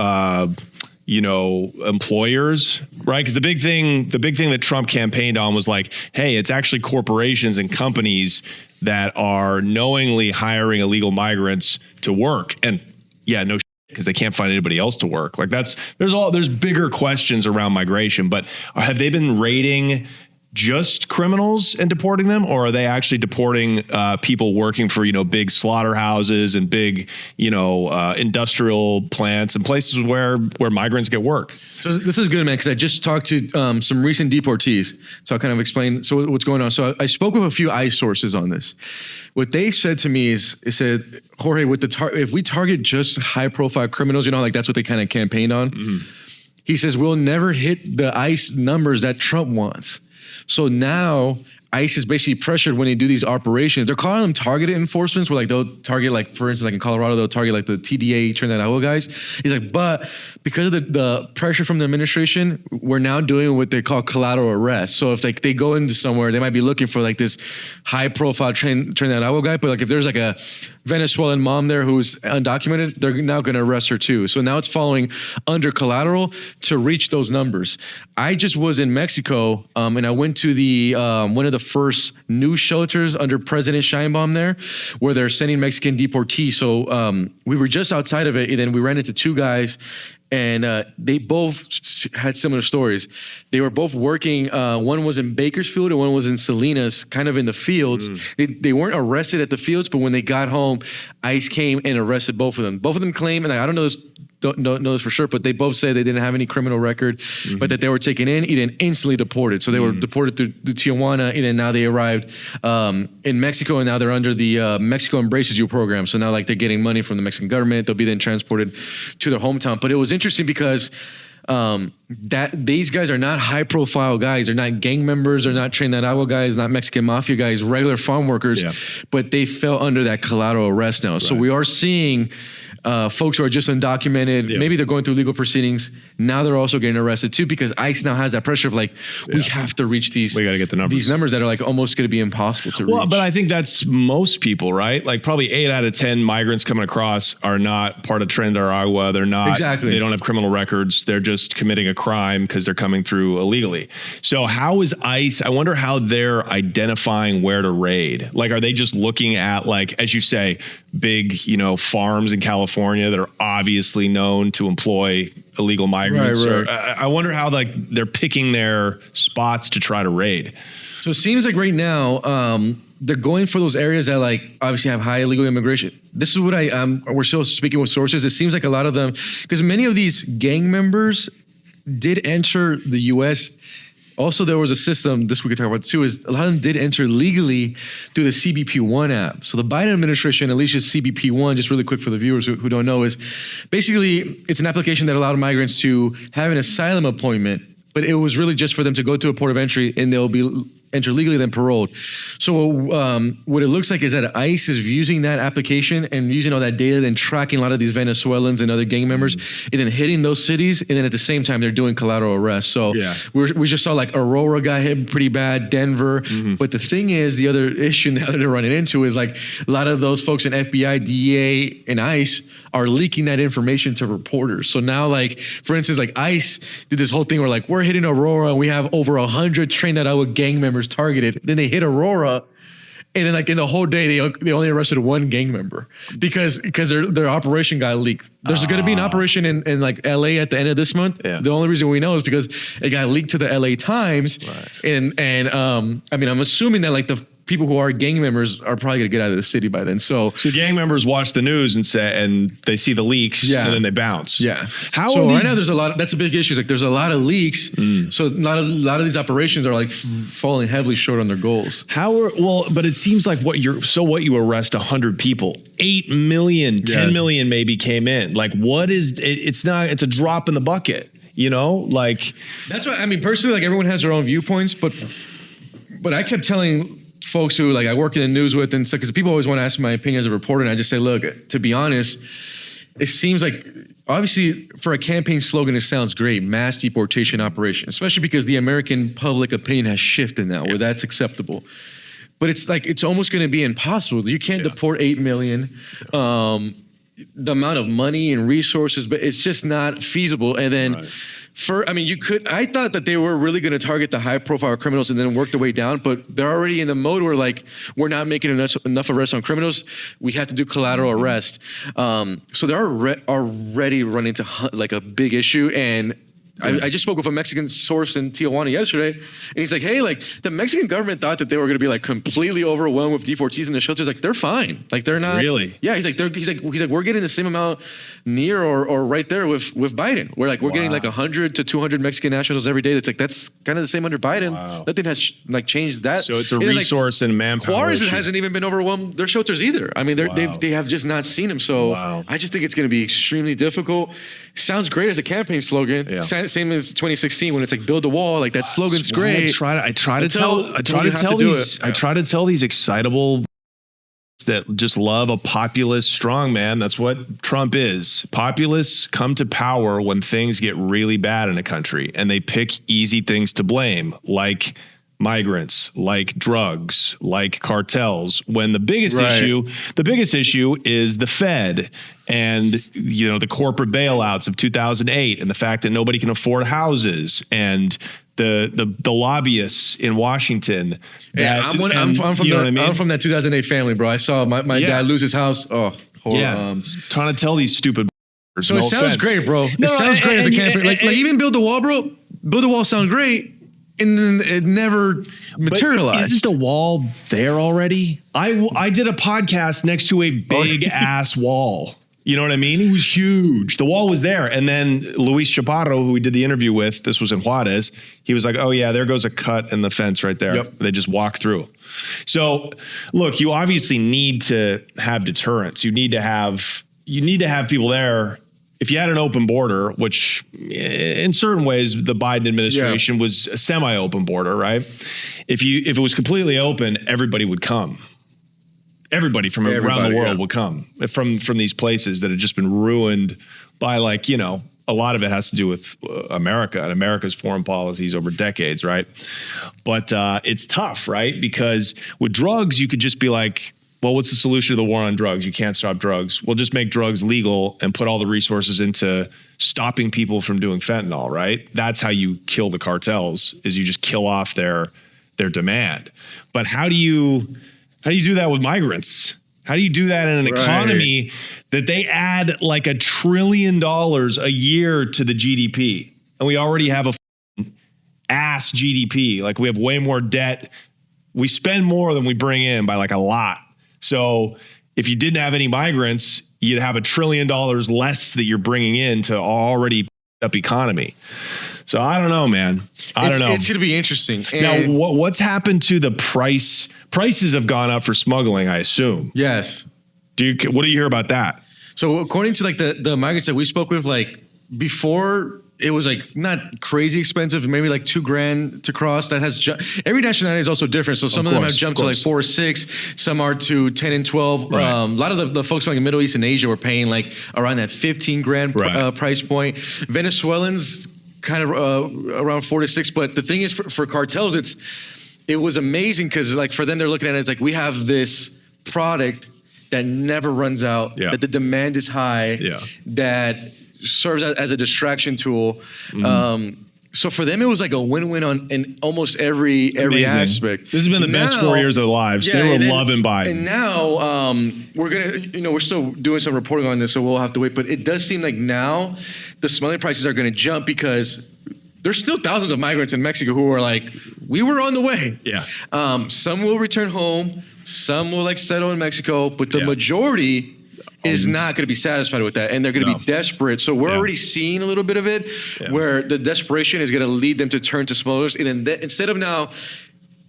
employers, right? Because the big thing that Trump campaigned on was like, hey, it's actually corporations and companies that are knowingly hiring illegal migrants to work, and because they can't find anybody else to work. Like there's bigger questions around migration, but have they been raiding just criminals and deporting them, or are they actually deporting people working for big slaughterhouses and big industrial plants and places where migrants get work? So this is good, man, because I just talked to some recent deportees, so I'll kind of explain what's going on. So I spoke with a few ICE sources on this. What they said to me is, it said, Jorge, if we target just high-profile criminals, like that's what they kind of campaigned on. He says we'll never hit the ICE numbers that Trump wants. So now ICE is basically pressured when they do these operations. They're calling them targeted enforcements, where like they'll target, like for instance, like in Colorado, they'll target like the TDA, Tren de Aragua guys. He's like, but because of the pressure from the administration, we're now doing what they call collateral arrest. So if like they go into somewhere, they might be looking for like this high profile Tren de Aragua guy, but like if there's like a Venezuelan mom there who's undocumented, they're now going to arrest her too. So now it's following under collateral to reach those numbers. I just was in Mexico, and I went to the one of the first new shelters under President Sheinbaum there, where they're sending Mexican deportees. So we were just outside of it, and then we ran into two guys, and they both had similar stories. They were both working. One was in Bakersfield and one was in Salinas, kind of in the fields. They weren't arrested at the fields, but when they got home, ICE came and arrested both of them. Both of them claim, and I don't know this, don't know this for sure, but they both said they didn't have any criminal record, but that they were taken in and then instantly deported. So they were deported through Tijuana, and then now they arrived in Mexico, and now they're under the Mexico Embraces You program. So now like they're getting money from the Mexican government. They'll be then transported to their hometown. But it was interesting because that these guys are not high profile guys. They're not gang members. They're not Tren de Aragua guys, not Mexican mafia guys, regular farm workers, but they fell under that collateral arrest now. So we are seeing folks who are just undocumented. Maybe they're going through legal proceedings. Now they're also getting arrested too, because ICE now has that pressure of like, we have to reach these. We got to get the numbers. These numbers that are like almost going to be impossible to reach. Well, but I think that's most people, right? Like probably 8 out of 10 migrants coming across are not part of Tren de Aragua. They're not. Exactly. They don't have criminal records. They're just committing a crime because they're coming through illegally. So how is ICE? I wonder how they're identifying where to raid. Like, are they just looking at, like, as you say, big, farms in California that are obviously known to employ illegal migrants? Right. I wonder how they're picking their spots to try to raid. So it seems like right now, they're going for those areas that like obviously have high illegal immigration. This is what we're still speaking with sources. It seems like a lot of them, because many of these gang members did enter the U.S. Also, there was a system, this we could talk about too, is a lot of them did enter legally through the CBP-1 app. So the Biden administration, at least just CBP-1, just really quick for the viewers who don't know, is basically it's an application that allowed migrants to have an asylum appointment, but it was really just for them to go to a port of entry and they'll be enter legally, then paroled. So what it looks like is that ICE is using that application and using all that data, then tracking a lot of these Venezuelans and other gang members, and then hitting those cities, and then at the same time they're doing collateral arrests. So we just saw like Aurora got hit pretty bad, Denver. But the thing is, the other issue now that they're running into is like a lot of those folks in FBI, DEA, and ICE are leaking that information to reporters. So now, like, for instance, like ICE did this whole thing where like, we're hitting Aurora and we have over 100 Tren de Aragua gang members targeted. Then they hit Aurora, and then like in the whole day they only arrested one gang member because their operation got leaked. There's going to be an operation in like LA at the end of this month. The only reason we know is because it got leaked to the LA Times, and I mean, I'm assuming that like the people who are gang members are probably gonna get out of the city by then. So gang members watch the news and they see the leaks, and then they bounce. So right now there's a lot. That's a big issue. Like there's a lot of leaks. So not a lot of these operations are like falling heavily short on their goals. But it seems like you arrest 100 people, 8 million, 10 million maybe came in. Like what is it's a drop in the bucket. Like that's what I mean. Personally, like everyone has their own viewpoints, but I kept telling folks who like I work in the news with and stuff, because people always want to ask my opinion as a reporter, and I just say, look, to be honest, it seems like obviously for a campaign slogan, it sounds great, mass deportation operation, especially because the American public opinion has shifted now where that's acceptable. But it's like, it's almost going to be impossible. You can't deport 8 million. The amount of money and resources, but it's just not feasible. And then I thought that they were really going to target the high profile criminals and then work their way down, but they're already in the mode where like, we're not making enough arrests on criminals. We have to do collateral arrest. So they're already running into like a big issue. And I just spoke with a Mexican source in Tijuana yesterday, and he's like, hey, like the Mexican government thought that they were going to be like completely overwhelmed with deportees in the shelters. Like they're fine. Like they're not. Really? Yeah. He's like, we're getting the same amount near or right there with Biden. We're getting like 100 to 200 Mexican nationals every day. That's kind of the same under Biden. Nothing has like changed that. So it's a resource and manpower. Juarez hasn't even been overwhelmed their shelters either. I mean, they have just not seen him. So I just think it's going to be extremely difficult. Sounds great as a campaign slogan. Same as 2016 when it's like build a wall. Like that slogan's great. I try to tell these excitable that just love a populist strongman. That's what Trump is. Populists come to power when things get really bad in a country, and they pick easy things to blame, like migrants, like drugs, like cartels, when the biggest issue is the Fed and the corporate bailouts of 2008 and the fact that nobody can afford houses and the lobbyists in Washington. I'm from that 2008 family, bro. I saw my dad lose his house. Oh, horror. Trying to tell these stupid. So it sounds great, bro. It sounds great as a campaign. Like even build the wall, bro. Build the wall sounds great. And then it never materialized. Isn't the wall there already? I did a podcast next to a big ass wall. You know what I mean? It was huge. The wall was there. And then Luis Chaparro, who we did the interview with, this was in Juarez, he was like, oh yeah, there goes a cut in the fence right there. They just walk through. So look, you obviously need to have deterrence. You need to have people there. If you had an open border, which in certain ways the Biden administration was a semi-open border, right? If it was completely open, everybody would come. everybody from around the world will come from these places that have just been ruined by, like, you know, a lot of it has to do with America and America's foreign policies over decades, right? But it's tough, right? Because with drugs, you could just be like, well, what's the solution to the war on drugs? You can't stop drugs. We'll just make drugs legal and put all the resources into stopping people from doing fentanyl, right? That's how you kill the cartels, is you just kill off their demand. But how do you do that with migrants? How do you do that in an economy that they add like $1 trillion a year to the GDP? And we already have a ass GDP. Like, we have way more debt. We spend more than we bring in by like a lot. So if you didn't have any migrants, you'd have $1 trillion less that you're bringing in to already up economy. So I don't know, man. I don't know. It's going to be interesting. Now, what's happened to the price? Prices have gone up for smuggling, I assume. Yes. What do you hear about that? So according to like the migrants that we spoke with, like before, it was like not crazy expensive, maybe like $2,000 to cross. That has every nationality is also different. So some of them have jumped to like 4 or 6, some are to 10 and 12. Right. A lot of the folks from like Middle East and Asia were paying like around that $15,000 price point. Venezuelans kind of around 4 to 6. But the thing is, for cartels, it was amazing because like for them, they're looking at it as like, we have this product that never runs out, that the demand is high, that serves as a distraction tool. So for them, it was like a win-win in almost every aspect. This has been the best 4 years of their lives. They were loving Biden. And now we're still doing some reporting on this, so we'll have to wait. But it does seem like now the smuggling prices are going to jump because there's still thousands of migrants in Mexico who are like, we were on the way. Yeah. Some will return home. Some will like settle in Mexico, but the majority is not going to be satisfied with that, and they're going to be desperate. So we're already seeing a little bit of it, where the desperation is going to lead them to turn to smugglers, and then instead of now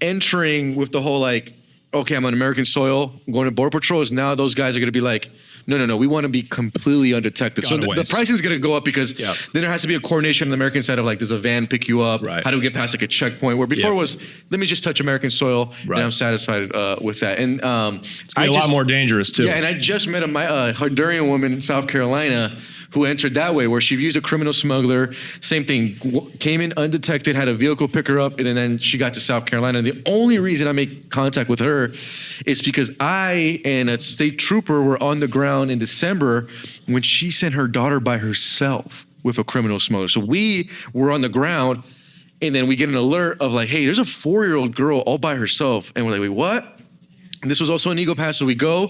entering with the whole like, okay, I'm on American soil, I'm going to Border Patrol, is now those guys are going to be like, no, we want to be completely undetected. So the pricing is going to go up because then there has to be a coordination on the American side of like, does a van pick you up? How do we get past like a checkpoint? Where before it was, let me just touch American soil and I'm satisfied with that. And it's a lot more dangerous too. Yeah, and I just met a Honduran woman in South Carolina who answered that way, where she used a criminal smuggler, same thing, came in undetected, had a vehicle pick her up, and then she got to South Carolina. And the only reason I make contact with her is because I and a state trooper were on the ground in December when she sent her daughter by herself with a criminal smuggler. So we were on the ground, and then we get an alert of like, hey, there's a 4-year-old girl all by herself. And we're like, wait, what? And this was also an Eagle Pass, so we go,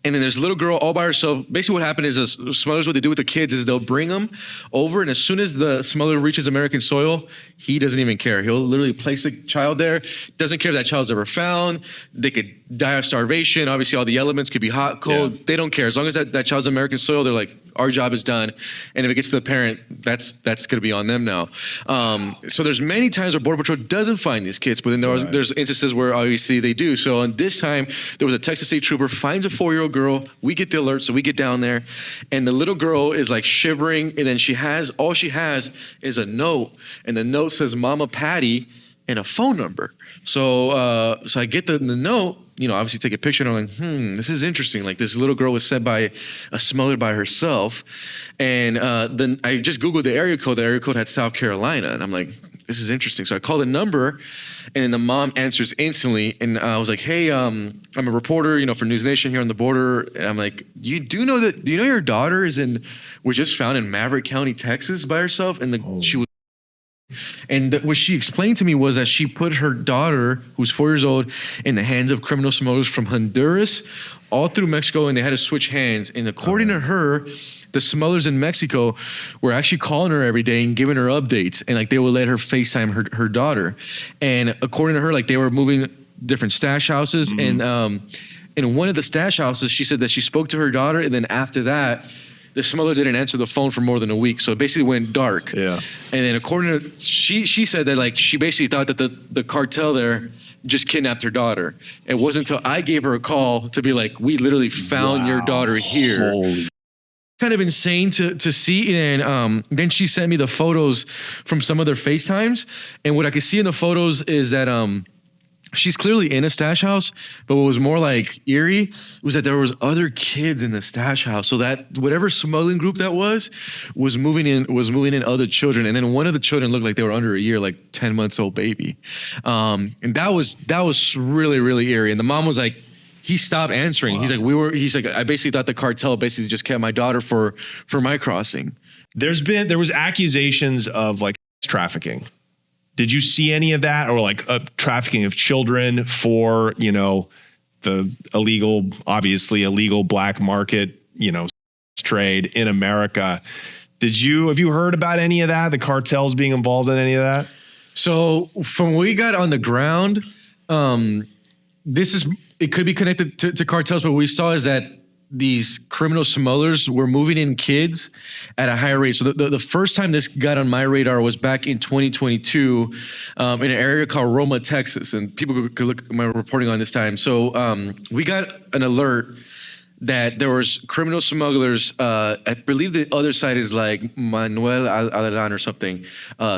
and then there's a little girl all by herself. Basically what happened is smugglers, what they do with the kids is they'll bring them over, and as soon as the smuggler reaches American soil, he doesn't even care. He'll literally place the child there, doesn't care if that child's ever found. They could die of starvation. Obviously, all the elements could be hot, cold. They don't care. As long as that child's American soil, they're like, our job is done. And if it gets to the parent, that's going to be on them now. So there's many times where Border Patrol doesn't find these kids, but then there's instances where obviously they do. So on this time, there was a Texas state trooper finds a 4-year-old girl. We get the alert, so we get down there, and the little girl is like shivering, and then all she has is a note, and the note says Mama Patty and a phone number. So I get the note, obviously take a picture, and I'm like, this is interesting. Like, this little girl was sent by a smuggler by herself. And then I just Googled the area code. The area code had South Carolina. And I'm like, this is interesting. So I call the number, and then the mom answers instantly. And I was like, hey, I'm a reporter, for News Nation here on the border. And I'm like, do you know your daughter was just found in Maverick County, Texas by herself? And she was. And what she explained to me was that she put her daughter, who's 4 years old, in the hands of criminal smugglers from Honduras all through Mexico, and they had to switch hands. And according to her, the smugglers in Mexico were actually calling her every day and giving her updates, and like they would let her FaceTime her daughter. And according to her, like they were moving different stash houses, and in one of the stash houses, she said that she spoke to her daughter, and then after that, the smuggler didn't answer the phone for more than a week. So it basically went dark. Yeah. And then according to, she said that like, she basically thought that the cartel there just kidnapped her daughter. It wasn't until I gave her a call to be like, we literally found your daughter here. Kind of insane to see. And then she sent me the photos from some of their FaceTimes. And what I could see in the photos is that she's clearly in a stash house, but what was more like eerie was that there was other kids in the stash house. So that whatever smuggling group that was moving in other children. And then one of the children looked like they were under a year, like 10 months old baby. And that was really, really eerie. And the mom was like, he stopped answering. Wow. He's like, I basically thought the cartel basically just kept my daughter for my crossing. There was accusations of like trafficking. Did you see any of that, or like trafficking of children for, the obviously illegal black market, trade in America? Have you heard about any of that? The cartels being involved in any of that? So from what we got on the ground, it could be connected to cartels, but what we saw is that these criminal smugglers were moving in kids at a higher rate. So the first time this got on my radar was back in 2022 in an area called Roma, Texas. And people could look at my reporting on this time. So we got an alert that there was criminal smugglers. I believe the other side is like Manuel Alaran or something.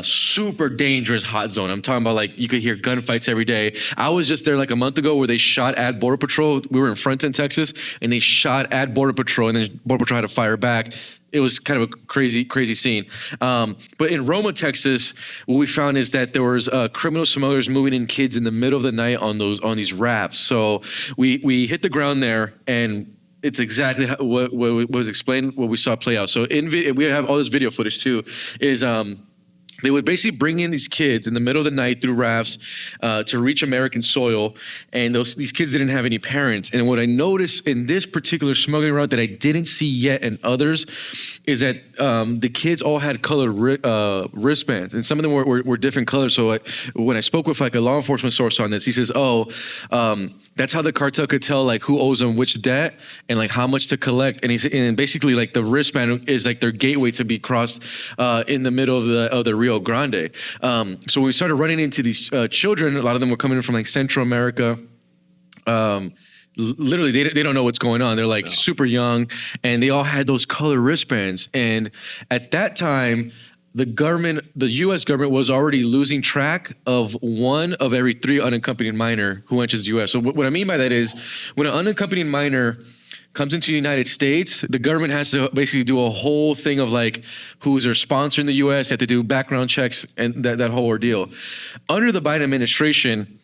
Super dangerous hot zone. I'm talking about like you could hear gunfights every day. I was just there like a month ago where they shot at Border Patrol. We were in Frenton, Texas, and they shot at Border Patrol, and then Border Patrol had to fire back. It was kind of a crazy scene. But in Roma, Texas, what we found is that there was criminal smugglers moving in kids in the middle of the night on these rafts. So we hit the ground there, and it's exactly what was explained, what we saw play out. So we have all this video footage too, is they would basically bring in these kids in the middle of the night through rafts to reach American soil, and these kids didn't have any parents. And what I noticed in this particular smuggling route that I didn't see yet in others is that the kids all had colored wristbands, and some of them were different colors. So when I spoke with like a law enforcement source on this, he says, that's how the cartel could tell like who owes them which debt and like how much to collect. And basically like the wristband is like their gateway to be crossed in the middle of the Rio Grande. So when we started running into these children, a lot of them were coming in from like Central America. Literally, they don't know what's going on. They're like super young, and they all had those colored wristbands. And at that time, the U.S. government was already losing track of 1 of every 3 unaccompanied minor who enters the U.S. So what I mean by that is when an unaccompanied minor comes into the United States, the government has to basically do a whole thing of like who's their sponsor in the U.S., have to do background checks and that whole ordeal. Under the Biden administration,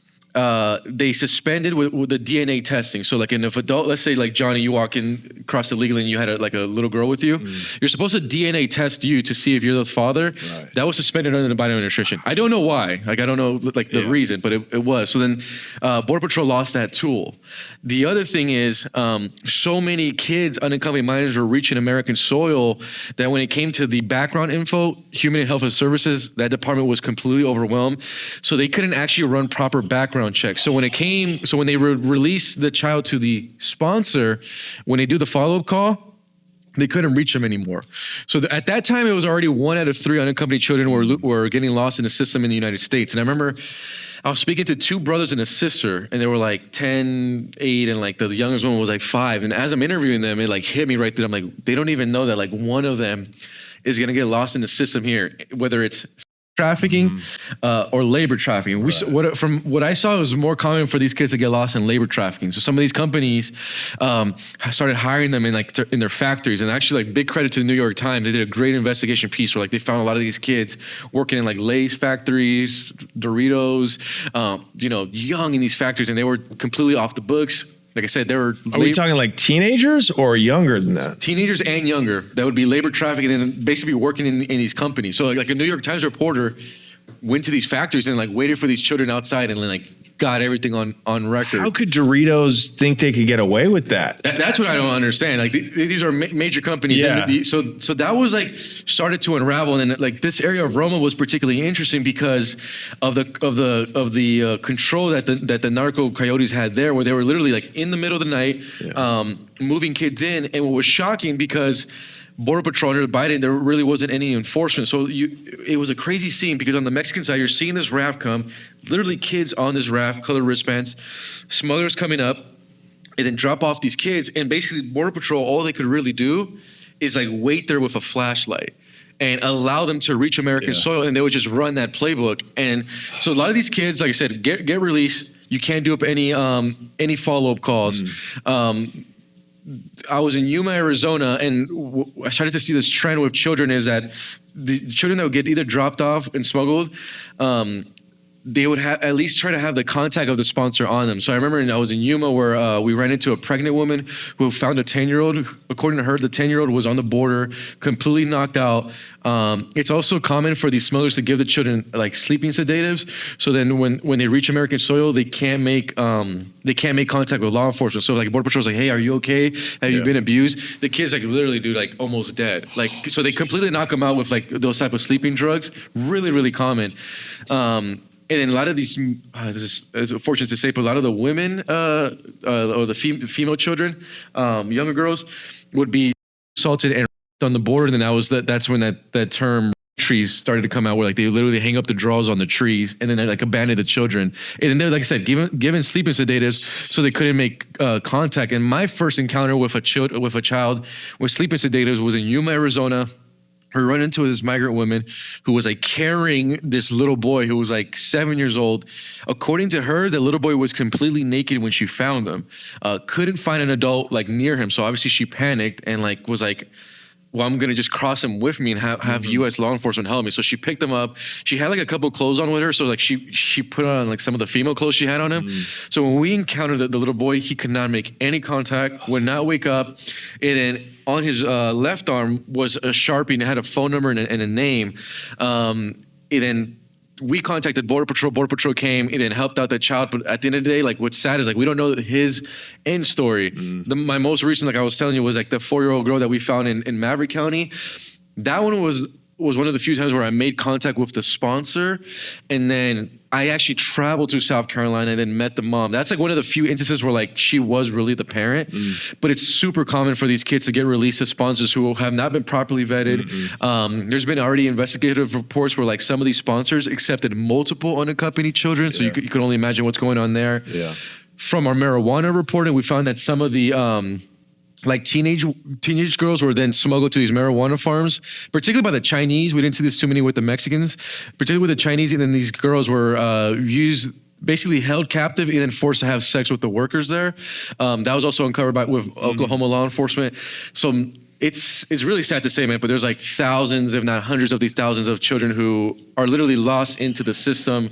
they suspended with the DNA testing. So like if adult, let's say like Johnny, you walk in across illegally and you had a little girl with you, you're supposed to DNA test you to see if you're the father. Right. That was suspended under the Biden administration. I don't know why. Like I don't know like the reason, but it was. So then Border Patrol lost that tool. The other thing is so many kids, unaccompanied minors, were reaching American soil that when it came to the background info, Human and Health Services, that department was completely overwhelmed. So they couldn't actually run proper background checks. So when they release the child to the sponsor, when they do the follow-up call, they couldn't reach them anymore. So at that time, it was already 1 out of 3 unaccompanied children were getting lost in the system in the United States. And I remember I was speaking to 2 brothers and a sister, and they were like 10, 8, and like the youngest one was like 5. And as I'm interviewing them, it like hit me right there. I'm like, they don't even know that like one of them is gonna get lost in the system here, whether it's trafficking or labor trafficking. Right. From what I saw, it was more common for these kids to get lost in labor trafficking. So some of these companies started hiring them in their factories. And actually, like big credit to the New York Times, they did a great investigation piece where like they found a lot of these kids working in like Lay's factories, Doritos, young in these factories, and they were completely off the books. Like I said, Are we talking like teenagers or younger than that? Teenagers and younger. That would be labor trafficking and then basically working in these companies. So like a New York Times reporter went to these factories and like waited for these children outside and like got everything on record. How could Doritos think they could get away with that? That's what I don't understand. Like these are major companies. Yeah. And so that was like started to unravel. And then like this area of Roma was particularly interesting because of the control that the narco coyotes had there, where they were literally like in the middle of the night, moving kids in. And what was shocking, because Border Patrol under Biden, there really wasn't any enforcement. So it was a crazy scene, because on the Mexican side, you're seeing this raft come, literally kids on this raft, colored wristbands, smugglers coming up, and then drop off these kids. And basically Border Patrol, all they could really do is like wait there with a flashlight and allow them to reach American soil, and they would just run that playbook. And so a lot of these kids, like I said, get released. You can't do up any follow-up calls. I was in Yuma, Arizona, and I started to see this trend with children is that the children that would get either dropped off and smuggled, they would at least try to have the contact of the sponsor on them. So I remember I was in Yuma where we ran into a pregnant woman who found a 10-year-old. According to her, the 10-year-old was on the border, completely knocked out. It's also common for these smugglers to give the children like sleeping sedatives. So then when they reach American soil, they can't make contact with law enforcement. So like Border Patrol's like, hey, are you okay? Have you been abused? The kids like literally dude like almost dead. Like, so they completely knock them out with like those type of sleeping drugs. Really, really common. And then a lot of these, this is unfortunate to say, but a lot of the women or the female children, younger girls, would be assaulted and on the border. And then that's when that term trees started to come out, where like they literally hang up the drawers on the trees and then they like abandon the children. And then they're, like I said, given sleeping sedatives so they couldn't make contact. And my first encounter with a child with sleeping sedatives was in Yuma, Arizona. We run into this migrant woman who was like carrying this little boy who was like 7 years old. According to her, the little boy was completely naked when she found him. Couldn't find an adult like near him. So obviously she panicked and like was like, well, I'm going to just cross him with me and have U.S. law enforcement help me. So she picked him up. She had like a couple clothes on with her. So like she put on like some of the female clothes she had on him. So when we encountered the little boy, he could not make any contact, would not wake up. And then on his left arm was a Sharpie and it had a phone number and a name. And then we contacted Border Patrol. Border Patrol came and then helped out the child. But at the end of the day, like what's sad is like we don't know his end story. My most recent, like I was telling you, was like the 4-year-old girl that we found in Maverick County. That one was one of the few times where I made contact with the sponsor, and then I actually traveled to South Carolina and then met the mom. That's like one of the few instances where like she was really the parent, but it's super common for these kids to get released to sponsors who have not been properly vetted. There's been already investigative reports where like some of these sponsors accepted multiple unaccompanied children. So you can only imagine what's going on there. From our marijuana reporting, we found that some of the, like teenage girls were then smuggled to these marijuana farms, particularly by the Chinese. We didn't see this too many with the Mexicans, particularly with the Chinese. And then these girls were basically held captive and then forced to have sex with the workers there. That was also uncovered with Oklahoma law enforcement. So it's really sad to say, man, but there's like thousands, if not hundreds of these thousands of children who are literally lost into the system.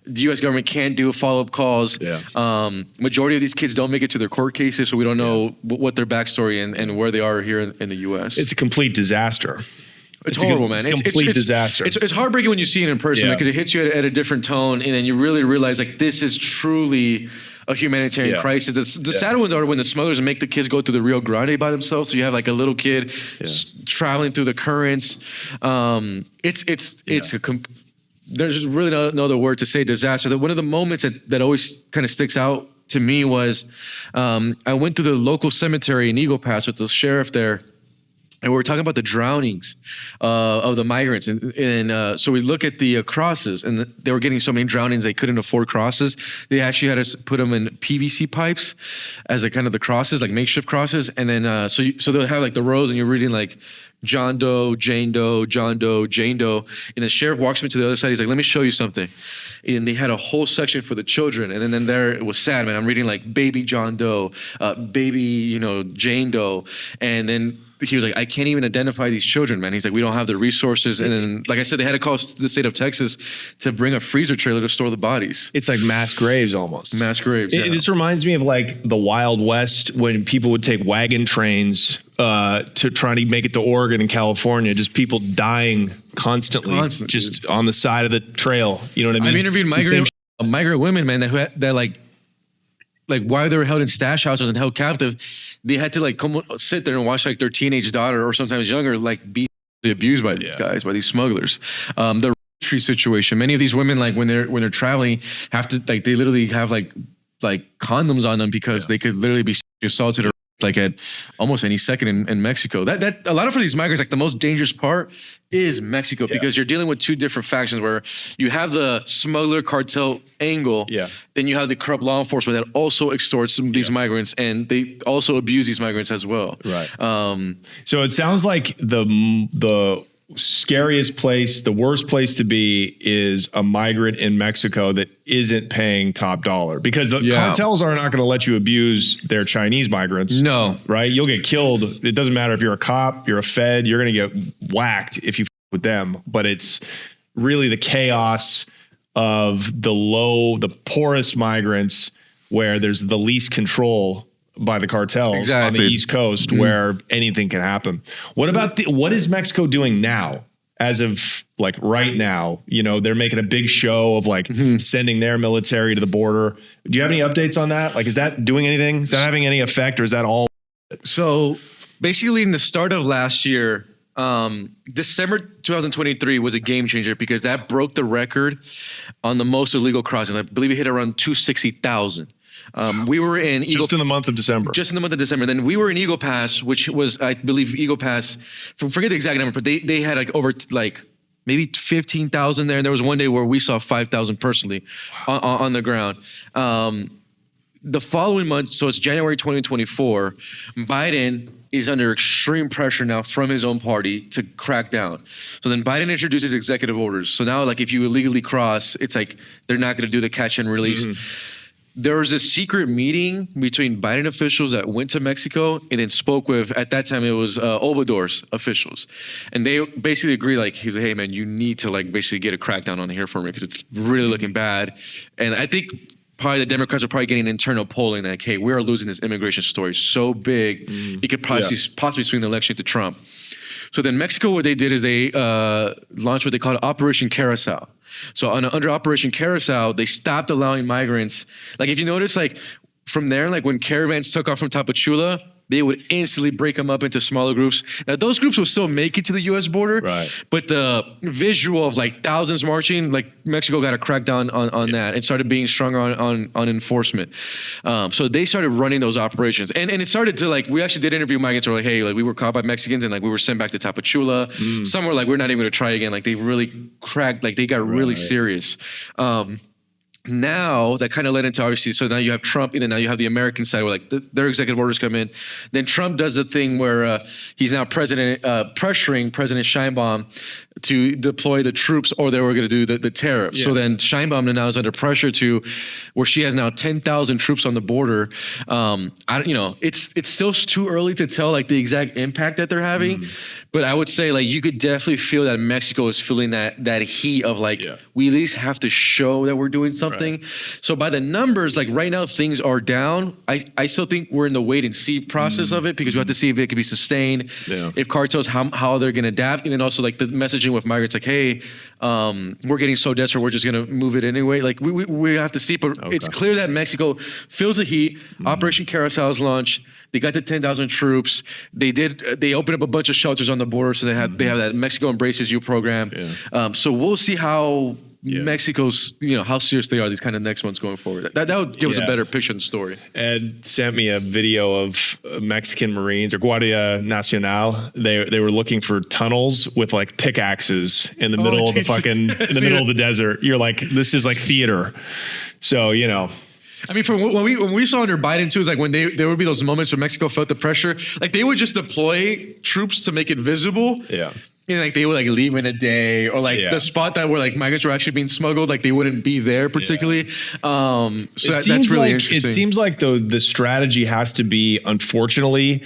The U.S. government can't do follow-up calls. Majority of these kids don't make it to their court cases, so we don't know what their backstory and where they are here in the U.S. It's a complete disaster. It's horrible, man. It's a complete disaster. It's heartbreaking when you see it in person because it hits you at a different tone, and then you really realize like this is truly a humanitarian crisis. The sad ones are when the smugglers make the kids go to the Rio Grande by themselves. So you have like a little kid traveling through the currents. There's really no other word to say disaster. One of the moments that always kind of sticks out to me was I went to the local cemetery in Eagle Pass with the sheriff there. And we were talking about the drownings of the migrants. And so we look at the crosses, and they were getting so many drownings, they couldn't afford crosses. They actually had to put them in PVC pipes as a kind of the crosses, like makeshift crosses. And then, so they'll have like the rows, and you're reading like John Doe, Jane Doe, John Doe, Jane Doe. And the sheriff walks me to the other side. He's like, let me show you something. And they had a whole section for the children. And then there, it was sad, man. I'm reading like baby John Doe, baby, Jane Doe. And then he was like, I can't even identify these children, man. He's like, we don't have the resources. And then, like I said, they had to call the state of Texas to bring a freezer trailer to store the bodies. It's like mass graves almost. Mass graves, This reminds me of like the Wild West when people would take wagon trains to try to make it to Oregon and California. Just people dying constantly just on the side of the trail. You know what I mean? I've interviewed migrant women, man, that like while they were held in stash houses and held captive, they had to like come sit there and watch like their teenage daughter or sometimes younger like be abused by these guys, by these smugglers. The tree situation. Many of these women, like when they're traveling, have to like they literally have like condoms on them because they could literally be assaulted or like at almost any second in Mexico. That a lot of for these migrants, like the most dangerous part is Mexico because you're dealing with two different factions where you have the smuggler cartel angle, then you have the corrupt law enforcement that also extorts some of these migrants, and they also abuse these migrants as well. Right. So it sounds like the scariest place, the worst place to be is a migrant in Mexico that isn't paying top dollar, because the cartels are not going to let you abuse their Chinese migrants. No. Right? You'll get killed. It doesn't matter if you're a cop, you're a fed, you're going to get whacked if you with them. But it's really the chaos of the poorest migrants where there's the least control by the cartels on the East Coast, where anything can happen. What is Mexico doing now? As of like right now, you know, they're making a big show of like sending their military to the border. Do you have any updates on that? Like, is that doing anything? Is that having any effect, or is that all? So basically in the start of last year, December 2023 was a game changer because that broke the record on the most illegal crossings. I believe it hit around 260,000. We were in just in the month of December. Just in the month of December. Then we were in Eagle Pass, which was, I believe, Eagle Pass. Forget the exact number, but they had like over like maybe 15,000 there. And there was one day where we saw 5,000 personally on the ground. The following month, so it's January 2024, Biden is under extreme pressure now from his own party to crack down. So then Biden introduces executive orders. So now, like, if you illegally cross, it's like they're not going to do the catch and release. There was a secret meeting between Biden officials that went to Mexico and then spoke with, at that time, it was Obrador's officials. And they basically agreed, like, he's like, hey, man, you need to, like, basically get a crackdown on here for me because it's really looking bad. And I think probably the Democrats are probably getting internal polling like, hey, we are losing this immigration story so big, it could possibly swing the election to Trump. So then Mexico, what they did is they launched what they called Operation Carousel. So under Operation Carousel, they stopped allowing migrants. Like, if you notice, like, from there, like when caravans took off from Tapachula, they would instantly break them up into smaller groups. Now, those groups will still make it to the U.S. border, but the visual of like thousands marching, like Mexico got a crackdown on that and started being stronger on enforcement. So they started running those operations, and it started to, like, we actually did interview migrants who were like, hey, like, we were caught by Mexicans and like we were sent back to Tapachula. Some were like, we're not even gonna try again. Like, they really cracked, like they got really serious. Now that kind of led into, obviously, so now you have Trump, and then now you have the American side where like their executive orders come in. Then Trump does the thing where he's now pressuring President Sheinbaum to deploy the troops, or they were going to do the tariffs. So then Sheinbaum now is under pressure to where she has now 10,000 troops on the border. It's still too early to tell like the exact impact that they're having, but I would say like you could definitely feel that Mexico is feeling that heat of like we at least have to show that we're doing something. So by the numbers, like right now things are down. I still think we're in the wait and see process of it because we have to see if it can be sustained, if cartels how they're going to adapt, and then also like the messaging with migrants like, hey, we're getting so desperate, we're just going to move it anyway. Like we have to see, but it's clear that Mexico feels the heat. Operation Carousel is launched. They got the 10,000 troops. They opened up a bunch of shelters on the border, so they have that Mexico Embraces You program. So we'll see how Mexico's, how serious they are these kind of next months going forward. That would give us a better picture of the story. Ed sent me a video of Mexican Marines or Guardia Nacional. They were looking for tunnels with like pickaxes in the middle of the middle of the desert. You're like, this is like theater. So, I mean, when we saw under Biden too, is like when there would be those moments where Mexico felt the pressure, like they would just deploy troops to make it visible. And like they would like leave in a day, or like the spot that where like migrants were actually being smuggled, like they wouldn't be there particularly. So that's really interesting. It seems like the strategy has to be, unfortunately,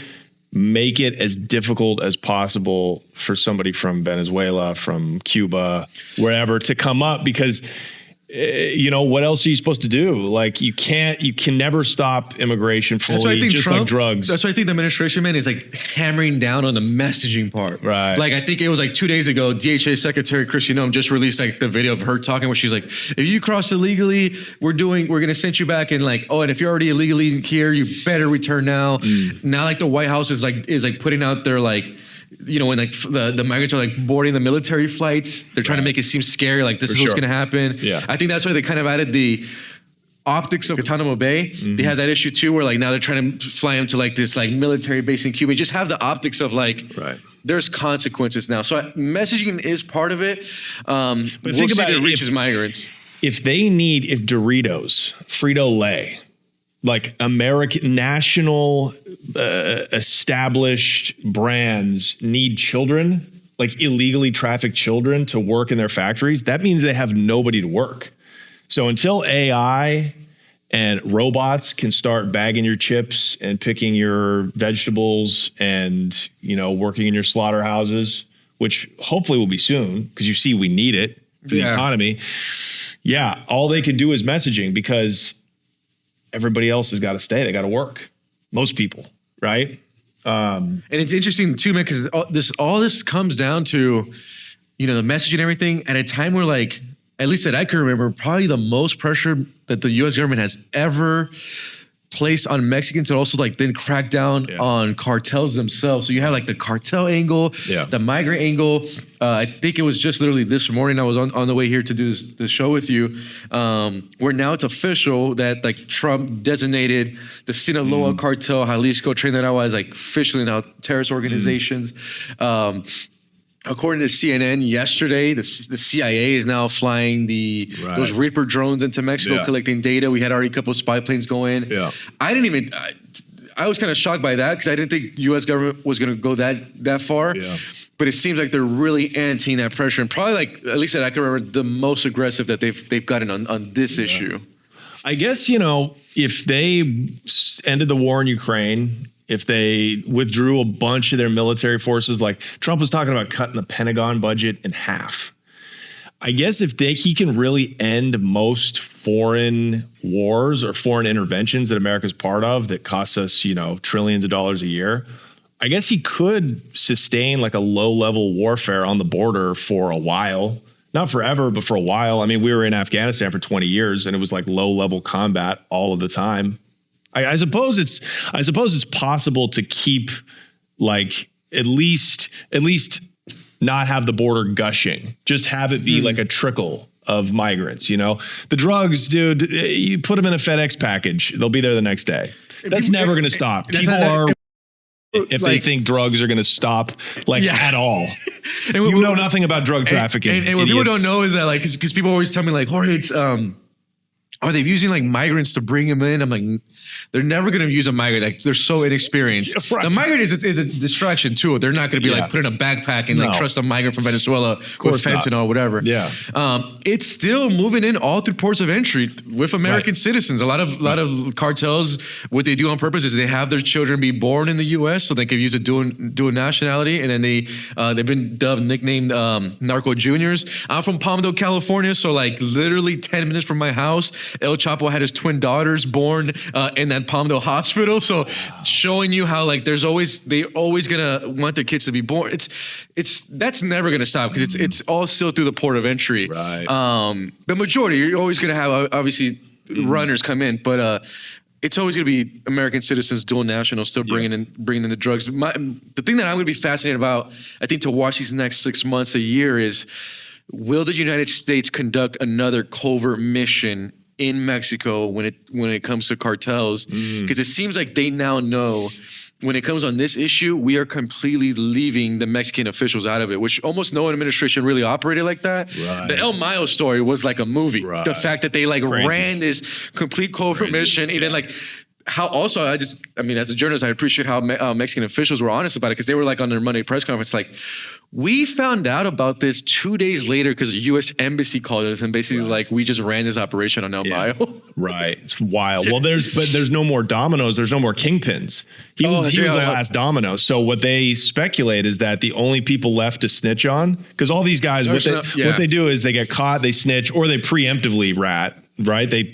make it as difficult as possible for somebody from Venezuela, from Cuba, wherever, to come up, because what else are you supposed to do? Like you can never stop immigration fully. That's why I think Trump, like drugs. That's why I think the administration, man, is like hammering down on the messaging part. Right. Like I think it was like 2 days ago, DHA Secretary Kristi Noem just released like the video of her talking where she's like, if you cross illegally, we're going to send you back, and like, and if you're already illegally here, you better return now. Now like the White House is like putting out their like, when like the migrants are like boarding the military flights, they're trying to make it seem scary, like this is what's going to happen. I think that's why they kind of added the optics of Guantanamo Bay. They have that issue too, where like now they're trying to fly them to like this like military base in Cuba. Just have the optics of like, there's consequences now. So messaging is part of it. But we'll think about it reaches migrants. If Doritos, Frito-Lay, like American national established brands need children, like illegally trafficked children to work in their factories, that means they have nobody to work. So until AI and robots can start bagging your chips and picking your vegetables and, working in your slaughterhouses, which hopefully will be soon because you see we need it for the economy. Yeah, all they can do is messaging because everybody else has got to stay. They got to work. Most people, right? And it's interesting too, man, because all this comes down to, the messaging and everything at a time where, like, at least that I can remember, probably the most pressure that the U.S. government has ever placed on Mexicans, and also like then crack down on cartels themselves. So you have like the cartel angle, the migrant angle. I think it was just literally this morning I was on the way here to do this show with you, where now it's official that like Trump designated the Sinaloa cartel, Jalisco Tren de Aragua as like officially now terrorist organizations. According to CNN yesterday, the CIA is now flying those Reaper drones into Mexico, collecting data. We had already a couple of spy planes go in. I was kind of shocked by that because I didn't think U.S. government was going to go that far. But it seems like they're really anteing that pressure, and probably, like, at least that I can remember, the most aggressive that they've gotten on this issue. I guess, if they ended the war in Ukraine, if they withdrew a bunch of their military forces, like Trump was talking about cutting the Pentagon budget in half. I guess if he can really end most foreign wars or foreign interventions that America's part of that costs us, trillions of dollars a year, I guess he could sustain like a low-level warfare on the border for a while. Not forever, but for a while. I mean, we were in Afghanistan for 20 years and it was like low-level combat all of the time. I suppose it's possible to keep like at least not have the border gushing, just have it be like a trickle of migrants. The drugs, dude, you put them in a FedEx package, they'll be there the next day. That's never going to stop. People are, if they think drugs are going to stop at all. And you know nothing about drug trafficking. And what people don't know is that, like, because people always tell me like, Jorge, it's are they using like migrants to bring them in? I'm like, they're never going to use a migrant. Like, they're so inexperienced. The migrant is a distraction too. They're not going to be like put in a backpack and like trust a migrant from Venezuela with fentanyl or whatever. It's still moving in all through ports of entry with American citizens. A lot of cartels, what they do on purpose is they have their children be born in the U.S. so they can use a dual nationality, and then they've been nicknamed narco juniors. I'm from Palmdale, California, so like literally 10 minutes from my house, El Chapo had his twin daughters born in that Palmdale hospital. So showing you how like they're always gonna want their kids to be born. That's never gonna stop because it's all still through the port of entry. The majority, you're always gonna have obviously runners come in, but it's always gonna be American citizens, dual nationals, still bringing in the drugs. The thing that I'm gonna be fascinated about, I think, to watch these next 6 months, a year, is will the United States conduct another covert mission in Mexico when it comes to cartels? Because it seems like they now know when it comes on this issue, we are completely leaving the Mexican officials out of it, which almost no administration really operated like that. The El Mayo story was like a movie. The fact that they like ran this complete covert mission, and then like how also as a journalist, I appreciate how Mexican officials were honest about it, because they were like on their Monday press conference, like, we found out about this 2 days later because the U.S. Embassy called us and basically like, we just ran this operation on El Mayo. It's wild. Well, there's no more dominoes. There's no more kingpins. He was the last domino. So what they speculate is that the only people left to snitch on, because all these guys, what they do is they get caught, they snitch, or they preemptively rat. Right? They,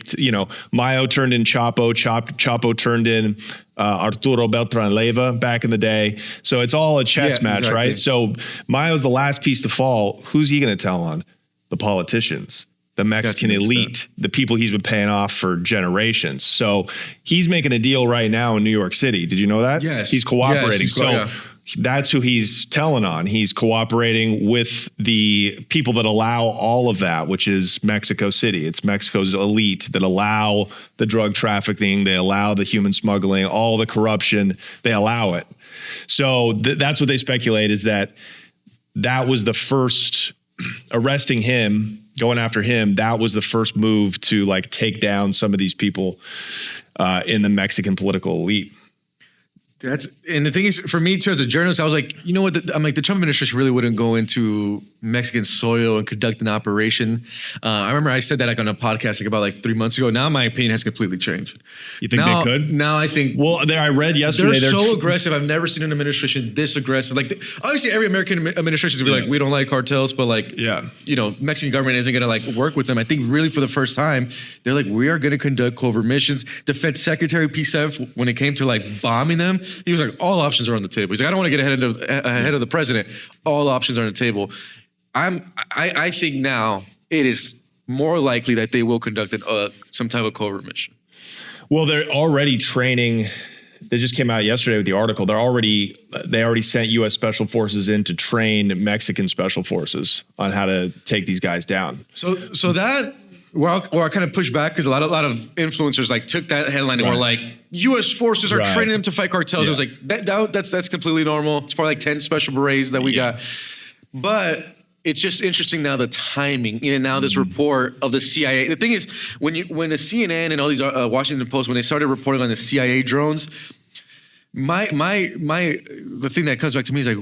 Mayo turned in Chapo, Chapo turned in Arturo Beltran Leyva back in the day. So it's all a chess match, right? So Mayo's the last piece to fall. Who's he going to tell on? The politicians, the Mexican elite, the people he's been paying off for generations. So he's making a deal right now in New York City. Did you know that? Yes. He's cooperating. That's who he's telling on. He's cooperating with the people that allow all of that, which is Mexico City. It's Mexico's elite that allow the drug trafficking. They allow the human smuggling, all the corruption. They allow it. So that's what they speculate, is that was the first, arresting him, going after him. That was the first move to like take down some of these people in the Mexican political elite. And the thing is, for me too, as a journalist, I was like, you know what? I'm like, the Trump administration really wouldn't go into Mexican soil and conduct an operation. I remember I said that like on a podcast like about like 3 months ago. Now my opinion has completely changed. You think they could? Now I think. Well, I read yesterday they're so aggressive. I've never seen an administration this aggressive. Like obviously every American administration is gonna be like, we don't like cartels, but like, you know, Mexican government isn't gonna like work with them. I think really for the first time, they're like, we are gonna conduct covert missions. Defense Secretary P7, when it came to like bombing them, he was like, all options are on the table. He's like, I don't want to get ahead of the president. All options are on the table. I think now it is more likely that they will conduct some type of covert mission. Well, they're already training. They just came out yesterday with the article. They already sent U.S. Special Forces in to train Mexican Special Forces on how to take these guys down. So that. Well, I kind of pushed back because a lot of influencers like took that headline and were like, U.S. forces are training them to fight cartels. I was like, that's completely normal. It's probably like 10 special berets that we got. But it's just interesting now the timing. And now this report of the CIA. The thing is, when the CNN and all these Washington Post, when they started reporting on the CIA drones, the thing that comes back to me is like,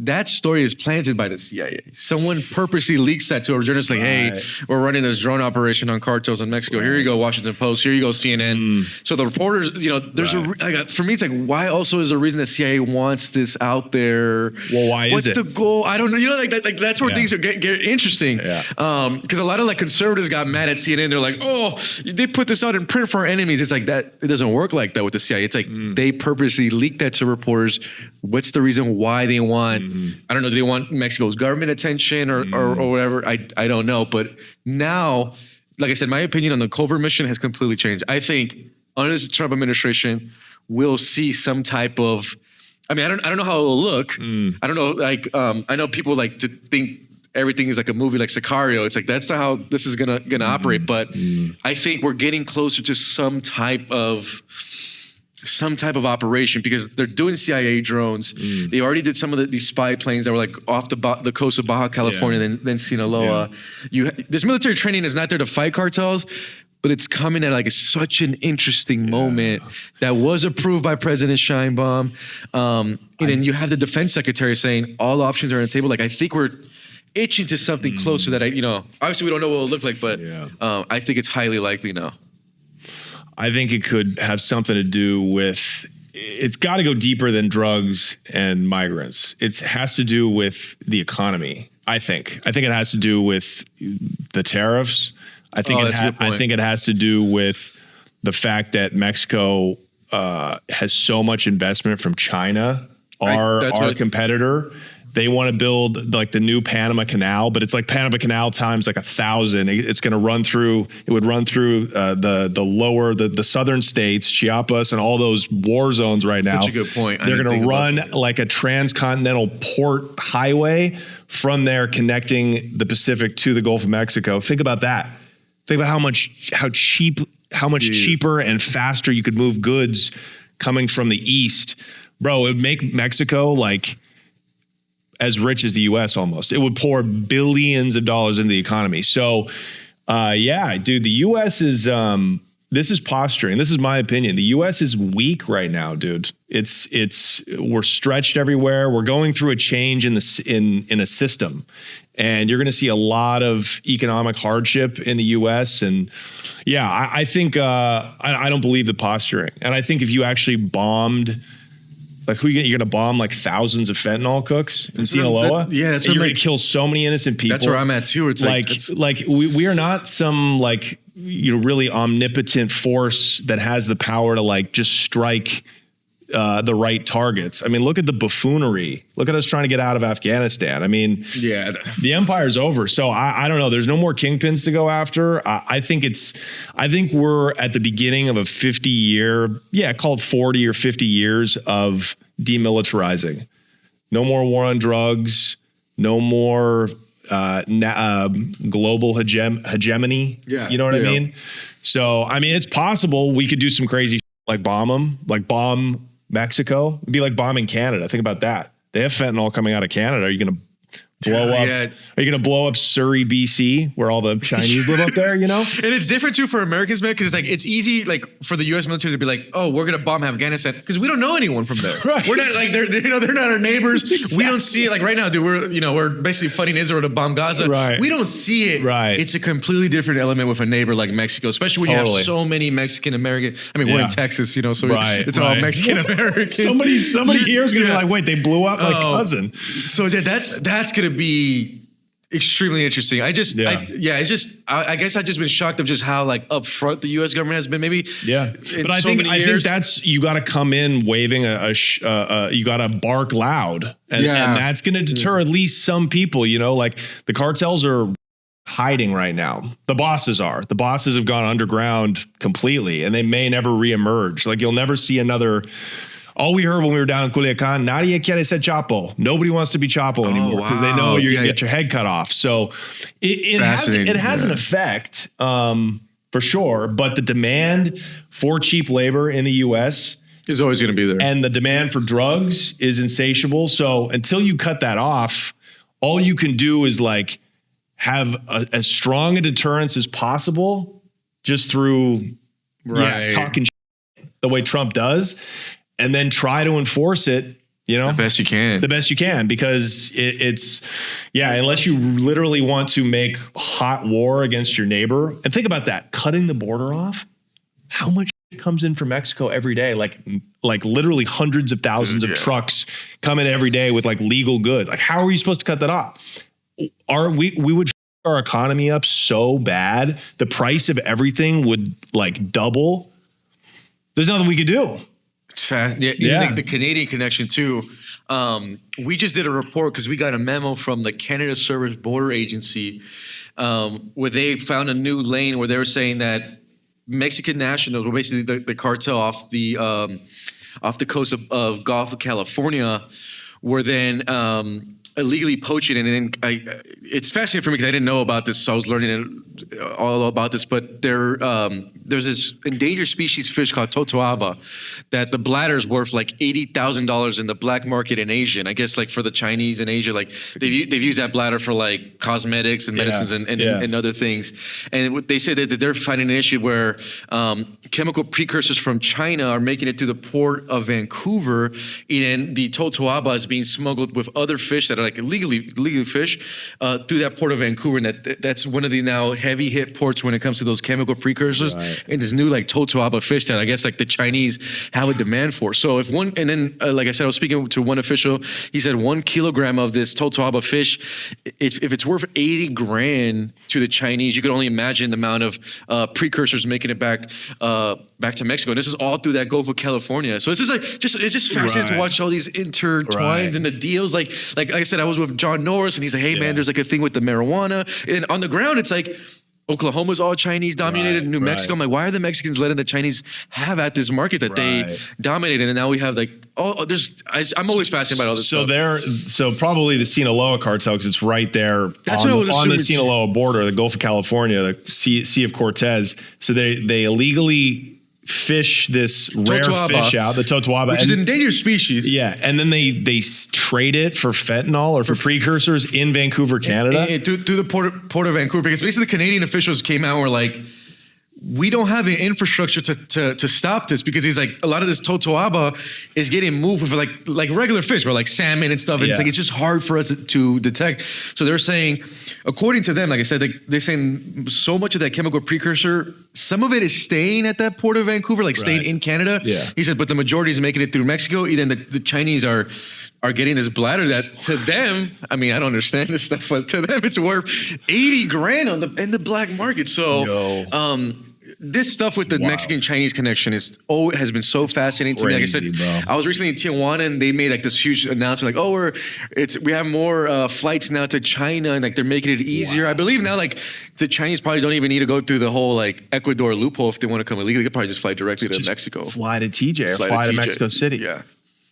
that story is planted by the CIA. Someone purposely leaks that to a journalist like, hey, we're running this drone operation on cartels in Mexico. Here you go, Washington Post. Here you go, CNN. So the reporters, you know, there's for me, it's like, why also is the reason the CIA wants this out there? Well, why is it? What's the goal? I don't know. You know, like that's where things get interesting. Because a lot of like conservatives got mad at CNN. They're like, oh, they put this out in print for our enemies. It's like that. It doesn't work like that with the CIA. It's like they purposely leaked that to reporters. What's the reason why they want? I don't know. Do they want Mexico's government attention or whatever? I don't know. But now, like I said, my opinion on the covert mission has completely changed. I think under this Trump administration, we'll see some type of. I mean, I don't know how it will look. I don't know. Like, I know people like to think everything is like a movie like Sicario. It's like that's not how this is gonna operate. But I think we're getting closer to some type of operation because they're doing CIA drones. They already did some of these spy planes that were like off the coast of Baja California, then Sinaloa. This military training is not there to fight cartels, but it's coming at like such an interesting moment that was approved by President Sheinbaum. And then you have the defense secretary saying all options are on the table. Like I think we're itching to something closer that obviously we don't know what it'll look like, but I think it's highly likely now. I think it could have something to do with, it's got to go deeper than drugs and migrants. It has to do with the economy, I think. I think it has to do with the tariffs. I think it has to do with the fact that Mexico has so much investment from China, our competitor. They want to build like the new Panama Canal, but it's like Panama Canal times like 1,000. It's going to run through. It would run through the southern states, Chiapas, and all those war zones right now. Such a good point. They're going to run like a transcontinental port highway from there, connecting the Pacific to the Gulf of Mexico. Think about that. Think about how much cheaper and faster you could move goods coming from the east, bro. It would make Mexico like as rich as the U.S. almost. It would pour billions of dollars into the economy. So, dude, the U.S. is, this is posturing. This is my opinion. The U.S. is weak right now, dude. We're stretched everywhere. We're going through a change in a system. And you're going to see a lot of economic hardship in the U.S. And I think, I don't believe the posturing. And I think if you actually bombed, like you're going to bomb like thousands of fentanyl cooks in Sinaloa. That's you're going to kill so many innocent people. That's where I'm at too. It's like we are not some like really omnipotent force that has the power to like just strike the right targets. I mean, look at the buffoonery. Look at us trying to get out of Afghanistan. I mean, the empire's over. So I don't know. There's no more kingpins to go after. I think we're at the beginning of a 50-year, called 40 or 50 years of demilitarizing. No more war on drugs. No more global hegemony. You know what I mean? So, I mean, it's possible we could do some crazy like bomb Mexico. It'd be like bombing Canada. Think about that. They have fentanyl coming out of Canada. Are you going to blow up. Yeah. Are you going to blow up Surrey, BC, where all the Chinese live up there, you know? And it's different too for Americans, man, because it's like it's easy like for the U.S. military to be like, oh, we're gonna bomb Afghanistan because we don't know anyone from there. Right. We're not like they're not our neighbors. Exactly. We don't see it like right now, dude. We're basically fighting Israel to bomb Gaza. Right. We don't see it. Right. It's a completely different element with a neighbor like Mexico, especially when you have so many Mexican American. I mean, we're in Texas, you know, so it's all Mexican American. Somebody here is gonna be like, wait, they blew up my cousin. So that's gonna be extremely interesting. I guess I've just been shocked of just how like upfront the U.S. government has been. Maybe but I think that's you got to come in waving you got to bark loud, and that's going to deter at least some people. You know, like the cartels are hiding right now. The bosses have gone underground completely, and they may never reemerge. Like you'll never see another. All we heard when we were down in Culiacan, nadie quiere ser Chapo. Nobody wants to be Chapo anymore because they know you're going to get your head cut off. So it has an effect for sure. But the demand for cheap labor in the U.S. is always going to be there. And the demand for drugs is insatiable. So until you cut that off, all you can do is like have as strong a deterrence as possible just through talking the way Trump does. And then try to enforce it, you know, the best you can, because it's unless you literally want to make hot war against your neighbor. And think about that, cutting the border off. How much comes in from Mexico every day? Like literally hundreds of thousands of trucks come in every day with like legal goods. Like, how are you supposed to cut that off? We would our economy up so bad, the price of everything would like double. There's nothing we could do. It's fast. Yeah. The Canadian connection too. We just did a report because we got a memo from the Canada Service Border Agency where they found a new lane where they were saying that Mexican nationals were basically the cartel off the coast of Gulf of California were then illegally poaching. And then it's fascinating for me because I didn't know about this, so I was learning all about this. But there's this endangered species fish called Totoaba that the bladder is worth like $80,000 in the black market in Asia. And I guess like for the Chinese in Asia, like they've used that bladder for like cosmetics and medicines and other things. And they say that they're finding an issue where chemical precursors from China are making it to the port of Vancouver, and the Totoaba is being smuggled with other fish that are like illegally fish through that port of Vancouver. And that's one of the now heavy hit ports when it comes to those chemical precursors. Right. And this new like Totoaba fish that I guess like the Chinese have a demand for. So if one, and then like I said, I was speaking to one official, he said 1 kilogram of this Totoaba fish, if it's worth 80 grand to the Chinese, you could only imagine the amount of precursors making it back to Mexico. And this is all through that Gulf of California. So this is like it's just fascinating to watch all these intertwined and the deals. Like I said, I was with John Norris and he's like, hey man, there's like a thing with the marijuana. And on the ground, it's like Oklahoma's all Chinese dominated, New Mexico. I'm like, why are the Mexicans letting the Chinese have at this market that they dominated? And now we have like, I'm always fascinated about all this stuff. So probably the Sinaloa cartel, because it's right there on the Sinaloa border, the Gulf of California, the Sea of Cortez. So they illegally fish this rare fish out, the Totoaba, which is an endangered species. Yeah, and then they trade it for fentanyl or for precursors in Vancouver, Canada, through the port of Vancouver, because basically the Canadian officials came out and were like, we don't have the infrastructure to stop this, because he's like, a lot of this Totoaba is getting moved with like regular fish, but like salmon and stuff. And it's like, it's just hard for us to detect. So they're saying, according to them, like I said, they're saying so much of that chemical precursor, some of it is staying at that port of Vancouver, like staying in Canada. Yeah. He said, but the majority is making it through Mexico. And then the Chinese are getting this bladder that to them, I mean, I don't understand this stuff, but to them it's worth 80 grand in the black market. So, this stuff with the Mexican Chinese connection has been so fascinating to me. Like I said, I was recently in Tijuana and they made like this huge announcement, like, we have more flights now to China, and like they're making it easier. I believe now like the Chinese probably don't even need to go through the whole like Ecuador loophole if they want to come illegally. They could probably just fly directly to Mexico. Fly to TJ or fly to Mexico City. Yeah.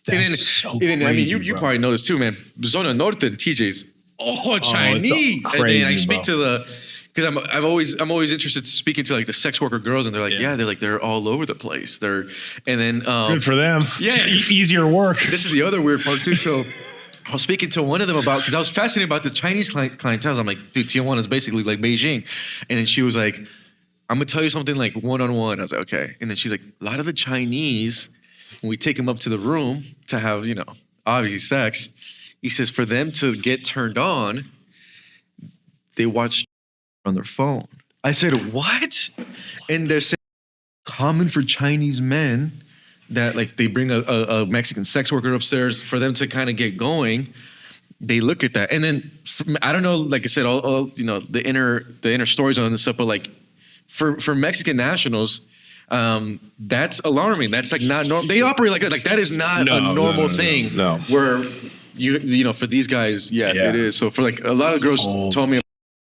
That's so crazy, I mean, you probably know this too, man. Zona Norte and TJ's Chinese. Crazy, and I speak to because I'm always interested in speaking to like the sex worker girls, and they're like, they're all over the place. Good for them. Yeah, easier work. This is the other weird part too. So I was speaking to one of them about, because I was fascinated about the Chinese clientele. I'm like, dude, Tijuana is basically like Beijing. And then she was like, I'm gonna tell you something like one-on-one. I was like, okay. And then she's like, a lot of the Chinese, when we take them up to the room to have, you know, obviously sex, he says for them to get turned on, they watch on their phone. I said, what? And they're saying common for Chinese men that like they bring a Mexican sex worker upstairs for them to kind of get going. They look at that, and then I don't know. Like I said, all you know, the inner stories on this stuff, but like for Mexican nationals, that's alarming. That's like not normal. They operate like that is not a normal thing. No. Where you know, for these guys, yeah, it is. So for like a lot of girls told me.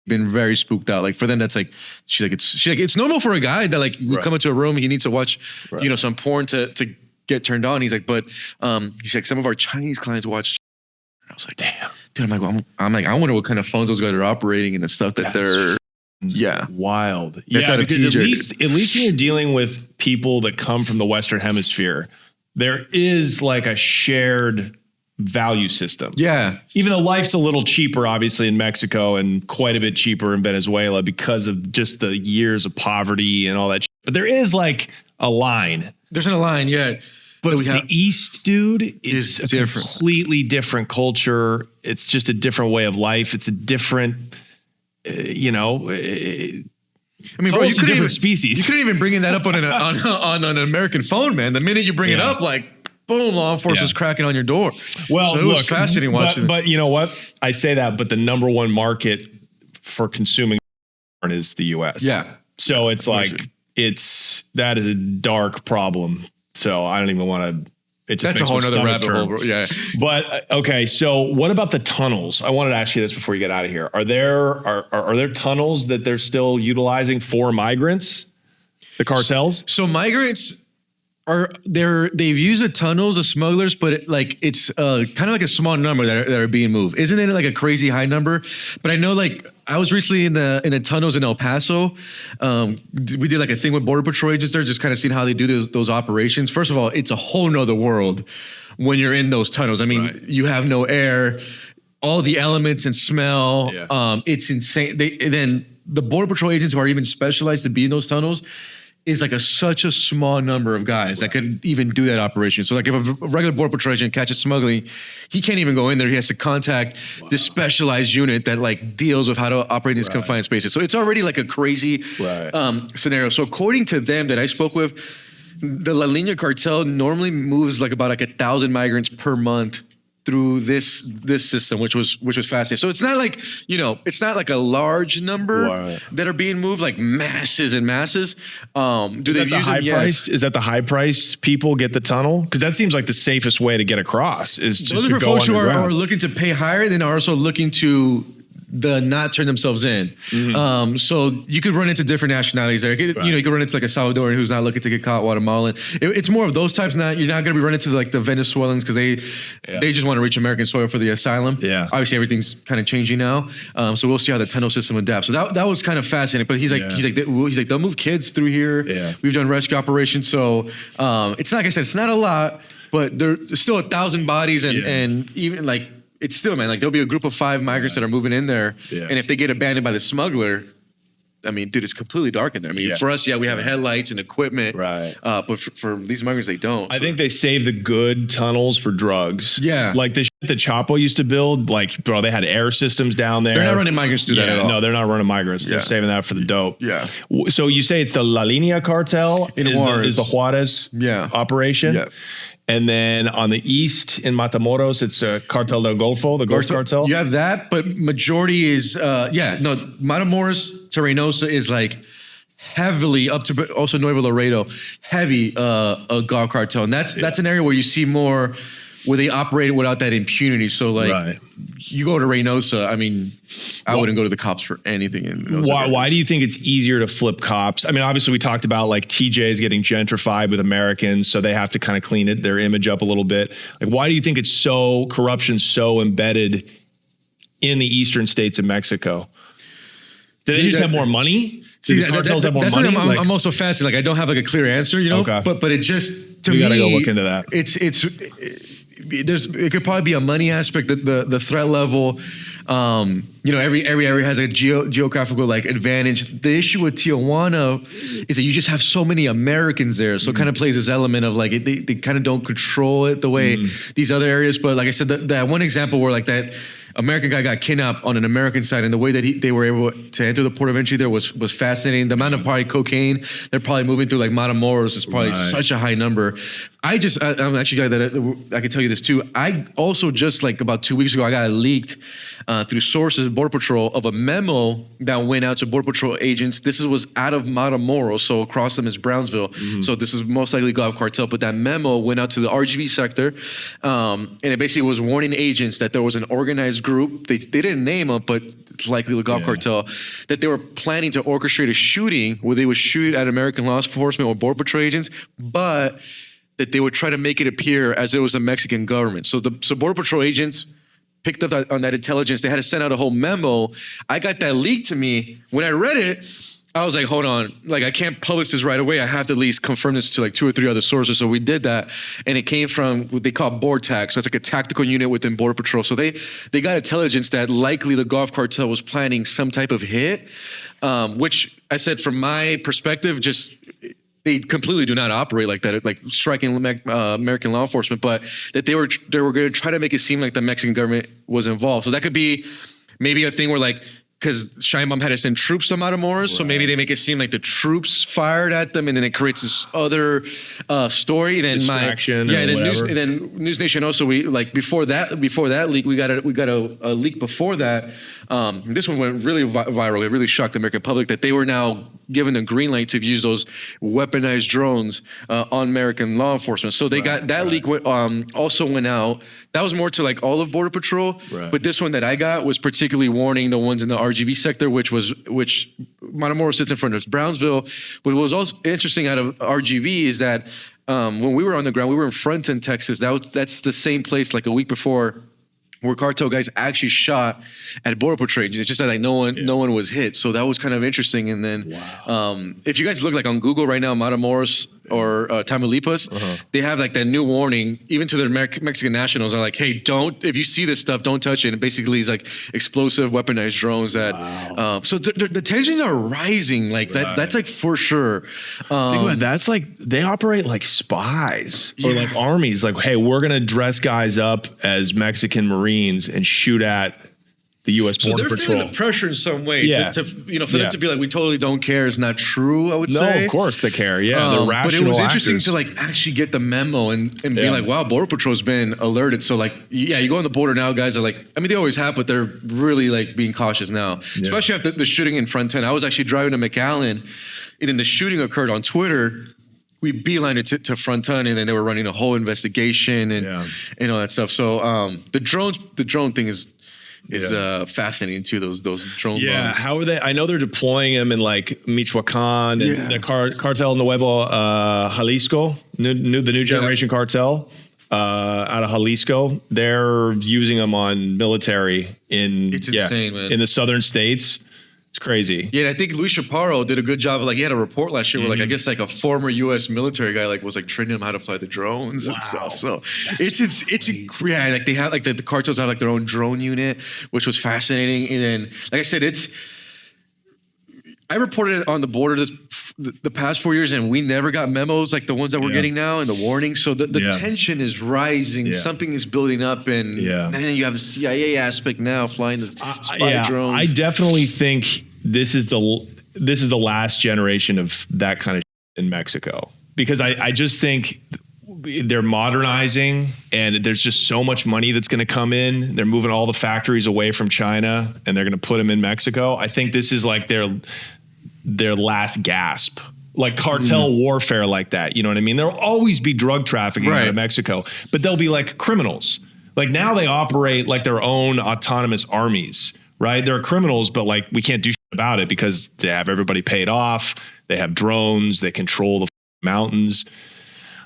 Been very spooked out. Like for them, that's like she's like it's normal for a guy that like we come into a room, he needs to watch you know, some porn to get turned on. He's like, but he's like, some of our Chinese clients watch. I was like, damn, dude. I'm like, I wonder what kind of phones those guys are operating and the stuff that they're wild. That's out of because TJ. at least when you're dealing with people that come from the Western Hemisphere, there is like a shared value system. Yeah. Even though life's a little cheaper, obviously, in Mexico and quite a bit cheaper in Venezuela because of just the years of poverty and all that. But there is like a line. There's not a line, yeah. But the East, dude, is a different. Completely different culture. It's just a different way of life. It's a different, you know, I mean, bro, you couldn't even species. You couldn't even bring that up on an American phone, man. The minute you bring it up, like, boom, law enforcement's cracking on your door. Well, so it was fascinating watching. But you know what? I say that, but the number one market for consuming porn is the U.S. Yeah. So it's like that is a dark problem. So I don't even want to. That's a whole nother rabbit hole, bro. Yeah. But okay, so what about the tunnels? I wanted to ask you this before you get out of here. Are there tunnels that they're still utilizing for migrants? The cartels? So migrants they've used the tunnels of smugglers, but it's kind of like a small number that are being moved. Isn't it like a crazy high number? But I know, like, I was recently in the tunnels in El Paso. We did like a thing with Border Patrol agents there, just kind of seeing how they do those operations. First of all, it's a whole nother world when you're in those tunnels. I mean, you have no air, all the elements and smell. It's insane. Then the Border Patrol agents who are even specialized to be in those tunnels is like such a small number of guys that could even do that operation. So like if a regular Border Patrol agent catches smuggling, he can't even go in there. He has to contact this specialized unit that like deals with how to operate in these confined spaces. So it's already like a crazy scenario. So according to them that I spoke with, the La Línea cartel normally moves like about 1,000 migrants per month through this system, which was fascinating. So it's not like, you know, it's not like a large number that are being moved, like masses and masses. Is that the high price people get the tunnel? Because that seems like the safest way to get across is just to go folks who underground. are looking to pay higher, then are also looking to not turn themselves in. So you could run into different nationalities there. You know, you could run into like a Salvadoran who's not looking to get caught, Guatemalan. It's more of those types. You're not going to be running into like the Venezuelans because they just want to reach American soil for the asylum. Yeah. Obviously everything's kind of changing now. So we'll see how the tunnel system adapts. So that was kind of fascinating. But he's like they'll move kids through here. Yeah. We've done rescue operations. So it's not, like I said, it's not a lot, but there's still 1,000 bodies and even like. It's still, man, like there'll be a group of 5 migrants that are moving in there. Yeah. And if they get abandoned by the smuggler, I mean, dude, it's completely dark in there. I mean, for us, we have headlights and equipment. Right. But for these migrants, they don't. I think they save the good tunnels for drugs. Yeah. Like the shit that Chapo used to build, like, bro, they had air systems down there. They're not running migrants through that at all. No, they're not running migrants. They're saving that for the dope. Yeah. So you say it's the La Línea cartel is the Juarez operation? Yeah. And then on the east in Matamoros, it's a Cartel del Golfo, the Gulf Cartel. You have that, but majority is, Matamoros to Reynosa is like heavily up to also Nuevo Laredo, heavy Gulf Cartel. And that's an area where you see more where they operate without that impunity. So like you go to Reynosa, I mean, I wouldn't go to the cops for anything. In those why do you think it's easier to flip cops? I mean, obviously we talked about like TJ is getting gentrified with Americans, so they have to kind of clean their image up a little bit. Like, why do you think it's corruption's so embedded in the eastern states of Mexico? Do they just have more money? Do the cartels have more money? I'm also fascinated. Like, I don't have like a clear answer, you know. Okay. But it just to me, we gotta go look into that. It's it could probably be a money aspect, the threat level. Every area has a geographical like advantage. The issue with Tijuana is that you just have so many Americans there, so it kind of plays this element of like they kind of don't control it the way these other areas. But like I said, that one example where like that American guy got kidnapped on an American side, and the way that they were able to enter the port of entry there was fascinating. The amount of probably cocaine they're probably moving through like Matamoros is probably such a high number. I'm actually glad that I can tell you this too. I also just like about 2 weeks ago, I got leaked through sources, Border Patrol, of a memo that went out to Border Patrol agents. This was out of Matamoros, so across them is Brownsville. So this is most likely Gulf Cartel, but that memo went out to the RGV sector, and it basically was warning agents that there was an organized group. They didn't name them, but it's likely the Gulf Cartel, that they were planning to orchestrate a shooting where they would shoot at American law enforcement or Border Patrol agents, but that they would try to make it appear as it was the Mexican government. So Border Patrol agents picked up on that intelligence. They had to send out a whole memo. I got that leaked to me. When I read it, I was like, hold on, like I can't publish this right away. I have to at least confirm this to like 2 or 3 other sources. So we did that, and it came from what they call BORTAC. So it's like a tactical unit within Border Patrol. So they got intelligence that likely the Gulf Cartel was planning some type of hit, which I said from my perspective, just they completely do not operate like that, like striking American law enforcement, but that they were going to try to make it seem like the Mexican government was involved. So that could be maybe a thing where like, because Sheinbaum had to send troops to Matamoros, so maybe they make it seem like the troops fired at them, and then it creates this other story. Then distraction, then News Nation also, we like before that leak, we got a leak before that. This one went really viral. It really shocked the American public that they were now given the green light to use those weaponized drones on American law enforcement. So they got that leak also went out. That was more to like all of Border Patrol, but this one that I got was particularly warning the ones in the RGV sector, which Matamoros sits in front of Brownsville. What was also interesting out of RGV is that when we were on the ground, we were in Fronton, Texas. That's the same place like a week before, where cartel guys actually shot at Border Patrol agents. It's just that like no one was hit. So that was kind of interesting. And then if you guys look like on Google right now, Matamoros or Tamaulipas, they have like that new warning, even to the Mexican nationals, are like, hey, if you see this stuff, don't touch it. And basically it's like explosive weaponized drones that, so the tensions are rising like that. That's like for sure. Think about it, that's like, they operate like spies or like armies. Like, hey, we're going to dress guys up as Mexican Marines and shoot at the U.S. Border Patrol. So they're feeling the pressure in some way to for them to be like, we totally don't care is not true, I would say. No, of course they care. Yeah, they're rational but it was interesting actors. to like actually get the memo and be like, wow, Border Patrol's been alerted. So like, you go on the border now, guys are like, I mean, they always have, but they're really like being cautious now, especially after the shooting in Fronton. I was actually driving to McAllen, and then the shooting occurred on Twitter. We beelined it to Fronton, and then they were running a whole investigation and all that stuff. So the drone thing is fascinating too. Those drone bombs. How are they? I know they're deploying them in like Michoacan and the Cartel Nuevo Jalisco, the new generation cartel out of Jalisco. They're using them on military it's insane, man. In the southern states. It's crazy. Yeah, and I think Luis Chaparro did a good job of like, he had a report last year where like, I guess like a former US military guy like was like training them how to fly the drones and stuff. So it's like they have like the cartels have like their own drone unit, which was fascinating. And then, like I said, I reported it on the border the past 4 years, and we never got memos like the ones that we're getting now and the warnings. So the tension is rising. Something is building up, and then you have the CIA aspect now flying the spy drones. I definitely think this is the last generation of that kind of in Mexico, because I just think they're modernizing, and there's just so much money that's going to come in. They're moving all the factories away from China, and they're going to put them in Mexico. I think this is like their last gasp, like cartel warfare like that. You know what I mean? There'll always be drug trafficking out of Mexico, but they'll be like criminals. Like now they operate like their own autonomous armies, right? They're criminals, but like we can't do shit about it because they have everybody paid off. They have drones. They control the mountains.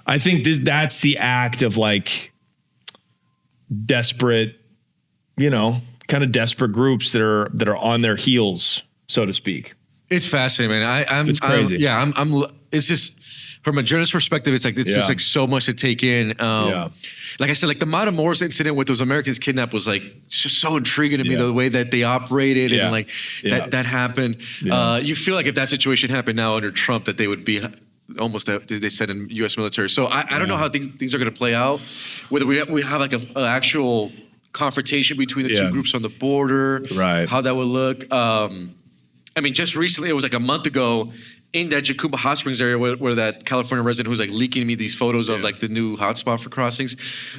I think that's the act of like desperate, kind of desperate groups that are on their heels, so to speak. It's fascinating, man. It's crazy. It's just from a journalist perspective, it's like, it's just like so much to take in. Like I said, like the Matamoros incident with those Americans kidnapped was like just so intriguing to me, the way that they operated and like that happened. You feel like if that situation happened now under Trump, that they would be almost, they said, in U.S. military. So I don't know how things are going to play out, whether we have like an actual confrontation between the two groups on the border, how that would look. I mean, just recently, it was like a month ago, in that Jacuba Hot Springs area where that California resident who's like leaking me these photos of like the new hotspot for crossings,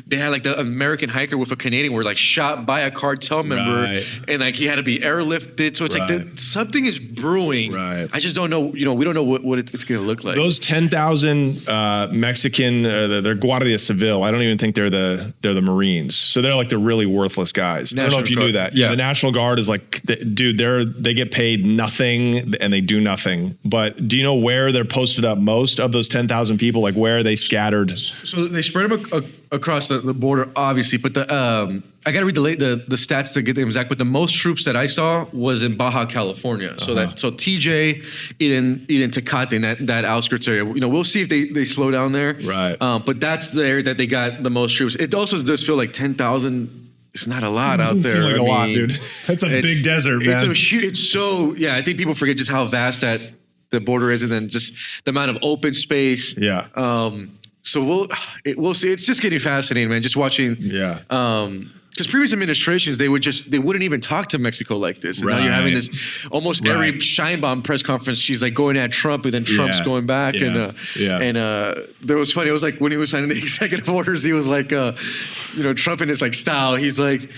they had like the American hiker with a Canadian were like shot by a cartel member and like he had to be airlifted. So it's like something is brewing. I just don't know, we don't know what it's going to look like. Those 10,000 Mexican, they're Guardia Civil. I don't even think they're the Marines. So they're like the really worthless guys. I don't know if you knew that. The National Guard is like, dude, they get paid nothing and they do nothing. But do you know where they're posted up most of those 10,000 people? Like where are they scattered? So they spread them across the border, obviously. But I got to read the stats to get them exact. But the most troops that I saw was in Baja California. So TJ, in Tecate, that outskirts area. We'll see if they slow down there. But that's there that they got the most troops. It also does feel like 10,000. It's not a lot out there. Like a lot, dude. That's a big desert, man. I think people forget just how vast that the border is, and then just the amount of open space. So we'll see. It's just getting fascinating, man. Just watching. Because previous administrations, they wouldn't even talk to Mexico like this. And now you're having this almost every Scheinbaum press conference. She's like going at Trump, and then Trump's going back. And there was funny. It was like when he was signing the executive orders, he was like, Trump in his like style. He's like,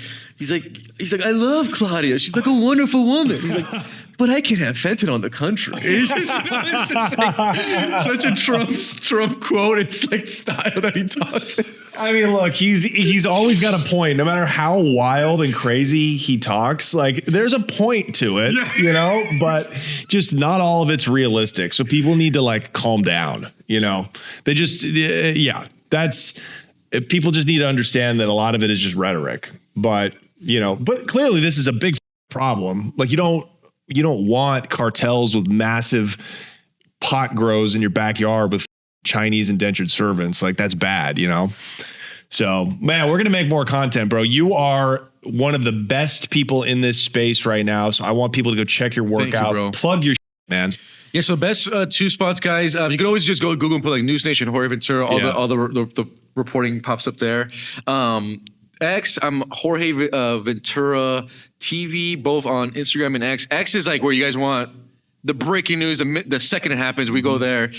I love Claudia. She's like a wonderful woman. He's like, but I can have fentanyl in the country. It's just like such a Trump quote. It's like style that he talks. I mean, look, he's always got a point. No matter how wild and crazy he talks, like there's a point to it, but just not all of it's realistic. So people need to like calm down, They just, that's, people just need to understand that a lot of it is just rhetoric. But, but clearly this is a big problem. Like you don't want cartels with massive pot grows in your backyard with Chinese indentured servants. Like that's bad, So, man, we're going to make more content, bro. You are one of the best people in this space right now. So I want people to go check your work out. Bro. Plug your man. Yeah, so best two spots, guys. You can always just go to Google and put like News Nation, Jorge Ventura, all the reporting pops up there. X, I'm Jorge Ventura TV, both on Instagram and X. X is like where you guys want the breaking news. The second it happens, we go there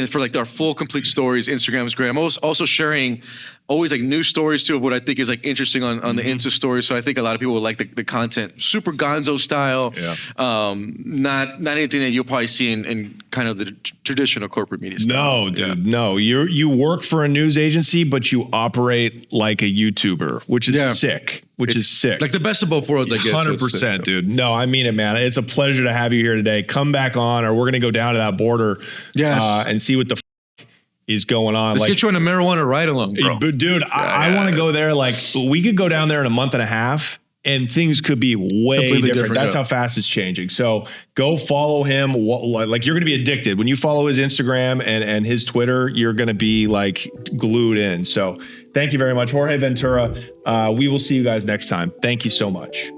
for like our full complete stories. Instagram is great. I'm also sharing always like news stories too of what I think is like interesting on the Insta stories. So I think a lot of people will like the content, super gonzo style. Not anything that you'll probably see in kind of the traditional corporate media style. No, dude, no. You work for a news agency, but you operate like a YouTuber, which is sick. It's sick. Like the best of both worlds, I guess. 100%, dude. No, I mean it, man. It's a pleasure to have you here today. Come back on, or we're going to go down to that border and see what the is going on. Let's get you on a marijuana ride along, bro. But dude, I want to go there. Like we could go down there in a month and a half and things could be way different. That's how fast it's changing. So go follow him. Like you're going to be addicted. When you follow his Instagram and his Twitter, you're going to be like glued in. So thank you very much, Jorge Ventura. We will see you guys next time. Thank you so much.